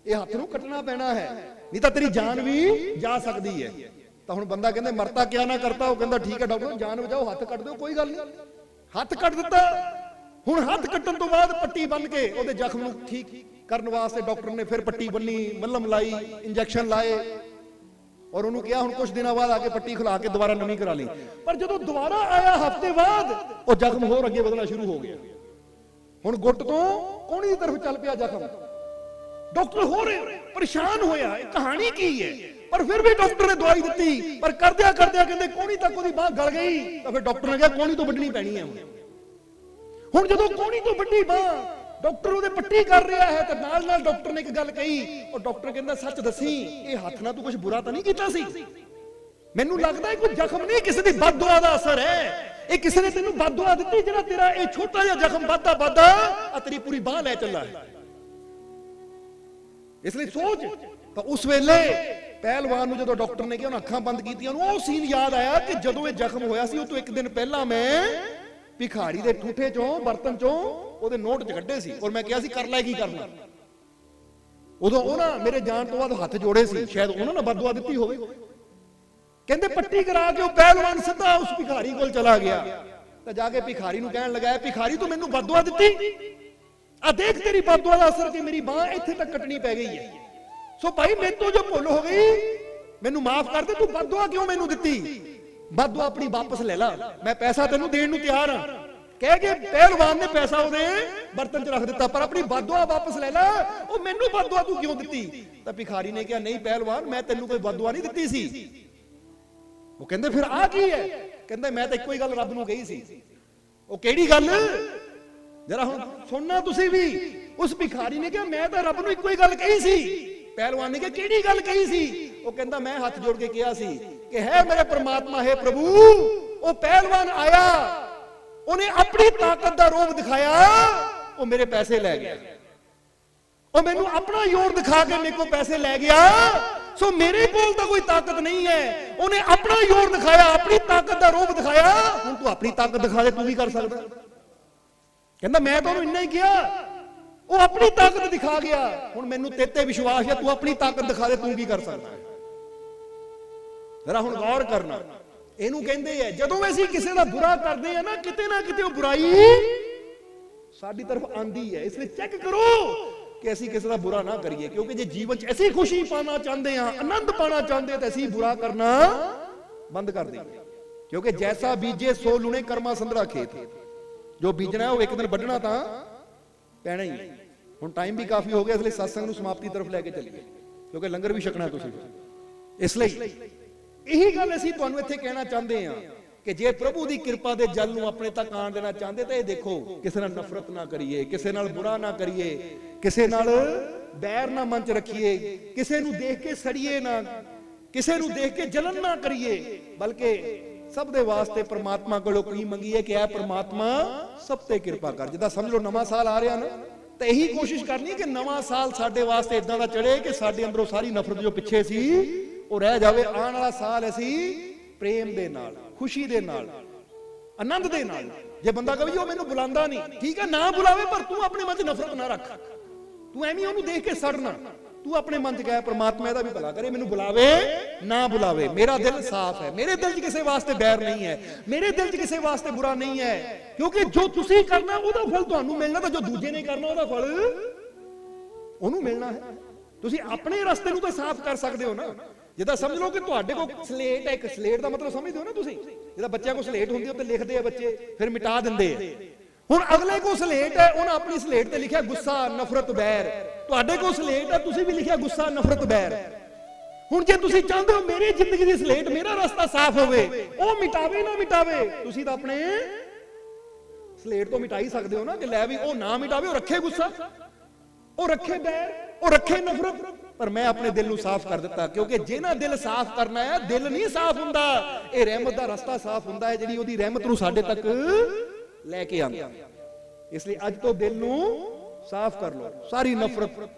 ਇਹ ਹੱਥ ਨੂੰ ਕੱਟਣਾ ਪੈਣਾ ਹੈ, ਨਹੀਂ ਤਾਂ ਤੇਰੀ ਜਾਨ ਵੀ ਜਾ ਸਕਦੀ ਹੈ। ਤਾਂ ਹੁਣ ਬੰਦਾ ਕਹਿੰਦਾ ਮਰਤਾ ਕਿਆ ਨਾ ਕਰਤਾ। ਉਹ ਕਹਿੰਦਾ ਠੀਕ ਹੈ ਡਾਕਟਰ, ਜਾਨ ਬਚਾਓ, ਹੱਥ ਕੱਟ ਦਿਓ, ਕੋਈ ਗੱਲ ਨਹੀਂ। ਹੱਥ ਕੱਟ ਦਿੱਤਾ। ਹੁਣ ਹੱਥ ਕੱਟਣ ਤੋਂ ਬਾਅਦ ਪੱਟੀ ਬੰਨ ਕੇ ਉਹਦੇ ਜ਼ਖਮ ਨੂੰ ਠੀਕ ਕਰਨ ਵਾਸਤੇ ਡਾਕਟਰ ਨੇ ਫਿਰ ਪੱਟੀ ਬੰਨੀ, ਮੱਲਮ ਲਾਈ, ਇੰਜੈਕਸ਼ਨ ਲਾਏ ਔਰ ਉਹਨੂੰ ਕਿਹਾ ਹੁਣ ਕੁਝ ਦਿਨਾਂ ਬਾਅਦ ਆ ਕੇ ਪੱਟੀ ਖੁਲਾ ਕੇ ਦੁਬਾਰਾ ਨਵੀਂ ਕਰਾ ਲਈ। ਪਰ ਜਦੋਂ ਦੁਬਾਰਾ ਆਇਆ ਹਫ਼ਤੇ ਬਾਅਦ, ਉਹ ਜ਼ਖਮ ਹੋਰ ਅੱਗੇ ਵਧਣਾ ਸ਼ੁਰੂ ਹੋ ਗਿਆ। ਹੁਣ ਗੁੱਟ ਤੋਂ ਕੋਹਣੀ ਦੀ ਤਰਫ ਚੱਲ ਪਿਆ ਜ਼ਖਮ। ਡਾਕਟਰ ਹੋਰ ਪਰੇਸ਼ਾਨ ਹੋਇਆ, ਇਹ ਕਹਾਣੀ ਕੀ ਹੈ? ਪਰ ਫਿਰ ਵੀ ਡਾਕਟਰ ਨੇ ਦਵਾਈ ਦਿੱਤੀ, ਪਰ ਕਰਦਿਆਂ ਕਰਦਿਆਂ ਕਹਿੰਦੇ ਕੋਹਣੀ ਤੱਕ ਉਹਦੀ ਬਾਹ ਗਲ ਗਈ। ਤਾਂ ਫਿਰ ਡਾਕਟਰ ਨੇ ਕਿਹਾ ਕੋਹਣੀ ਤੋਂ ਵੱਢਣੀ ਪੈਣੀ ਹੈ। ਹੁਣ ਜਦੋਂ ਕੋਹਣੀ ਤੋਂ ਵੱਢੀ ਬਾਹ, ਡਾਕਟਰ ਉਹਦੇ ਪੱਟੀ ਕਰ ਰਿਹਾ ਹੈ ਤਾਂ ਨਾਲ ਨਾਲ ਡਾਕਟਰ ਨੇ ਇੱਕ ਗੱਲ ਕਹੀ। ਉਹ ਡਾਕਟਰ ਕਹਿੰਦਾ ਸੱਚ ਦੱਸੀ, ਇਹ ਹੱਥ ਨਾਲ ਤੂੰ ਕੁਝ ਬੁਰਾ ਤਾਂ ਨਹੀਂ ਕੀਤਾ ਸੀ? ਮੈਨੂੰ ਲੱਗਦਾ ਇਹ ਕੋਈ ਜ਼ਖਮ ਨਹੀਂ, ਕਿਸੇ ਦੀ ਬਦਦੁਆ ਦਾ ਅਸਰ ਹੈ। ਇਹ ਕਿਸੇ ਨੇ ਤੈਨੂੰ ਬਦਦੁਆ ਦਿੱਤੀ, ਜਿਹੜਾ ਤੇਰਾ ਇਹ ਛੋਟਾ ਜਿਹਾ ਜ਼ਖਮ ਵੱਧਦਾ ਵੱਧਦਾ ਆ ਤੇਰੀ ਪੂਰੀ ਬਾਹ ਲੈ ਚੱਲਾ ਹੈ। ਇਸ ਲਈ ਸੋਚ। ਤਾਂ ਉਸ ਵੇਲੇ ਪਹਿਲਵਾਨ ਨੂੰ ਜਦੋਂ ਡਾਕਟਰ ਨੇ ਕਿਹਾ, ਉਹਨੇ ਅੱਖਾਂ ਬੰਦ ਕੀਤੀਆਂ, ਉਹਨੂੰ ਉਹ ਸੀਨ ਯਾਦ ਆਇਆ ਕਿ ਜਦੋਂ ਇਹ ਜ਼ਖਮ ਹੋਇਆ ਸੀ, ਉਹ ਤੋਂ ਇੱਕ ਦਿਨ ਪਹਿਲਾਂ ਮੈਂ ਭਿਖਾਰੀ ਦੇ ਠੂਠੇ ਚੋਂ, ਬਰਤਨ ਚੋਂ ਉਹਦੇ ਨੋਟ ਚ ਕੱਢੇ ਸੀ ਔਰ ਮੈਂ ਕਿਹਾ ਸੀ ਕਰ ਲੈ ਕੀ ਕਰਨਾ। ਉਦੋਂ ਉਹਨਾਂ ਮੇਰੇ ਜਾਣ ਤੋਂ ਬਾਅਦ ਹੱਥ ਜੋੜੇ ਸੀ, ਸ਼ਾਇਦ ਉਹਨਾਂ ਨੇ ਬਦਦੁਆ ਦਿੱਤੀ ਹੋਵੇ। ਕਹਿੰਦੇ ਪੱਟੀ ਕਰਾ ਕੇ ਉਹ ਪਹਿਲਵਾਨ ਸਿੱਧਾ ਉਸ ਭਿਖਾਰੀ ਕੋਲ ਚਲਾ ਗਿਆ ਤਾਂ ਜਾ ਕੇ ਭਿਖਾਰੀ ਨੂੰ ਕਹਿਣ ਲੱਗਾ, ਭਿਖਾਰੀ ਤੂੰ ਮੈਨੂੰ ਬਦਦੁਆ ਦਿੱਤੀ, ਆ ਦੇਖ ਤੇਰੀ ਬਦਦੁਆ ਦਾ ਅਸਰ ਕਿ ਮੇਰੀ ਬਾਹ ਇੱਥੇ ਤੱਕ ਕੱਟਣੀ ਪੈ ਗਈ ਹੈ। ਸੋ ਭਾਈ ਮੇਰੇ ਤੋਂ ਜੋ ਭੁੱਲ ਹੋ ਗਈ, ਮੈਨੂੰ ਮਾਫ ਕਰ ਦੇ, ਤੂੰ ਬਦਦੁਆ ਕਿਉਂ ਮੈਨੂੰ ਦਿੱਤੀ? ਬਦਦੁਆ ਆਪਣੀ ਵਾਪਸ ਲੈ ਲਾ, ਮੈਂ ਪੈਸਾ ਤੈਨੂੰ ਦੇਣ ਨੂੰ ਤਿਆਰ ਹਾਂ। ਕਹਿ ਕੇ ਪਹਿਲਵਾਨ ਨੇ ਪੈਸਾ ਉਹਦੇ ਬਰਤਨ 'ਚ ਰੱਖ ਦਿੱਤਾ, ਪਰ ਆਪਣੀ ਬਦਦੁਆ ਵਾਪਸ ਲੈ ਲੈ। ਉਹ ਮੈਨੂੰ ਬਦਦੁਆ ਤੂੰ ਕਿਉਂ ਦਿੱਤੀ? ਤਾਂ ਭਿਖਾਰੀ ਨੇ ਕਿਹਾ ਨਹੀਂ ਪਹਿਲਵਾਨ, ਮੈਂ ਤੈਨੂੰ ਕੋਈ ਬਦਦੁਆ ਨਹੀਂ ਦਿੱਤੀ ਸੀ। ਉਹ ਕਹਿੰਦੇ ਫਿਰ ਆ ਕੀ ਹੈ? ਕਹਿੰਦਾ ਮੈਂ ਤਾਂ ਇੱਕੋ ਹੀ ਗੱਲ ਰੱਬ ਨੂੰ ਕਹੀ ਸੀ। ਉਹ ਕਿਹੜੀ ਗੱਲ? ਜਰਾ ਹੁਣ ਸੁਣਨਾ ਤੁਸੀਂ ਵੀ। ਉਸ ਭਿਖਾਰੀ ਨੇ ਕਿਹਾ ਮੈਂ ਤਾਂ ਰੱਬ ਨੂੰ ਇੱਕੋ ਹੀ ਗੱਲ ਕਹੀ ਸੀ। ਪਹਿਲਵਾਨ ਨੇ ਕਿਹਾ ਕਿਹੜੀ ਗੱਲ ਕਹੀ ਸੀ? ਉਹ ਕਹਿੰਦਾ ਮੈਂ ਹੱਥ ਜੋੜ ਕੇ ਕਿਹਾ ਸੀ ਕਿ ਹੈ ਮੇਰੇ ਪ੍ਰਮਾਤਮਾ, ਹੈ ਪ੍ਰਭੂ। ਉਹ ਪਹਿਲਵਾਨ ਆਇਆ, ਉਹਨੇ ਆਪਣੀ ਤਾਕਤ ਦਾ ਰੂਪ ਦਿਖਾਇਆ, ਉਹ ਮੇਰੇ ਪੈਸੇ ਲੈ ਗਿਆ। ਉਹ ਮੈਨੂੰ ਆਪਣਾ ਜ਼ੋਰ ਦਿਖਾ ਕੇ ਮੇਰੇ ਕੋਲ ਪੈਸੇ ਲੈ ਗਿਆ, ਸੋ ਮੇਰੇ ਕੋਲ ਤਾਂ ਕੋਈ ਤਾਕਤ ਨਹੀਂ ਹੈ। ਉਹਨੇ ਆਪਣਾ ਜ਼ੋਰ ਦਿਖਾਇਆ, ਆਪਣੀ ਤਾਕਤ ਦਾ ਰੂਪ ਦਿਖਾਇਆ। ਹੁਣ ਤੂੰ ਆਪਣੀ ਤਾਕਤ ਦਿਖਾ ਦੇ, ਤੂੰ ਵੀ ਕਰ ਸਕਦਾ। ਕਹਿੰਦਾ ਮੈਂ ਤਾਂ ਉਹਨੂੰ ਇੰਨਾ ਹੀ ਕਿਹਾ, ਉਹ ਆਪਣੀ ਤਾਕਤ ਦਿਖਾ ਗਿਆ। ਹੁਣ ਮੈਨੂੰ ਤੇਤੇ ਵਿਸ਼ਵਾਸ ਹੈ, ਤੂੰ ਆਪਣੀ ਤਾਕਤ ਦਿਖਾ ਦੇ, ਤੂੰ ਕੀ ਕਰ ਸਕਦਾ। ਜ਼ਰਾ ਹੁਣ ਗੌਰ ਕਰਨਾ, ਇਹਨੂੰ ਕਹਿੰਦੇ ਆ ਜਦੋਂ ਅਸੀਂ ਕਿਸੇ ਦਾ ਬੁਰਾ ਕਰਦੇ ਆ ਨਾ, ਕਿਤੇ ਨਾ ਕਿਤੇ ਉਹ ਬੁਰਾਈ ਸਾਡੀ ਤਰਫ ਆਂਦੀ ਹੈ। ਇਸ ਲਈ ਚੈੱਕ ਕਰੋ ਕਿ ਅਸੀਂ ਕਿਸੇ ਦਾ ਬੁਰਾ ਨਾ ਕਰੀਏ, ਕਿਉਂਕਿ ਜੇ ਜੀਵਨ 'ਚ ਅਸੀਂ ਖੁਸ਼ੀ ਪਾਣਾ ਚਾਹੁੰਦੇ ਹਾਂ, ਆਨੰਦ ਪਾਣਾ ਚਾਹੁੰਦੇ ਤਾਂ ਅਸੀਂ ਬੁਰਾ ਕਰਨਾ ਬੰਦ ਕਰ ਦਈਏ। ਕਿਉਂਕਿ ਜੈਸਾ ਬੀਜੇ ਸੋ ਲੁਣੇ ਕਰਮਾ ਸੰਧਰਾ ਖੇਤ, ਜੋ ਬੀਜਣਾ ਉਹ ਇੱਕ ਦਿਨ ਵੱਢਣਾ ਤਾਂ ਪੈਣਾ ਹੀ ਹੈ। ਹੁਣ ਟਾਈਮ ਵੀ ਕਾਫੀ ਹੋ ਗਿਆ, ਇਸ ਲਈ ਸਤਸੰਗ ਨੂੰ ਸਮਾਪਤੀ ਤਰਫ ਲੈ ਕੇ ਚੱਲੀਏ, ਕਿਉਂਕਿ ਲੰਗਰ ਵੀ ਛਕਣਾ ਤੁਸੀਂ। ਇਸ ਲਈ ਇਹੀ ਗੱਲ ਅਸੀਂ ਤੁਹਾਨੂੰ ਇੱਥੇ ਕਹਿਣਾ ਚਾਹੁੰਦੇ ਹਾਂ ਕਿ ਜੇ ਪ੍ਰਭੂ ਦੀ ਕਿਰਪਾ ਦੇ ਜਲ ਨੂੰ ਆਪਣੇ ਤੱਕ ਆਣ ਦੇਣਾ ਚਾਹੁੰਦੇ ਤਾਂ ਇਹ ਦੇਖੋ, ਕਿਸੇ ਨਾਲ ਨਫ਼ਰਤ ਨਾ ਕਰੀਏ, ਕਿਸੇ ਨਾਲ ਬੁਰਾ ਨਾ ਕਰੀਏ, ਕਿਸੇ ਨਾਲ ਬੈਰ ਨਾ ਮਨ ਚ ਰੱਖੀਏ, ਕਿਸੇ ਨੂੰ ਦੇਖ ਕੇ ਸੜੀਏ ਨਾ, ਕਿਸੇ ਨੂੰ ਦੇਖ ਕੇ ਜਲਨ ਨਾ ਕਰੀਏ, ਬਲਕਿ ਸਭ ਦੇ ਵਾਸਤੇ ਪ੍ਰਮਾਤਮਾ ਕੋਲੋਂ ਕੀ ਮੰਗੀਏ ਕਿ ਇਹ ਪ੍ਰਮਾਤਮਾ ਸਭ ਤੇ ਕਿਰਪਾ ਕਰ। ਜਿੱਦਾਂ ਸਮਝ ਲਓ ਨਵਾਂ ਸਾਲ ਆ ਰਿਹਾ ਨਾ, ਤਾਂ ਇਹੀ ਕੋਸ਼ਿਸ਼ ਕਰਨੀ ਕਿ ਨਵਾਂ ਸਾਲ ਸਾਡੇ ਵਾਸਤੇ ਇਦਾਂ ਦਾ ਚੜੇ ਕਿ ਸਾਡੇ ਅੰਦਰੋਂ ਸਾਰੀ ਨਫ਼ਰਤ ਜੋ ਪਿੱਛੇ ਸੀ ਉਹ ਰਹਿ ਜਾਵੇ। ਆਉਣ ਵਾਲਾ ਸਾਲ ਅਸੀਂ ਪ੍ਰੇਮ ਦੇ ਨਾਲ, ਖੁਸ਼ੀ ਦੇ ਨਾਲ, ਆਨੰਦ ਦੇ ਨਾਲ। ਜੇ ਬੰਦਾ ਕਹੇ ਜੀ ਉਹ ਮੈਨੂੰ ਬੁਲਾਉਂਦਾ ਨਹੀਂ, ਠੀਕ ਹੈ ਨਾ ਬੁਲਾਵੇ, ਪਰ ਤੂੰ ਆਪਣੇ ਮਨ 'ਚ ਨਫ਼ਰਤ ਨਾ ਰੱਖ। ਤੂੰ ਐਵੇਂ ਉਹਨੂੰ ਦੇਖ ਕੇ ਸੜਨਾ, ਤੂੰ ਆਪਣੇ ਮਨ 'ਚ ਕਹਿ ਪ੍ਰਮਾਤਮਾ ਇਹਦਾ ਵੀ ਭਲਾ ਕਰੇ, ਮੈਨੂੰ ਬੁਲਾਵੇ ਨਾ ਬੁਲਾਵੇ, ਮੇਰਾ ਦਿਲ ਸਾਫ਼ ਹੈ, ਮੇਰੇ ਦਿਲ 'ਚ ਕਿਸੇ ਵਾਸਤੇ ਬੈਰ ਨਹੀਂ ਹੈ, ਮੇਰੇ ਦਿਲ 'ਚ ਕਿਸੇ ਵਾਸਤੇ ਬੁਰਾ ਨਹੀਂ ਹੈ। ਕਿਉਂਕਿ ਜੋ ਤੁਸੀਂ ਕਰਨਾ ਉਹਦਾ ਫਲ ਤੁਹਾਨੂੰ ਮਿਲਣਾ, ਤਾਂ ਜੋ ਦੂਜੇ ਨੇ ਕਰਨਾ ਉਹਦਾ ਫਲ ਉਹਨੂੰ ਮਿਲਣਾ ਹੈ। ਤੁਸੀਂ ਆਪਣੇ ਰਸਤੇ ਨੂੰ ਤਾਂ ਸਾਫ਼ ਕਰ ਸਕਦੇ ਹੋ ਨਾ। ਜਿੱਦਾਂ ਸਮਝ ਲਓ ਕਿ ਤੁਹਾਡੇ ਕੋਲ ਸਲੇਟ ਹੈ, ਇੱਕ ਸਲੇਟ ਦਾ ਮਤਲਬ ਸਮਝਦੇ ਹੋ ਨਾ ਤੁਸੀਂ, ਜਿੱਦਾਂ ਬੱਚਿਆਂ ਕੋਲ ਸਲੇਟ ਹੁੰਦੀ ਉੱਤੇ ਲਿਖਦੇ ਆ ਬੱਚੇ, ਫਿਰ ਮਿਟਾ ਦਿੰਦੇ ਆ। ਹੁਣ ਅਗਲੇ ਕੋਲ ਸਲੇਟ ਹੈ, ਉਹਨੇ ਆਪਣੀ ਸਲੇਟ ਤੇ ਲਿਖਿਆ ਗੁੱਸਾ, ਨਫ਼ਰਤ, ਬੈਰ। ਤੁਹਾਡੇ ਕੋਲ ਸਲੇਟ ਹੈ, ਤੁਸੀਂ ਵੀ ਲਿਖਿਆ ਗੁੱਸਾ, ਨਫ਼ਰਤ, ਬੈਰ। ਹੁਣ ਜੇ ਤੁਸੀਂ ਚਾਹੁੰਦੇ ਹੋ ਮੇਰੀ ਜ਼ਿੰਦਗੀ ਦੀ ਸਲੇਟ, ਮੇਰਾ ਰਸਤਾ ਸਾਫ਼ ਹੋਵੇ, ਉਹ ਮਿਟਾਵੇ ਨਾ ਮਿਟਾਵੇ, ਤੁਸੀਂ ਤਾਂ ਆਪਣੇ ਸਲੇਟ ਤੋਂ ਮਿਟਾ ਹੀ ਸਕਦੇ ਹੋ ਨਾ ਕਿ ਲੈ ਵੀ ਉਹ ਨਾ ਮਿਟਾਵੇ, ਉਹ ਰੱਖੇ ਗੁੱਸਾ, ਉਹ ਰੱਖੇ ਬੈਰ, ਉਹ ਰੱਖੇ ਨਫ਼ਰਤ, ਪਰ ਮੈਂ ਆਪਣੇ ਦਿਲ ਨੂੰ ਸਾਫ਼ ਕਰ ਦਿੱਤਾ। ਕਿਉਂਕਿ ਜਿਹਨਾਂ ਦਿਲ ਸਾਫ਼ ਕਰਨਾ ਹੈ, ਦਿਲ ਨਹੀਂ ਸਾਫ਼ ਹੁੰਦਾ, ਇਹ ਰਹਿਮਤ ਦਾ ਰਸਤਾ ਸਾਫ਼ ਹੁੰਦਾ ਹੈ, ਜਿਹੜੀ ਉਹਦੀ ਰਹਿਮਤ ਨੂੰ ਸਾਡੇ ਤੱਕ ਲੈ ਕੇ ਆਉਂਦਾ। ਇਸ ਲਈ ਅੱਜ ਤੋਂ ਦਿਲ ਨੂੰ ਸਾਫ਼ ਕਰ ਲਓ, ਸਾਰੀ ਨਫ਼ਰਤ,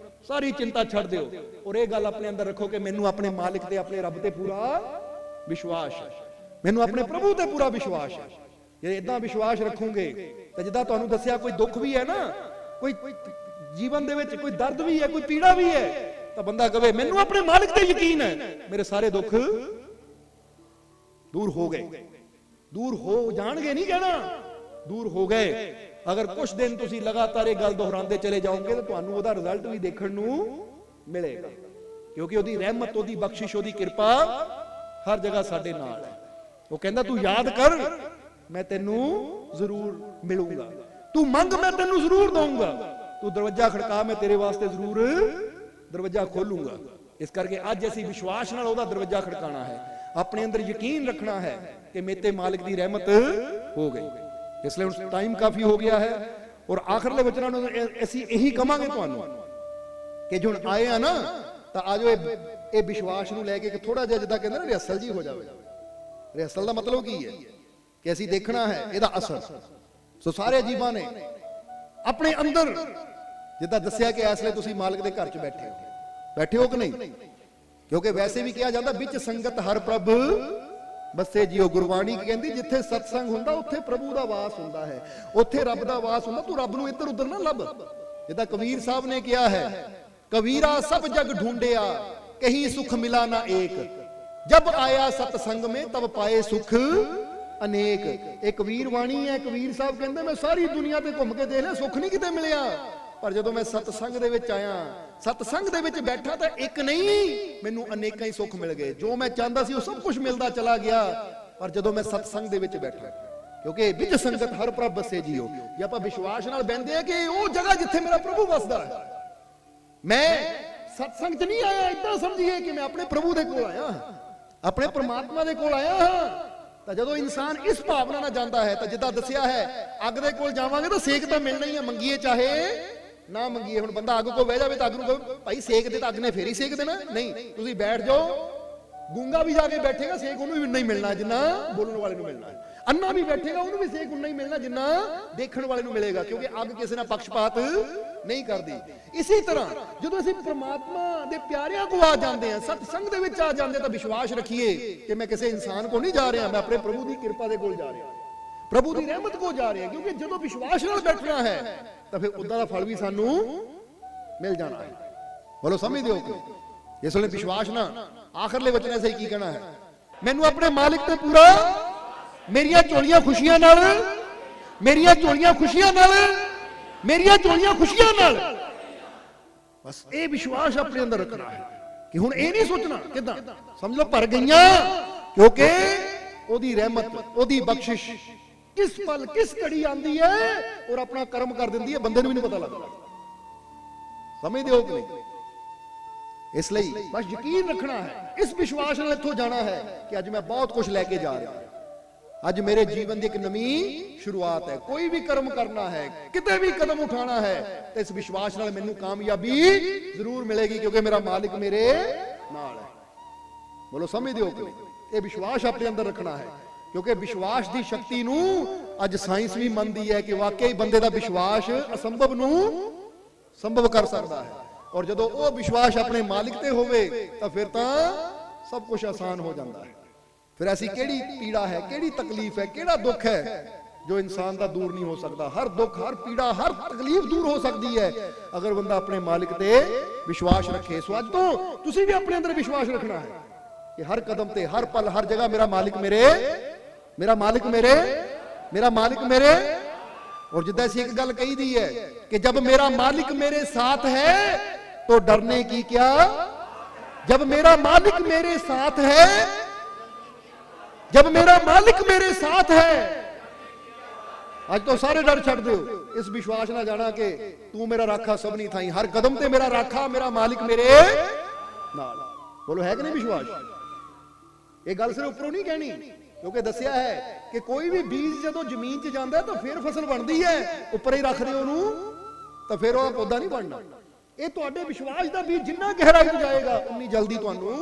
ਸਾਰੀ ਚਿੰਤਾ ਛੱਡ ਦਿਓ, ਔਰ ਇਹ ਗੱਲ ਆਪਣੇ ਅੰਦਰ ਰੱਖੋ ਕਿ ਮੈਨੂੰ ਆਪਣੇ ਮਾਲਿਕ ਤੇ, ਆਪਣੇ ਰੱਬ ਤੇ ਪੂਰਾ ਵਿਸ਼ਵਾਸ ਹੈ, ਮੈਨੂੰ ਆਪਣੇ ਪ੍ਰਭੂ ਤੇ ਪੂਰਾ ਵਿਸ਼ਵਾਸ ਹੈ। ਜੇ ਇਦਾਂ ਵਿਸ਼ਵਾਸ ਰੱਖੋਗੇ ਤਾਂ ਜਿੱਦਾਂ ਤੁਹਾਨੂੰ ਦੱਸਿਆ, ਕੋਈ ਦੁੱਖ ਵੀ ਹੈ ਨਾ, ਕੋਈ ਜੀਵਨ ਦੇ ਵਿੱਚ ਕੋਈ ਦਰਦ ਵੀ ਹੈ, ਕੋਈ ਪੀੜਾ ਵੀ ਹੈ, ਤਾਂ ਬੰਦਾ ਕਹੇ ਮੈਨੂੰ ਆਪਣੇ ਮਾਲਿਕ ਤੇ ਯਕੀਨ ਹੈ, ਮੇਰੇ ਸਾਰੇ ਦੁੱਖ ਦੂਰ ਹੋ ਗਏ। ਦੂਰ ਹੋ ਜਾਣਗੇ ਨਹੀਂ ਕਹਿਣਾ, ਦੂਰ ਹੋ ਗਏ। ਅਗਰ ਕੁਝ ਦਿਨ ਤੁਸੀਂ ਲਗਾਤਾਰ ਇਹ ਗੱਲ ਦੁਹਰਾਉਂਦੇ ਚਲੇ ਜਾਓਗੇ ਤਾਂ ਤੁਹਾਨੂੰ ਉਹਦਾ ਰਿਜ਼ਲਟ ਵੀ ਦੇਖਣ ਨੂੰ ਮਿਲੇਗਾ, ਕਿਉਂਕਿ ਉਹਦੀ ਰਹਿਮਤ, ਉਹਦੀ ਬਖਸ਼ਿਸ਼, ਉਹਦੀ ਕਿਰਪਾ ਹਰ ਜਗ੍ਹਾ ਸਾਡੇ ਨਾਲ ਹੈ। ਉਹ ਕਹਿੰਦਾ ਤੂੰ ਯਾਦ ਕਰ, ਮੈਂ ਤੈਨੂੰ ਜ਼ਰੂਰ ਮਿਲੂੰਗਾ, ਤੂੰ ਮੰਗ, ਮੈਂ ਤੈਨੂੰ ਜ਼ਰੂਰ ਦਊਂਗਾ, ਤੂੰ ਦਰਵਾਜ਼ਾ ਖੜਕਾ, ਮੈਂ ਤੇਰੇ ਵਾਸਤੇ ਜ਼ਰੂਰ ਦਰਵਾਜ਼ਾ ਖੋਲੂੰਗਾ। ਇਸ ਕਰਕੇ ਅੱਜ ਅਸੀਂ ਵਿਸ਼ਵਾਸ ਨਾਲ ਉਹਦਾ ਦਰਵਾਜ਼ਾ ਖੜਕਾਣਾ ਹੈ, ਆਪਣੇ ਅੰਦਰ ਯਕੀਨ ਰੱਖਣਾ ਹੈ ਕਿ ਮੇਰੇ ਤੇ ਮਾਲਿਕ ਦੀ ਰਹਿਮਤ ਹੋ ਗਈ। ਇਸ ਲਈ ਹੁਣ ਟਾਈਮ ਕਾਫੀ ਹੋ ਗਿਆ ਹੈ, ਔਰ ਆਖਰਲੇ ਵਚਨਾਂ ਨੂੰ ਅਸੀਂ ਇਹੀ ਕਵਾਂਗੇ ਤੁਹਾਨੂੰ ਕਿ ਜੋ ਆਏ ਆ ਨਾ, ਤਾਂ ਆਜੋ ਇਹ ਵਿਸ਼ਵਾਸ ਨੂੰ ਲੈ ਕੇ ਥੋੜਾ ਜਿਹਾ, ਜਿੱਦਾਂ ਕਹਿੰਦੇ ਨਾ ਰਿਹਸਲ ਜੀ ਹੋ ਜਾਵੇ। ਰਿਹਸਲ ਦਾ ਮਤਲਬ ਕੀ ਹੈ ਕਿ ਅਸੀਂ ਦੇਖਣਾ ਹੈ ਇਹਦਾ ਅਸਰ। ਸੋ ਸਾਰੇ ਜੀਵਾਂ ਨੇ ਆਪਣੇ ਅੰਦਰ, ਜਿੱਦਾਂ ਦੱਸਿਆ ਕਿ ਇਸ ਲਈ ਤੁਸੀਂ ਮਾਲਕ ਦੇ ਘਰ 'ਚ ਬੈਠੇ ਹੋ ਕਿ ਨਹੀਂ, ਕਿਉਂਕਿ ਵੈਸੇ ਵੀ ਕਿਹਾ ਜਾਂਦਾ ਵਿੱਚ ਸੰਗਤ ਹਰ ਪ੍ਰਭ ਬਸੇ ਜੀਓ। ਗੁਰਬਾਣੀ ਕਹਿੰਦੀ ਜਿੱਥੇ ਸਤਸੰਗ ਹੁੰਦਾ ਉੱਥੇ ਪ੍ਰਭੂ ਦਾ ਵਾਸ ਹੁੰਦਾ ਹੈ, ਉੱਥੇ ਰੱਬ ਦਾ ਵਾਸ ਹੁੰਦਾ। ਤੂੰ ਰੱਬ ਨੂੰ ਇੱਧਰ ਉੱਧਰ ਨਾ ਲੱਭ। ਜਿੱਦਾਂ ਕਬੀਰ ਸਾਹਿਬ ਨੇ ਕਿਹਾ ਹੈ, ਕਬੀਰਾ ਸਭ ਜਗ ਢੂੰਡਿਆ ਕਹੀਂ ਸੁਖ ਮਿਲਾ ਨਾ ਏਕ, ਜਬ ਆਇਆ ਸਤਸੰਗ में तब पाए सुख अनेक। ਇਹ ਕਬੀਰ ਬਾਣੀ ਹੈ। ਕਬੀਰ ਸਾਹਿਬ ਕਹਿੰਦੇ ਮੈਂ ਸਾਰੀ ਦੁਨੀਆ ਤੇ ਘੁੰਮ ਕੇ ਦੇਖ ਲਿਆ, ਸੁੱਖ ਨਹੀਂ ਕਿਤੇ ਮਿਲਿਆ, ਪਰ ਜਦੋਂ ਮੈਂ ਸਤਸੰਗ ਦੇ ਵਿੱਚ ਆਇਆ, ਸਤਸੰਗ ਦੇ ਵਿੱਚ ਬੈਠਾ, ਤਾਂ ਇੱਕ ਨਹੀਂ ਮੈਨੂੰ ਅਨੇਕਾਂ ਹੀ ਸੁੱਖ ਮਿਲ ਗਏ। ਜੋ ਮੈਂ ਚਾਹੁੰਦਾ ਸੀ ਉਹ ਸਭ ਕੁਝ ਮਿਲਦਾ ਚਲਾ ਗਿਆ, ਪਰ ਜਦੋਂ ਮੈਂ ਸਤਸੰਗ ਦੇ ਵਿੱਚ ਬੈਠਾ, ਕਿਉਂਕਿ ਵਿੱਚ ਸੰਗਤ ਹਰ ਪ੍ਰਭ ਬਸੇ ਜੀਓ। ਜੇ ਆਪਾਂ ਵਿਸ਼ਵਾਸ ਨਾਲ ਬਹਿੰਦੇ ਆ ਕਿ ਉਹ ਜਗ੍ਹਾ ਜਿੱਥੇ ਮੇਰਾ ਪ੍ਰਭੂ ਵਸਦਾ ਹੈ, ਮੈਂ ਸਤਸੰਗ 'ਚ ਨਹੀਂ ਆਇਆ ਇਦਾਂ ਸਮਝੀਏ ਕਿ ਮੈਂ ਆਪਣੇ ਪ੍ਰਭੂ ਦੇ ਕੋਲ ਆਇਆ, ਆਪਣੇ ਪ੍ਰਮਾਤਮਾ ਦੇ ਕੋਲ ਆਇਆ ਹਾਂ। ਤਾਂ ਜਦੋਂ ਇਨਸਾਨ ਇਸ ਭਾਵਨਾ ਨਾਲ ਜਾਂਦਾ ਹੈ, ਤਾਂ ਜਿੱਦਾਂ ਦੱਸਿਆ ਹੈ, ਅੱਗ ਦੇ ਕੋਲ ਜਾਵਾਂਗੇ ਤਾਂ ਸੇਕ ਤਾਂ ਮਿਲਣਾ ਹੀ ਹੈ, ਮੰਗੀਏ ਚਾਹੇ ਨਾ ਮੰਗੀਏ। ਹੁਣ ਬੰਦਾ ਅੱਗ ਕੋਲ ਬਹਿ ਜਾਵੇ ਤਾਂ ਅੱਗ ਨੂੰ ਕਹੇ ਭਾਈ ਸੇਕ ਦੇ, ਤਾਂ ਅੱਗ ਨੇ ਫੇਰ ਹੀ ਸੇਕ ਦੇਣਾ। ਨਹੀਂ, ਤੁਸੀਂ ਬੈਠ ਜਾਓ, ਗੂੰਗਾ ਵੀ ਜਾ ਕੇ ਬੈਠੇਗਾ, ਸੇਕ ਉਹਨੂੰ ਵੀ ਨਹੀਂ ਮਿਲਣਾ ਜਿੰਨਾ ਬੋਲਣ ਵਾਲੇ ਨੂੰ ਮਿਲਣਾ ਹੈ। ਅੰਨਾ ਵੀ ਬੈਠੇਗਾ, ਉਹਨੂੰ ਵੀ ਸੇਕ ਉਨਾ ਹੀ ਮਿਲਣਾ ਜਿੰਨਾ ਦੇਖਣ ਵਾਲੇ ਨੂੰ ਮਿਲੇਗਾ, ਕਿਉਂਕਿ ਅੱਗ ਕਿਸੇ ਨਾਲ ਪੱਖਪਾਤ ਨਹੀਂ ਕਰਦੀ। ਇਸੇ ਤਰ੍ਹਾਂ ਜਦੋਂ ਅਸੀਂ ਪ੍ਰਮਾਤਮਾ ਦੇ ਪਿਆਰਿਆਂ ਕੋਲ ਆ ਜਾਂਦੇ ਹਾਂ, ਸਤ ਸੰਗ ਦੇ ਵਿੱਚ ਆ ਜਾਂਦੇ, ਤਾਂ ਵਿਸ਼ਵਾਸ ਰੱਖੀਏ ਕਿ ਮੈਂ ਕਿਸੇ ਇਨਸਾਨ ਕੋਲ ਨਹੀਂ ਜਾ ਰਿਹਾ, ਮੈਂ ਆਪਣੇ ਪ੍ਰਭੂ ਦੀ ਕਿਰਪਾ ਦੇ ਕੋਲ ਜਾ ਰਿਹਾ, ਪ੍ਰਭੂ ਦੀ ਰਹਿਮਤ ਕੋਲ ਜਾ ਰਿਹਾ। ਕਿਉਂਕਿ ਜਦੋਂ ਵਿਸ਼ਵਾਸ ਨਾਲ ਬੈਠਣਾ ਹੈ ਤਾਂ ਫਿਰ ਉਦਾਂ ਦਾ ਫਲ ਵੀ ਸਾਨੂੰ ਮਿਲ ਜਾਣਾ ਹੈ। ਬੋਲੋ ਸਮਝਦੇ ਹੋ ਕਿ ਇਸ ਵੇਲੇ ਵਿਸ਼ਵਾਸ ਨਾ ਆਖਰਲੇ ਵਚਨਾਂ ਸਹੀ ਕੀ ਕਹਿਣਾ ਹੈ, ਮੈਨੂੰ ਆਪਣੇ ਮਾਲਿਕ ਤੇ ਪੂਰਾ, ਮੇਰੀਆਂ ਝੋਲੀਆਂ ਖੁਸ਼ੀਆਂ ਨਾਲ, ਮੇਰੀਆਂ ਝੋਲੀਆਂ ਖੁਸ਼ੀਆਂ ਨਾਲ, ਮੇਰੀਆਂ ਝੋਲੀਆਂ ਖੁਸ਼ੀਆਂ ਨਾਲ। ਬਸ ਇਹ ਵਿਸ਼ਵਾਸ ਆਪਣੇ ਅੰਦਰ ਰੱਖਣਾ ਹੈ ਕਿ ਹੁਣ ਇਹ ਨਹੀਂ ਸੋਚਣਾ ਕਿਦਾਂ ਸਮਝ ਲਓ ਭਰ ਗਈਆਂ, ਕਿਉਂਕਿ ਉਹਦੀ ਰਹਿਮਤ, ਉਹਦੀ ਬਖਸ਼ਿਸ਼ ਕਿਸ ਪਲ ਕਿਸ ਘੜੀ ਆਂਦੀ ਹੈ ਔਰ ਆਪਣਾ ਕਰਮ ਕਰ ਦਿੰਦੀ ਹੈ, ਬੰਦੇ ਨੂੰ ਵੀ ਨਹੀਂ ਪਤਾ ਲੱਗਦਾ। ਸਮਝਦੇ ਹੋ ਕਿ ਨਹੀਂ? ਇਸ ਲਈ ਬਸ ਯਕੀਨ ਰੱਖਣਾ ਹੈ, ਇਸ ਵਿਸ਼ਵਾਸ ਨਾਲ ਇੱਥੋਂ ਜਾਣਾ ਹੈ ਕਿ ਅੱਜ ਮੈਂ ਬਹੁਤ ਕੁਝ ਲੈ ਕੇ ਜਾ ਰਿਹਾ, ਅੱਜ ਮੇਰੇ ਜੀਵਨ ਦੀ ਇੱਕ ਨਵੀਂ ਸ਼ੁਰੂਆਤ ਹੈ। ਕੋਈ ਵੀ ਕਰਮ ਕਰਨਾ ਹੈ, ਕਿਤੇ ਵੀ ਕਦਮ ਉਠਾਣਾ ਹੈ, ਤੇ ਇਸ ਵਿਸ਼ਵਾਸ ਨਾਲ ਮੈਨੂੰ ਕਾਮਯਾਬੀ ਜ਼ਰੂਰ ਮਿਲੇਗੀ, ਕਿਉਂਕਿ ਮੇਰਾ ਮਾਲਿਕ ਮੇਰੇ ਨਾਲ ਹੈ। ਬੋਲੋ ਸਮਝਦੇ ਹੋ ਕਿ ਨਹੀਂ? ਇਹ ਵਿਸ਼ਵਾਸ ਆਪਣੇ ਅੰਦਰ ਰੱਖਣਾ ਹੈ, ਕਿਉਂਕਿ ਵਿਸ਼ਵਾਸ ਦੀ ਸ਼ਕਤੀ ਨੂੰ ਅੱਜ ਸਾਇੰਸ ਵੀ ਮੰਨਦੀ ਹੈ ਕਿ ਵਾਕਈ ਬੰਦੇ ਦਾ ਵਿਸ਼ਵਾਸ ਅਸੰਭਵ ਨੂੰ ਸੰਭਵ ਕਰ ਸਕਦਾ ਹੈ। ਔਰ ਜਦੋਂ ਉਹ ਵਿਸ਼ਵਾਸ ਆਪਣੇ ਮਾਲਿਕ ਤੇ ਹੋਵੇ ਤਾਂ ਫਿਰ ਤਾਂ ਸਭ ਕੁਝ ਆਸਾਨ ਹੋ ਜਾਂਦਾ ਹੈ। ਫਿਰ ਐਸੀ ਕਿਹੜੀ ਪੀੜਾ ਹੈ, ਕਿਹੜੀ ਤਕਲੀਫ ਹੈ, ਕਿਹੜਾ ਦੁੱਖ ਹੈ ਜੋ ਇਨਸਾਨ ਦਾ ਦੂਰ ਨਹੀਂ ਹੋ ਸਕਦਾ। ਹਰ ਦੁੱਖ, ਹਰ ਪੀੜਾ, ਹਰ ਤਕਲੀਫ ਦੂਰ ਹੋ ਸਕਦੀ ਹੈ ਅਗਰ ਬੰਦਾ ਆਪਣੇ ਮਾਲਿਕ ਤੇ ਵਿਸ਼ਵਾਸ ਰੱਖੇ। ਸੋ ਅੱਜ ਤੋਂ ਤੁਸੀਂ ਵੀ ਆਪਣੇ ਅੰਦਰ ਵਿਸ਼ਵਾਸ ਰੱਖਣਾ ਹੈ ਕਿ ਹਰ ਕਦਮ ਤੇ, ਹਰ ਪਲ, ਹਰ ਜਗ੍ਹਾ ਮੇਰਾ ਮਾਲਿਕ ਮੇਰੇ, ਮੇਰਾ ਮਾਲਿਕ ਮੇਰੇ, ਮੇਰਾ ਮਾलिक मेरे। और जिद्दां ऐसी एक गल कही दी है कि जब मेरा मालिक मेरे साथ है तो डरने की क्या, जब मेरा मालिक मेरे साथ है, जब मेरा मालिक मेरे साथ है। आज तो सारे डर छड़ दो, इस विश्वास ना जाना कि तू मेरा राखा सब नहीं थाई, हर कदम ते मेरा राखा, मेरा मालिक मेरे नाल। बोलो है कि नहीं विश्वास? ये गल सिर्फ उपरों नहीं कहनी, क्योंकि दसिया है कि कोई भी बीज जदों जमीन च जाता है तो फिर फसल बनती है, उपर ही रख दे ओनू तो फिर वह पौधा नहीं बनना। ये तुहाडे विश्वास का बीज जिन्ना गहराई में जाएगा उन्नी जल्दी तुहानू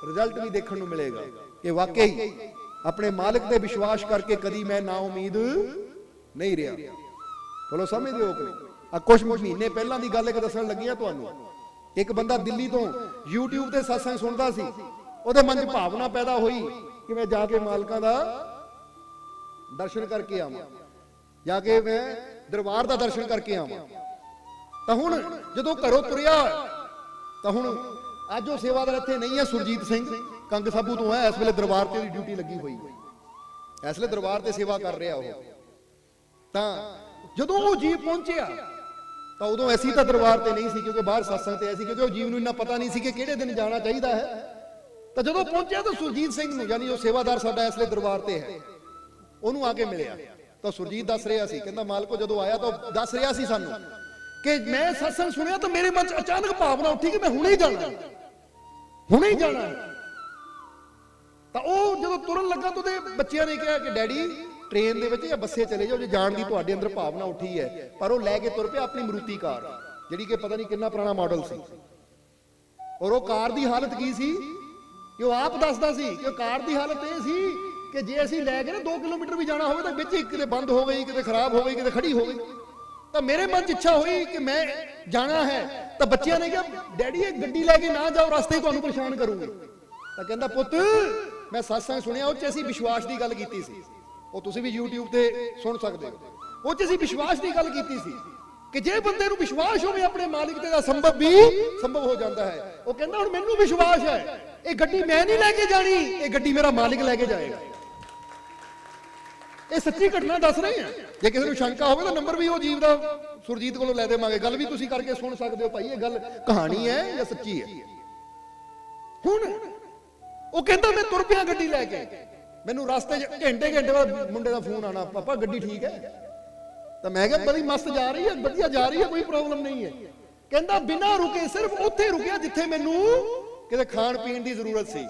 रिजल्ट भी देखने को मिलेगा कि वाकई अपने मालिक पे विश्वास करके कदी मैं ना उम्मीद नहीं रहा। बोलो समझदे हो कि नहीं? कुछ महीने पहला की गल एक दसन लगी है तुहानू। एक बंदा दिल्ली तो यूट्यूब ते सत्संग सुनता सी, ਉਹਦੇ मन च भावना पैदा हुई कि मैं जाके मालकां दा दर्शन करके आवां, जाके मैं दरबार दा दर्शन करके आवां। तां हुण जदों घरों तुरिया तां हुण अज वो सेवादार इत्थे नहीं है, सुरजीत सिंह कंग साबू तो है, इस वेले दरबार ते ड्यूटी लगी हुई, इस वेले दरबार ते सेवा कर रहा हो। तां जदों वो जीव पहुंचिया तां उदों ऐसी तां दरबार ते नहीं सी, क्योंकि बाहर सत्संग ते ऐसी, क्योंकि वो जीव नूं इन्ना पता नहीं सी कि किहड़े दिन जाना चाहिदा है। तो जो पहुंचा तो सुरजीत सिंह यानी जो सेवादार साडा इसलिए दरबार ते है, उन्होंने आके मिलिया तो सुरजीत दस रहा सी, कहंदा मालको जो आया तो दस रहा सी सानू कि मैं सत्संग सुनिया तो मेरे मन च अचानक भावना उठी कि मैं हुणे ही जाना, हुणे ही जाना। तो वो जो तुरन लगा तो बच्चियां ने कहा कि डैडी ट्रेन दे विच या बस्से चले जाओ, जो जान की तुहाडे अंदर भावना उठी है। पर वो लैके तुर पिया अपनी मरूती कार, जिहड़ी कि पता नहीं कितना पुराना मॉडल सी, और वो कार की हालत की सी कि वो आप दसदा सी कि कार की हालत यह सी कि जे असीं लै के ना 2 किलोमीटर भी जाना हो तो विच किते बंद हो गई, किते खराब हो गई, किते खड़ी हो गई। तो मेरे मन च इच्छा हुई कि मैं जाना है। तो बच्चियां ने कहा डैडी ये गड्डी लैके ना जाओ, रास्ते तुहानूं परेशान करूंगी। तो कहंदा पुत्त मैं सत्संग सुनिया, उस च असीं विश्वास की गल कीती सी, वो तुसीं भी यूट्यूब ते सुन सकदे हो। उस च असीं विश्वास की गल कीती सी कि जे बंदे नूं विश्वास होवे अपने मालिक ते दा संभव भी संभव हो जाता है। वो कहंदा हुण मैनूं विश्वास है ये गड्डी मैं नहीं लैके जानी, ये गड्डी मेरा मालिक लैके जाएगा। ये सच्ची घटना दस रहे हैं। जे किसी को शंका हो तो नंबर भी वो जीव का सुरजीत को लै देवांगे, गल भी तुसीं करके सुन सकते हो भाई ये गल कहानी है या सच्ची है। हुण वो कहंदा मैं तुर पिया गड्डी लैके, मैनूं रास्ते घंटे घंटे बाद मुंडे का फोन आना, पापा गड्डी ठीक है। तो मैं कहा बड़ी मस्त जा रही है, वधिया जा रही है, कोई प्रॉब्लम नहीं है। कहंदा बिना रुके सिर्फ उत्थे रुकिया जिथे मैनूं किते खाण पीण की जरूरत सी,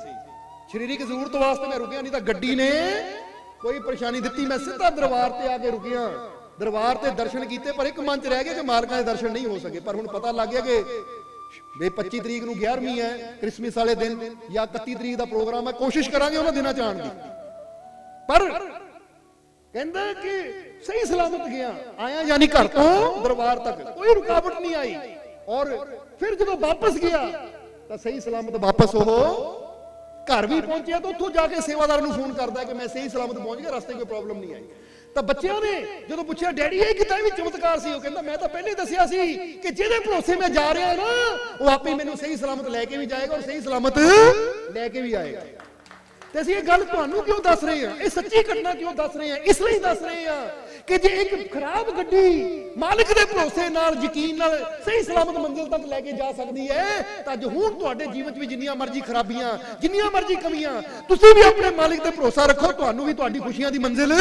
शरीरिक जरूरत वास्ते मैं रुकिया, नहीं तो गड्डी ने कोई परेशानी दी। मैं सीधा दरबार ते आके रुकिया, दरबार ते दर्शन किए, पर एक मन च रह गया कि मालकां दे दर्शन नहीं हो सके। पर हुण पता लग गया कि ਵੀ 25 ਤਰੀਕ ਨੂੰ 11ਵੀਂ ਹੈ, ਕ੍ਰਿਸਮਸ ਵਾਲੇ ਦਿਨ ਜਾਂ 31 ਤਰੀਕ ਦਾ ਪ੍ਰੋਗਰਾਮ ਹੈ, ਕੋਸ਼ਿਸ਼ ਕਰਾਂਗੇ ਉਹਨਾਂ ਦਿਨਾਂ ਚ ਆਉਣ ਦੀ। ਪਰ ਕਹਿੰਦਾ ਕਿ ਸਹੀ ਸਲਾਮਤ ਗਿਆ, ਆਇਆ ਯਾਨੀ ਘਰ ਤੋਂ ਦਰਬਾਰ ਤੱਕ ਕੋਈ ਰੁਕਾਵਟ ਨਹੀਂ ਆਈ। ਔਰ ਫਿਰ ਜਦੋਂ ਵਾਪਸ ਗਿਆ ਤਾਂ ਸਹੀ ਸਲਾਮਤ ਵਾਪਸ ਉਹ ਘਰ ਵੀ ਪਹੁੰਚਿਆ ਤਾਂ ਉੱਥੋਂ ਜਾ ਕੇ ਸੇਵਾਦਾਰ ਨੂੰ ਫੋਨ ਕਰਦਾ ਕਿ ਮੈਂ ਸਹੀ ਸਲਾਮਤ ਪਹੁੰਚ ਗਿਆ, ਰਸਤੇ ਕੋਈ ਪ੍ਰੋਬਲਮ ਨਹੀਂ ਆਈ। ਤਾਂ ਬੱਚਿਆਂ ਨੇ ਜਦੋਂ ਪੁੱਛਿਆ ਡੈਡੀ ਇਹ ਕਿੱਦਾਂ ਵੀ ਚਮਤਕਾਰ ਸੀ, ਉਹ ਕਹਿੰਦਾ ਮੈਂ ਤਾਂ ਪਹਿਲੇ ਦੱਸਿਆ ਸੀ ਕਿ ਜਿਹਦੇ ਭਰੋਸੇ ਮੈਂ ਜਾ ਰਿਹਾ ਨਾ ਉਹ ਆਪੇ ਮੈਨੂੰ ਸਹੀ ਸਲਾਮਤ ਲੈ ਕੇ ਵੀ ਜਾਏਗਾ ਔਰ ਸਹੀ ਸਲਾਮਤ ਲੈ ਕੇ ਵੀ ਆਏਗਾ। ਤੇ ਅਸੀਂ ਇਹ ਗੱਲ ਤੁਹਾਨੂੰ ਕਿਉਂ ਦੱਸ ਰਹੇ ਹਾਂ, ਇਹ ਸੱਚੀ ਘਟਨਾ ਕਿਉਂ ਦੱਸ ਰਹੇ ਹਾਂ? ਇਸ ਲਈ ਦੱਸ ਰਹੇ ਹਾਂ ਕਿ ਜੇ ਇੱਕ ਖਰਾਬ ਗੱਡੀ ਮਾਲਕ ਦੇ ਭਰੋਸੇ ਨਾਲ, ਯਕੀਨ ਨਾਲ ਸਹੀ ਸਲਾਮਤ ਮੰਜ਼ਿਲ ਤੱਕ ਲੈ ਕੇ ਜਾ ਸਕਦੀ ਹੈ, ਤਾਂ ਅੱਜ ਹੁਣ ਤੁਹਾਡੇ ਜੀਵਨ 'ਚ ਵੀ ਜਿੰਨੀਆਂ ਮਰਜ਼ੀ ਖਰਾਬੀਆਂ, ਜਿੰਨੀਆਂ ਮਰਜ਼ੀ ਕਮੀਆਂ, ਤੁਸੀਂ ਵੀ ਆਪਣੇ ਮਾਲਕ ਤੇ ਭਰੋਸਾ ਰੱਖੋ, ਤੁਹਾਨੂੰ ਵੀ ਤੁਹਾਡੀ ਖੁਸ਼ੀਆਂ ਦੀ ਮੰਜ਼ਿਲ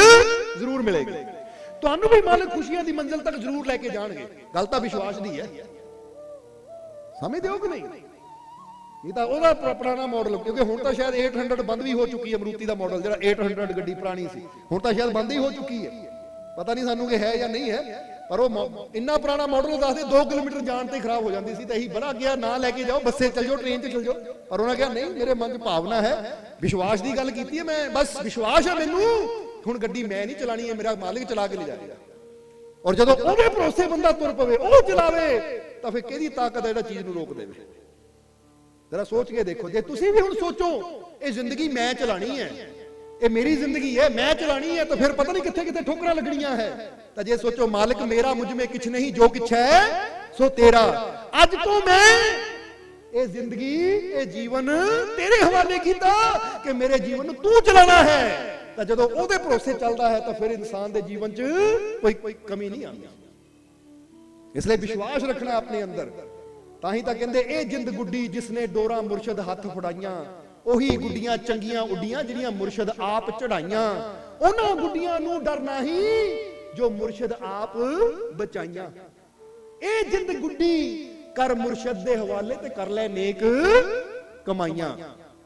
ਜ਼ਰੂਰ ਮਿਲੇਗੀ। ਤੁਹਾਨੂੰ ਵੀ ਮਾਲਕ ਖੁਸ਼ੀਆਂ ਦੀ ਮੰਜ਼ਿਲ ਤੱਕ ਜ਼ਰੂਰ ਲੈ ਕੇ ਜਾਣਗੇ। ਗੱਲ ਤਾਂ ਵਿਸ਼ਵਾਸ ਦੀ ਹੈ, ਸਮਝਦੇ ਹੋ ਕਿ ਨਹੀਂ? ਇਹ ਤਾਂ ਉਹਦਾ ਪੁਰਾਣਾ ਮਾਡਲ, ਕਿਉਂਕਿ ਹੁਣ ਤਾਂ ਸ਼ਾਇਦ 800 ਬੰਦ ਵੀ ਹੋ ਚੁੱਕੀ ਹੈ। ਮਰੂਤੀ ਦਾ ਮਾਡਲ ਜਿਹੜਾ 800 ਗੱਡੀ ਪੁਰਾਣੀ ਸੀ, ਹੁਣ ਤਾਂ ਸ਼ਾਇਦ ਬੰਦ ਹੀ ਹੋ ਚੁੱਕੀ ਹੈ। ਪਤਾ ਨਹੀਂ ਸਾਨੂੰ ਕਿ ਹੈ ਜਾਂ ਨਹੀਂ ਹੈ, ਪਰ ਉਹ ਇੰਨਾ ਪੁਰਾਣਾ ਮਾਡਲ ਦੱਸਦੇ 2 ਕਿਲੋਮੀਟਰ ਜਾਣ ਤੇ ਖਰਾਬ ਹੋ ਜਾਂਦੀ ਸੀ। ਤਾਂ ਇਹੀ ਬੜਾ ਗਿਆ, ਨਾ ਲੈ ਕੇ ਜਾਓ, ਬੱਸੇ ਚੱਲ ਜਾਓ, ਟ੍ਰੇਨ 'ਚ ਚੱਲ ਜਾਓ। ਪਰ ਉਹਨਾਂ ਕਿਹਾ ਨਹੀਂ, ਮੇਰੇ ਮਨ 'ਚ ਭਾਵਨਾ ਹੈ, ਵਿਸ਼ਵਾਸ ਦੀ ਗੱਲ ਕੀਤੀ ਹੈ ਮੈਂ, ਬਸ ਵਿਸ਼ਵਾਸ ਹੈ ਮੈਨੂੰ, ਹੁਣ ਗੱਡੀ ਮੈਂ ਨਹੀਂ ਚਲਾਣੀ ਹੈ, ਮੇਰਾ ਮਾਲਿਕ ਚਲਾ ਕੇ ਲੈ ਜਾਏਗਾ। ਔਰ ਜਦੋਂ ਉਹਦੇ ਭਰੋਸੇ ਬੰਦਾ ਤੁਰ ਪਵੇ, ਉਹ ਚਲਾਵੇ, ਤਾਂ ਫਿਰ ਕਿਹਦੀ ਤਾਕਤ ਹੈ ਜਿਹੜਾ ਚੀਜ਼ ਨੂੰ ਰੋਕ ਦੇਵੇ? ਜਰਾ ਸੋਚ ਕੇ ਦੇਖੋ। ਜੇ ਤੁਸੀਂ ਵੀ ਹੁਣ ਸੋਚੋ ਇਹ ਜ਼ਿੰਦਗੀ ਮੈਂ ਚਲਾਣੀ ਹੈ, ਇਹ ਮੇਰੀ ਜ਼ਿੰਦਗੀ ਹੈ, ਮੈਂ ਚਲਾਣੀ ਹੈ, ਤਾਂ ਫਿਰ ਪਤਾ ਨਹੀਂ ਕਿੱਥੇ ਕਿੱਥੇ ਠੋਕਰਾਂ ਲੱਗਣੀਆਂ ਹੈ। ਤਾਂ ਜੇ ਸੋਚੋ ਮਾਲਕ ਮੇਰਾ ਮੁਝ ਮੇਂ ਕੁਛ ਨਹੀਂ, ਜੋ ਕੁਛ ਹੈ ਸੋ ਤੇਰਾ, ਅੱਜ ਤੋਂ ਮੈਂ ਇਹ ਜ਼ਿੰਦਗੀ, ਇਹ ਜੀਵਨ ਤੇਰੇ ਹਵਾਲੇ ਕੀਤਾ ਕਿ ਮੇਰੇ ਜੀਵਨ ਨੂੰ ਤੂੰ ਚਲਾਣਾ ਹੈ। ਤਾਂ ਜਦੋਂ ਉਹਦੇ ਭਰੋਸੇ ਚੱਲਦਾ ਹੈ ਤਾਂ ਫਿਰ ਇਨਸਾਨ ਦੇ ਜੀਵਨ 'ਚ ਕੋਈ ਕਮੀ ਨਹੀਂ ਆਉਂਦੀ। ਇਸ ਲਈ ਵਿਸ਼ਵਾਸ ਰੱਖਣਾ ਆਪਣੇ ਅੰਦਰ। ਤਾਂ ਹੀ ਤਾਂ ਕਹਿੰਦੇ ਇਹ ਜਿੰਦ ਗੁੱਡੀ ਜਿਸਨੇ ਡੋਰਾ ਮੁਰਸ਼ਦ ਹੱਥ ਫੜਾਈਆਂ, ਉਹੀ ਗੁੱਡੀਆਂ ਚੰਗੀਆਂ ਉੱਡੀਆਂ ਜਿਹੜੀਆਂ ਮੁਰਸ਼ਦ ਆਪ ਚੜਾਈਆਂ। ਉਹਨਾਂ ਗੁੱਡੀਆਂ ਨੂੰ ਡਰ ਨਹੀਂ ਜੋ ਮੁਰਸ਼ਦ ਆਪ ਬਚਾਈਆਂ। ਇਹ ਜਿੰਦ ਗੁੱਡੀ ਕਰ ਮੁਰਸ਼ਦ ਦੇ ਹਵਾਲੇ ਤੇ ਕਰ ਲੈ ਨੇਕ ਕਮਾਈਆਂ।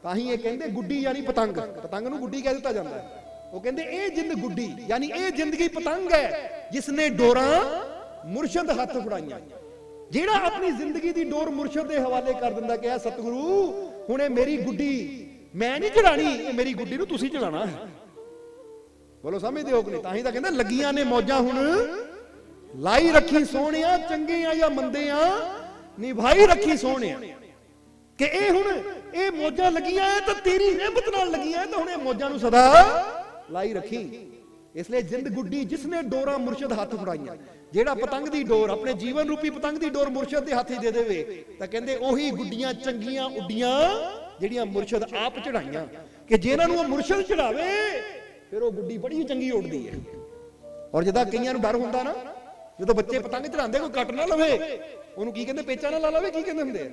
ਤਾਂ ਹੀ ਇਹ ਕਹਿੰਦੇ ਗੁੱਡੀ ਯਾਨੀ ਪਤੰਗ, ਪਤੰਗ ਨੂੰ ਗੁੱਡੀ ਕਹਿ ਦਿੱਤਾ ਜਾਂਦਾ ਹੈ। ਉਹ ਕਹਿੰਦੇ ਇਹ ਜਿੰਦ ਗੁੱਡੀ ਯਾਨੀ ਇਹ ਜ਼ਿੰਦਗੀ ਪਤੰਗ ਹੈ ਜਿਸਨੇ ਡੋਰਾਂ ਮੁਰਸ਼ਦ ਹੱਥ ਫੜਾਈਆਂ। ਜਿਹੜਾ ਆਪਣੀ ਜ਼ਿੰਦਗੀ ਦੀ ਡੋਰ ਮੁਰਸ਼ਦ ਦੇ ਹਵਾਲੇ ਕਰ ਦਿੰਦਾ ਕਿ ਸਤਿਗੁਰੂ ਹੁਣ ਇਹ ਮੇਰੀ ਗੁੱਡੀ ਮੈਂ ਨਹੀਂ ਚੜਾਣੀ, ਇਹ ਮੇਰੀ ਗੁੱਡੀ ਨੂੰ ਤੁਸੀਂ ਚਲਾਣਾ ਹੈ। ਬੋਲੋ ਸਮਝਦੇ ਹੋ ਕਿ ਨਹੀਂ? ਤਾਂ ਹੀ ਤਾਂ ਕਹਿੰਦਾ ਲੱਗੀਆਂ ਨੇ ਮੌਜਾਂ ਹੁਣ ਲਾਈ ਰੱਖੀ ਸੋਹਣਿਆ, ਚੰਗੇ ਆ ਜਾਂ ਮੰਦੇ ਆ ਨਿਭਾਈ ਰੱਖੀ ਸੋਹਣਿਆ। ਕਿ ਇਹ ਹੁਣ ਇਹ ਮੌਜਾਂ ਲੱਗੀਆਂ ਤਾਂ ਤੇਰੀ ਰਹਿਮਤ ਨਾਲ ਲੱਗੀਆਂ, ਤਾਂ ਹੁਣ ਇਹ ਮੌਜਾਂ ਨੂੰ ਸਦਾ ਲਾਈ ਰੱਖੀ। ਇਸ ਲਈ ਜਿੰਦ ਗੁੱਡੀ ਜਿਸਨੇ ਡੋਰਾ ਮੁਰਸ਼ਦ ਹੱਥ ਫੜਾਈਆਂ। ਜਿਹੜਾ ਪਤੰਗ ਦੀ ਡੋਰ, ਆਪਣੇ ਜੀਵਨ ਰੂਪੀ ਪਤੰਗ ਦੀ ਡੋਰ ਮੁਰਸ਼ਦ ਦੇ ਹੱਥ ਹੀ ਦੇ ਦੇਵੇ, ਤਾਂ ਕਹਿੰਦੇ ਉਹੀ ਗੁੱਡੀਆਂ ਚੰਗੀਆਂ ਉੱਡੀਆਂ ਜਿਹੜੀਆਂ ਮੁਰਸ਼ਦ ਆਪ ਚੜਾਈਆਂ। ਕਿ ਜਿਹਨਾਂ ਨੂੰ ਉਹ ਮੁਰਸ਼ਦ ਚੜਾਵੇ ਫਿਰ ਉਹ ਗੁੱਡੀ ਬੜੀ ਚੰਗੀ ਉੱਡਦੀ ਹੈ। ਔਰ ਜਿੱਦਾਂ ਕਈਆਂ ਨੂੰ ਡਰ ਹੁੰਦਾ ਨਾ, ਜਦੋਂ ਬੱਚੇ ਪਤੰਗ ਚੜਾਉਂਦੇ ਕੋਈ ਕੱਟ ਨਾ ਲਵੇ, ਉਹਨੂੰ ਕੀ ਕਹਿੰਦੇ, ਪੇਚਾ ਨਾ ਲਾ ਲਵੇ, ਕੀ ਕਹਿੰਦੇ ਹੁੰਦੇ ਆ,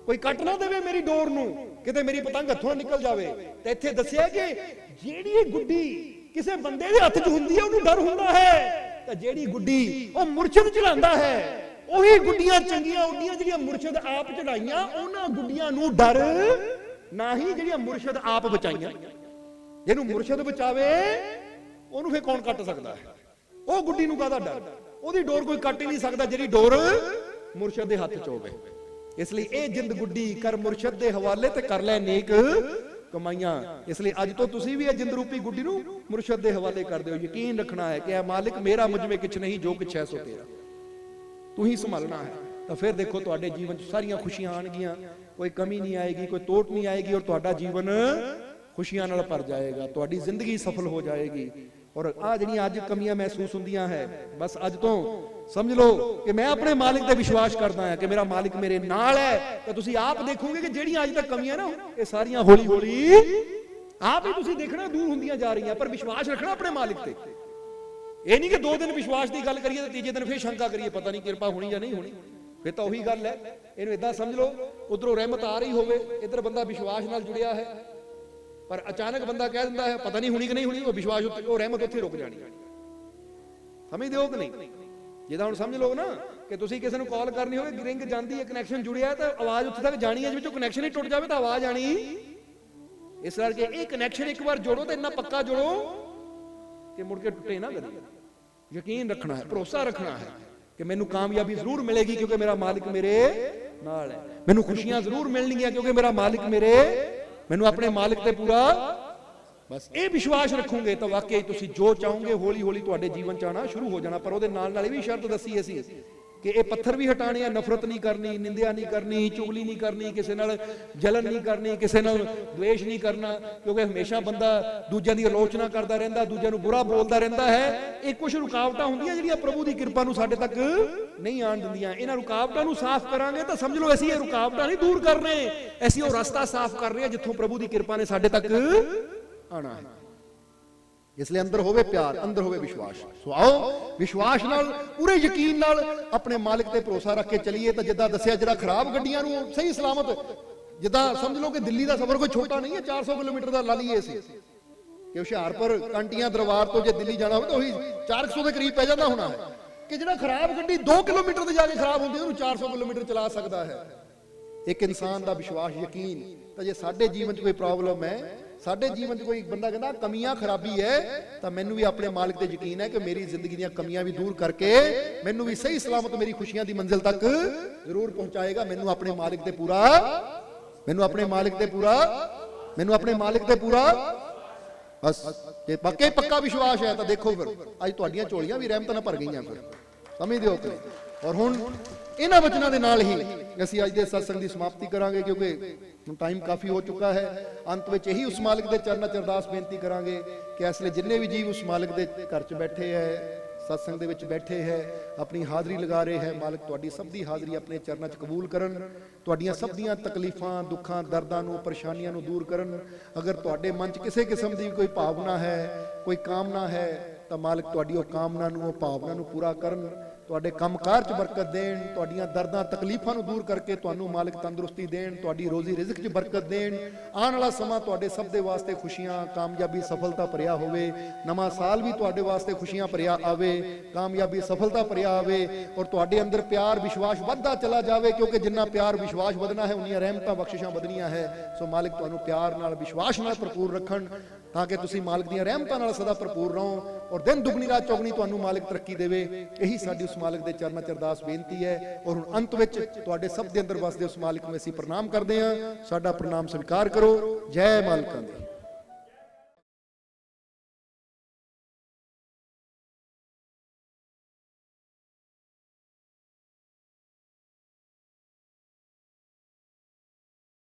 ਕੋਈ ਕੱਟ ਨਾ ਦੇਵੇ ਮੇਰੀ ਡੋਰ ਨੂੰ, ਕਿਤੇ ਮੇਰੀ ਪਤੰਗ ਹੱਥੋਂ ਨਿਕਲ ਜਾਵੇ। ਤੇ ਇੱਥੇ ਦੱਸਿਆ ਕਿ ਜਿਹੜੀ ਗੁੱਡੀ ਕਿਸੇ ਬੰਦੇ ਦੇ ਹੱਥ 'ਚ ਹੁੰਦੀ ਹੈ ਉਹਨੂੰ ਡਰ ਹੁੰਦਾ ਹੈ, ਤਾਂ ਜਿਹੜੀ ਗੁੱਡੀ ਉਹ ਮੁਰਸ਼ਦ ਚੜਾਉਂਦਾ ਹੈ ਉਹੀ ਗੁੱਡੀਆਂ ਚੰਗੀਆਂ ਉੱਡੀਆਂ ਜਿਹੜੀਆਂ ਮੁਰਸ਼ਦ ਆਪ ਚੜਾਈਆਂ। ਉਹਨਾਂ ਗੁੱਡੀਆਂ ਨੂੰ ਡਰ ਨਾ ਹੀ ਜਿਹੜੀਆਂ ਮੁਰਸ਼ਦ ਆਪ ਬਚਾਈਆਂ। ਜਿਹਨੂੰ ਮੁਰਸ਼ਦ ਬਚਾਵੇ ਉਹਨੂੰ ਫੇਰ ਕੌਣ ਕੱਟ ਸਕਦਾ ਹੈ? ਉਹ ਗੁੱਡੀ ਨੂੰ ਕਾਹਦਾ ਡਰ? ਉਹਦੀ ਡੋਰ ਕੋਈ ਕੱਟ ਹੀ ਨਹੀਂ ਸਕਦਾ ਜਿਹੜੀ ਡੋਰ ਮੁਰਸ਼ਦ ਦੇ ਹੱਥ 'ਚ ਹੋਵੇ। ਇਸ ਲਈ ਇਹ ਜਿੰਦ ਗੁੱਡੀ ਕਰ ਮੁਰਸ਼ਦ ਦੇ ਹਵਾਲੇ ਤੇ ਕਰ ਲੈ ਨੇਕ ਕਮਾਈਆਂ। ਇਸ ਲਈ ਅੱਜ ਤੋਂ ਤੁਸੀਂ ਵੀ ਇਹ ਜਿੰਦ ਰੂਪੀ ਗੁੱਡੀ ਨੂੰ ਮੁਰਸ਼ਦ ਦੇ ਹਵਾਲੇ ਕਰ ਦਿਓ। ਯਕੀਨ ਰੱਖਣਾ ਹੈ ਕਿ ਇਹ ਮਾਲਿਕ ਮੇਰਾ ਮੁਝ ਮੇਂ ਕੁਛ ਨਹੀਂ, ਜੋ ਕੁਛ ਹੈ ਸੋ ਤੇਰਾ, ਤੂੰ ਹੀ ਸੰਭਾਲਣਾ ਹੈ। ਤਾਂ ਫਿਰ ਦੇਖੋ ਤੁਹਾਡੇ ਜੀਵਨ 'ਚ ਸਾਰੀਆਂ ਖੁਸ਼ੀਆਂ ਆਣਗੀਆਂ, ਕੋਈ ਕਮੀ ਨਹੀਂ ਆਏਗੀ, ਕੋਈ ਤੋਟ ਨਹੀਂ ਆਏਗੀ, ਔਰ ਤੁਹਾਡਾ ਜੀਵਨ ਖੁਸ਼ੀਆਂ ਨਾਲ ਭਰ ਜਾਏਗਾ, ਤੁਹਾਡੀ ਜ਼ਿੰਦਗੀ ਸਫਲ ਹੋ ਜਾਏਗੀ। ਔਰ ਆ ਜਿਹੜੀਆਂ ਅੱਜ ਕਮੀਆਂ ਮਹਿਸੂਸ ਹੁੰਦੀਆਂ ਹੈ, ਬਸ ਅੱਜ ਤੋਂ ਸਮਝ ਲਓ ਕਿ ਮੈਂ ਆਪਣੇ ਮਾਲਿਕ ਤੇ ਵਿਸ਼ਵਾਸ ਕਰਦਾ ਹਾਂ ਕਿ ਮੇਰਾ ਮਾਲਿਕ ਮੇਰੇ ਨਾਲ ਹੈ। ਤਾਂ ਤੁਸੀਂ ਆਪ ਦੇਖੋਗੇ ਕਿ ਜਿਹੜੀਆਂ ਅੱਜ ਤੱਕ ਕਮੀਆਂ ਨਾ ਇਹ ਸਾਰੀਆਂ ਹੌਲੀ ਹੌਲੀ ਆਪ ਹੀ ਤੁਸੀਂ ਦੇਖਣਾ ਦੂਰ ਹੁੰਦੀਆਂ ਜਾ ਰਹੀਆਂ। ਪਰ ਵਿਸ਼ਵਾਸ ਰੱਖਣਾ ਆਪਣੇ ਮਾਲਿਕ ਤੇ। ਇਹ ਨਹੀਂ ਕਿ 2 ਦਿਨ ਵਿਸ਼ਵਾਸ ਦੀ ਗੱਲ ਕਰੀਏ ਤੇ ਤੀਜੇ ਦਿਨ ਫਿਰ ਸ਼ੰਕਾ ਕਰੀਏ ਪਤਾ ਨਹੀਂ ਕਿਰਪਾ ਹੋਣੀ ਜਾਂ ਨਹੀਂ ਹੋਣੀ। ਫਿਰ ਤਾਂ ਉਹੀ ਗੱਲ ਹੈ। ਇਹਨੂੰ ਇਦਾਂ ਸਮਝ ਲਓ ਉਧਰੋਂ ਰਹਿਮਤ ਆ ਰਹੀ ਹੋਵੇ, ਇੱਧਰ ਬੰਦਾ ਵਿਸ਼ਵਾਸ ਨਾਲ ਜੁੜਿਆ ਹੈ, ਪਰ ਅਚਾਨਕ ਬੰਦਾ ਕਹਿ ਦਿੰਦਾ ਹੈ ਪਤਾ ਨਹੀਂ ਹੋਣੀ ਕਿ ਨਹੀਂ ਹੋਣੀ, ਉਹ ਵਿਸ਼ਵਾਸ ਉੱਤੇ, ਉਹ ਰਹਿਮਤ ਉੱਥੇ ਰੁਕ ਜਾਣੀ। ਸਮਝਦੇ ਹੋ ਕਿ ਨਹੀਂ? ਜਿੱਦਾਂ ਹੁਣ ਸਮਝ ਲਓ ਨਾ ਕਿ ਤੁਸੀਂ ਕਿਸੇ ਨੂੰ ਕਾਲ ਕਰਨੀ ਹੋਵੇ, ਰਿੰਗ ਜਾਂਦੀ ਹੈ, ਕਨੈਕਸ਼ਨ ਜੁੜਿਆ ਤਾਂ ਆਵਾਜ਼ ਉੱਥੇ ਤੱਕ ਜਾਣੀ ਹੈ, ਜੇ ਵਿੱਚੋਂ ਕਨੈਕਸ਼ਨ ਹੀ ਟੁੱਟ ਜਾਵੇ ਤਾਂ ਆਵਾਜ਼ ਆਣੀ। ਇਸ ਕਰਕੇ ਇਹ ਕਨੈਕਸ਼ਨ ਇੱਕ ਵਾਰ ਜੋੜੋ ਤੇ ਇੰਨਾ ਪੱਕਾ ਜੋੜੋ ਕਿ ਮੁੜ ਕੇ ਟੁੱਟੇ ਨਾ ਕਦੇ। ਯਕੀਨ ਰੱਖਣਾ ਹੈ, ਭਰੋਸਾ ਰੱਖਣਾ ਹੈ ਕਿ ਮੈਨੂੰ ਕਾਮਯਾਬੀ ਜ਼ਰੂਰ ਮਿਲੇਗੀ, ਕਿਉਂਕਿ ਮੇਰਾ ਮਾਲਿਕ ਮੇਰੇ ਨਾਲ ਹੈ। ਮੈਨੂੰ ਖੁਸ਼ੀਆਂ ਜ਼ਰੂਰ ਮਿਲਣਗੀਆਂ ਕਿਉਂਕਿ ਮੇਰਾ ਮਾਲਿਕ ਮੈਨੂੰ ਆਪਣੇ ਮਾਲਿਕ ਤੇ ਪੂਰਾ ਬਸ ਇਹ ਵਿਸ਼ਵਾਸ ਰੱਖੋਗੇ ਤਾਂ ਵਾਕਈ ਤੁਸੀਂ ਜੋ ਚਾਹੋਗੇ ਹੌਲੀ ਹੌਲੀ ਤੁਹਾਡੇ ਜੀਵਨ ਚ ਆਉਣਾ ਸ਼ੁਰੂ ਹੋ ਜਾਣਾ। ਪਰ ਉਹਦੇ ਨਾਲ ਨਾਲ ਇਹ ਵੀ ਸ਼ਰਤ ਦੱਸੀ ਅਸੀਂ ਕਿ ਇਹ ਪੱਥਰ ਵੀ ਹਟਾਣੇ ਆ, ਨਫ਼ਰਤ ਨਹੀਂ ਕਰਨੀ, ਨਿੰਦਿਆ ਨਹੀਂ ਕਰਨੀ, ਚੁਗਲੀ ਨਹੀਂ ਕਰਨੀ, ਕਿਸੇ ਨਾਲ ਜਲਨ ਨਹੀਂ ਕਰਨੀ, ਕਿਸੇ ਨਾਲ ਦੁਵੇਸ਼ ਨਹੀਂ ਕਰਨਾ, ਕਿਉਂਕਿ ਹਮੇਸ਼ਾ ਬੰਦਾ ਦੂਜਿਆਂ ਦੀ ਆਲੋਚਨਾ ਕਰਦਾ ਰਹਿੰਦਾ, ਦੂਜਿਆਂ ਨੂੰ ਬੁਰਾ ਬੋਲਦਾ ਰਹਿੰਦਾ ਹੈ। ਇਹ ਕੁਝ ਰੁਕਾਵਟਾਂ ਹੁੰਦੀਆਂ ਜਿਹੜੀਆਂ ਪ੍ਰਭੂ ਦੀ ਕਿਰਪਾ ਨੂੰ ਸਾਡੇ ਤੱਕ ਨਹੀਂ ਆਉਣ ਦਿੰਦੀਆਂ। ਇਹਨਾਂ ਰੁਕਾਵਟਾਂ ਨੂੰ ਸਾਫ਼ ਕਰਾਂਗੇ ਤਾਂ ਸਮਝ ਲਓ ਅਸੀਂ ਇਹ ਰੁਕਾਵਟਾਂ ਨਹੀਂ ਦੂਰ ਕਰ ਰਹੇ, ਅਸੀਂ ਉਹ ਰਸਤਾ ਸਾਫ਼ ਕਰ ਰਹੇ ਹਾਂ ਜਿੱਥੋਂ ਪ੍ਰਭੂ ਦੀ ਕਿਰਪਾ ਨੇ ਸਾਡੇ ਤੱਕ ਆਣਾ ਹੈ। ਇਸ ਲਈ ਅੰਦਰ ਹੋਵੇ ਪਿਆਰ, ਅੰਦਰ ਹੋਵੇ ਵਿਸ਼ਵਾਸ। ਸੋ ਆਓ ਵਿਸ਼ਵਾਸ ਨਾਲ, ਪੂਰੇ ਯਕੀਨ ਨਾਲ ਆਪਣੇ ਮਾਲਿਕ ਤੇ ਭਰੋਸਾ ਰੱਖ ਕੇ ਚੱਲੀਏ। ਤਾਂ ਜਿੱਦਾਂ ਦੱਸਿਆ, ਜਿਹੜਾ ਖਰਾਬ ਗੱਡੀਆਂ ਨੂੰ ਸਹੀ ਸਲਾਮਤ, ਜਿੱਦਾਂ ਸਮਝ ਲਓ ਕਿ ਦਿੱਲੀ ਦਾ ਸਫ਼ਰ ਕੋਈ ਛੋਟਾ ਨਹੀਂ ਹੈ, 400 ਕਿਲੋਮੀਟਰ ਦਾ ਲਾ ਲਈਏ ਅਸੀਂ ਕਿ ਹੁਸ਼ਿਆਰਪੁਰ ਕੰਟੀਆਂ ਦਰਬਾਰ ਤੋਂ ਜੇ ਦਿੱਲੀ ਜਾਣਾ ਹੋਵੇ ਤਾਂ ਉਹੀ 400 ਦੇ ਕਰੀਬ ਪੈ ਜਾਂਦਾ ਹੋਣਾ ਹੈ। ਕਿ ਜਿਹੜਾ ਖਰਾਬ ਗੱਡੀ 2 ਕਿਲੋਮੀਟਰ ਤੇ ਜਾ ਕੇ ਖਰਾਬ ਹੁੰਦੀ ਉਹਨੂੰ 400 ਕਿਲੋਮੀਟਰ ਚਲਾ ਸਕਦਾ ਹੈ ਇੱਕ ਇਨਸਾਨ ਦਾ ਵਿਸ਼ਵਾਸ, ਯਕੀਨ। ਤਾਂ ਜੇ ਸਾਡੇ ਜੀਵਨ 'ਚ ਕੋਈ ਪ੍ਰੋਬਲਮ ਹੈ, ਸਾਡੇ ਜੀਵਨ 'ਚ ਕੋਈ ਬੰਦਾ ਕਹਿੰਦਾ ਕਮੀਆਂ ਖਰਾਬੀ ਹੈ, ਤਾਂ ਮੈਨੂੰ ਵੀ ਆਪਣੇ ਮਾਲਿਕ ਤੇ ਯਕੀਨ ਹੈ ਕਿ ਮੇਰੀ ਜ਼ਿੰਦਗੀ ਦੀਆਂ ਕਮੀਆਂ ਵੀ ਦੂਰ ਕਰਕੇ ਮੈਨੂੰ ਵੀ ਸਹੀ ਸਲਾਮਤ ਮੇਰੀ ਖੁਸ਼ੀਆਂ ਦੀ ਮੰਜ਼ਿਲ ਤੱਕ ਜ਼ਰੂਰ ਪਹੁੰਚਾਏਗਾ। ਮੈਨੂੰ ਆਪਣੇ ਮਾਲਿਕ ਤੇ ਪੂਰਾ ਬਸ ਜੇ ਪੱਕਾ ਵਿਸ਼ਵਾਸ ਹੈ ਤਾਂ ਦੇਖੋ ਫਿਰ ਅੱਜ ਤੁਹਾਡੀਆਂ ਝੋਲੀਆਂ ਵੀ ਰਹਿਮਤਾਂ ਨਾਲ ਭਰ ਗਈਆਂ। ਫਿਰ ਸਮਝਦੇ ਹੋ ਕਿ ਔਰ ਹੁਣ ਇਹਨਾਂ ਵਚਨਾਂ ਦੇ ਨਾਲ ਹੀ ਅਸੀਂ ਅੱਜ ਦੇ ਸਤਸੰਗ ਦੀ ਸਮਾਪਤੀ ਕਰਾਂਗੇ ਕਿਉਂਕਿ ਟਾਈਮ ਕਾਫੀ ਹੋ ਚੁੱਕਾ ਹੈ। ਅੰਤ ਵਿੱਚ ਇਹੀ ਉਸ ਮਾਲਿਕ ਦੇ ਚਰਨਾਂ 'ਚ ਅਰਦਾਸ ਬੇਨਤੀ ਕਰਾਂਗੇ ਕਿ ਇਸ ਲਈ ਜਿੰਨੇ ਵੀ ਜੀਵ ਉਸ ਮਾਲਿਕ ਦੇ ਘਰ 'ਚ ਬੈਠੇ ਹੈ, ਸਤਸੰਗ ਦੇ ਵਿੱਚ ਬੈਠੇ ਹੈ, ਆਪਣੀ ਹਾਜ਼ਰੀ ਲਗਾ ਰਹੇ ਹੈ, ਮਾਲਿਕ ਤੁਹਾਡੀ ਸਭ ਦੀ ਹਾਜ਼ਰੀ ਆਪਣੇ ਚਰਨਾਂ 'ਚ ਕਬੂਲ ਕਰਨ, ਤੁਹਾਡੀਆਂ ਸਭ ਦੀਆਂ ਤਕਲੀਫਾਂ, ਦੁੱਖਾਂ, ਦਰਦਾਂ ਨੂੰ, ਪਰੇਸ਼ਾਨੀਆਂ ਨੂੰ ਦੂਰ ਕਰਨ। ਅਗਰ ਤੁਹਾਡੇ ਮਨ 'ਚ ਕਿਸੇ ਕਿਸਮ ਦੀ ਕੋਈ ਭਾਵਨਾ ਹੈ, ਕੋਈ ਕਾਮਨਾ ਹੈ, ਤਾਂ ਮਾਲਿਕ ਤੁਹਾਡੀ ਉਹ ਕਾਮਨਾ ਨੂੰ, ਉਹ ਭਾਵਨਾ ਨੂੰ ਪੂਰਾ ਕਰਨ, ਤੁਹਾਡੇ ਕੰਮਕਾਰ 'ਚ ਬਰਕਤ ਦੇਣ, ਤੁਹਾਡੀਆਂ ਦਰਦਾਂ ਤਕਲੀਫਾਂ ਨੂੰ ਦੂਰ ਕਰਕੇ ਤੁਹਾਨੂੰ ਮਾਲਿਕ ਤੰਦਰੁਸਤੀ ਦੇਣ, ਤੁਹਾਡੀ ਰੋਜ਼ੀ ਰਿਜ਼ਕ 'ਚ ਬਰਕਤ ਦੇਣ। ਆਉਣ ਵਾਲਾ ਸਮਾਂ ਤੁਹਾਡੇ ਸਭ ਦੇ ਵਾਸਤੇ ਖੁਸ਼ੀਆਂ, ਕਾਮਯਾਬੀ, ਸਫਲਤਾ ਭਰਿਆ ਹੋਵੇ। ਨਵਾਂ ਸਾਲ ਵੀ ਤੁਹਾਡੇ ਵਾਸਤੇ ਖੁਸ਼ੀਆਂ ਭਰਿਆ ਆਵੇ, ਕਾਮਯਾਬੀ, ਸਫਲਤਾ ਭਰਿਆ ਆਵੇ ਔਰ ਤੁਹਾਡੇ ਅੰਦਰ ਪਿਆਰ, ਵਿਸ਼ਵਾਸ ਵੱਧਦਾ ਚਲਾ ਜਾਵੇ ਕਿਉਂਕਿ ਜਿੰਨਾ ਪਿਆਰ, ਵਿਸ਼ਵਾਸ ਵਧਣਾ ਹੈ ਉਨੀਆਂ ਰਹਿਮਤਾਂ, ਬਖਸ਼ਿਸ਼ਾਂ ਵਧਣੀਆਂ ਹੈ। ਸੋ ਮਾਲਿਕ ਤੁਹਾਨੂੰ ਪਿਆਰ ਨਾਲ, ਵਿਸ਼ਵਾਸ ਨਾਲ ਭਰਪੂਰ ਰੱਖਣ ਤਾਂ ਕਿ ਤੁਸੀਂ ਮਾਲਿਕ ਦੀਆਂ ਰਹਿਮਤਾਂ ਨਾਲ ਸਦਾ ਭਰਪੂਰ ਰਹੋ ਔਰ ਦਿਨ ਦੁਗਣੀ ਰਾਤ ਚੌਗਣੀ ਤੁਹਾਨੂੰ ਮਾਲਿਕ ਤਰੱਕੀ ਦੇਵੇ। ਇਹੀ ਸਾਡੀ ਉਸ ਮਾਲਿਕ ਦੇ ਚਰਨਾਂ 'ਚ ਅਰਦਾਸ ਬੇਨਤੀ ਹੈ। ਔਰ ਹੁਣ ਅੰਤ ਵਿੱਚ ਤੁਹਾਡੇ ਸਭ ਦੇ ਅੰਦਰ ਵਸਦੇ ਉਸ ਮਾਲਿਕ ਨੂੰ ਅਸੀਂ ਪ੍ਰਣਾਮ ਕਰਦੇ ਹਾਂ। ਸਾਡਾ ਪ੍ਰਣਾਮ ਸਵੀਕਾਰ ਕਰੋ। ਜੈ ਮਾਲਕਾਂ ਦੀ।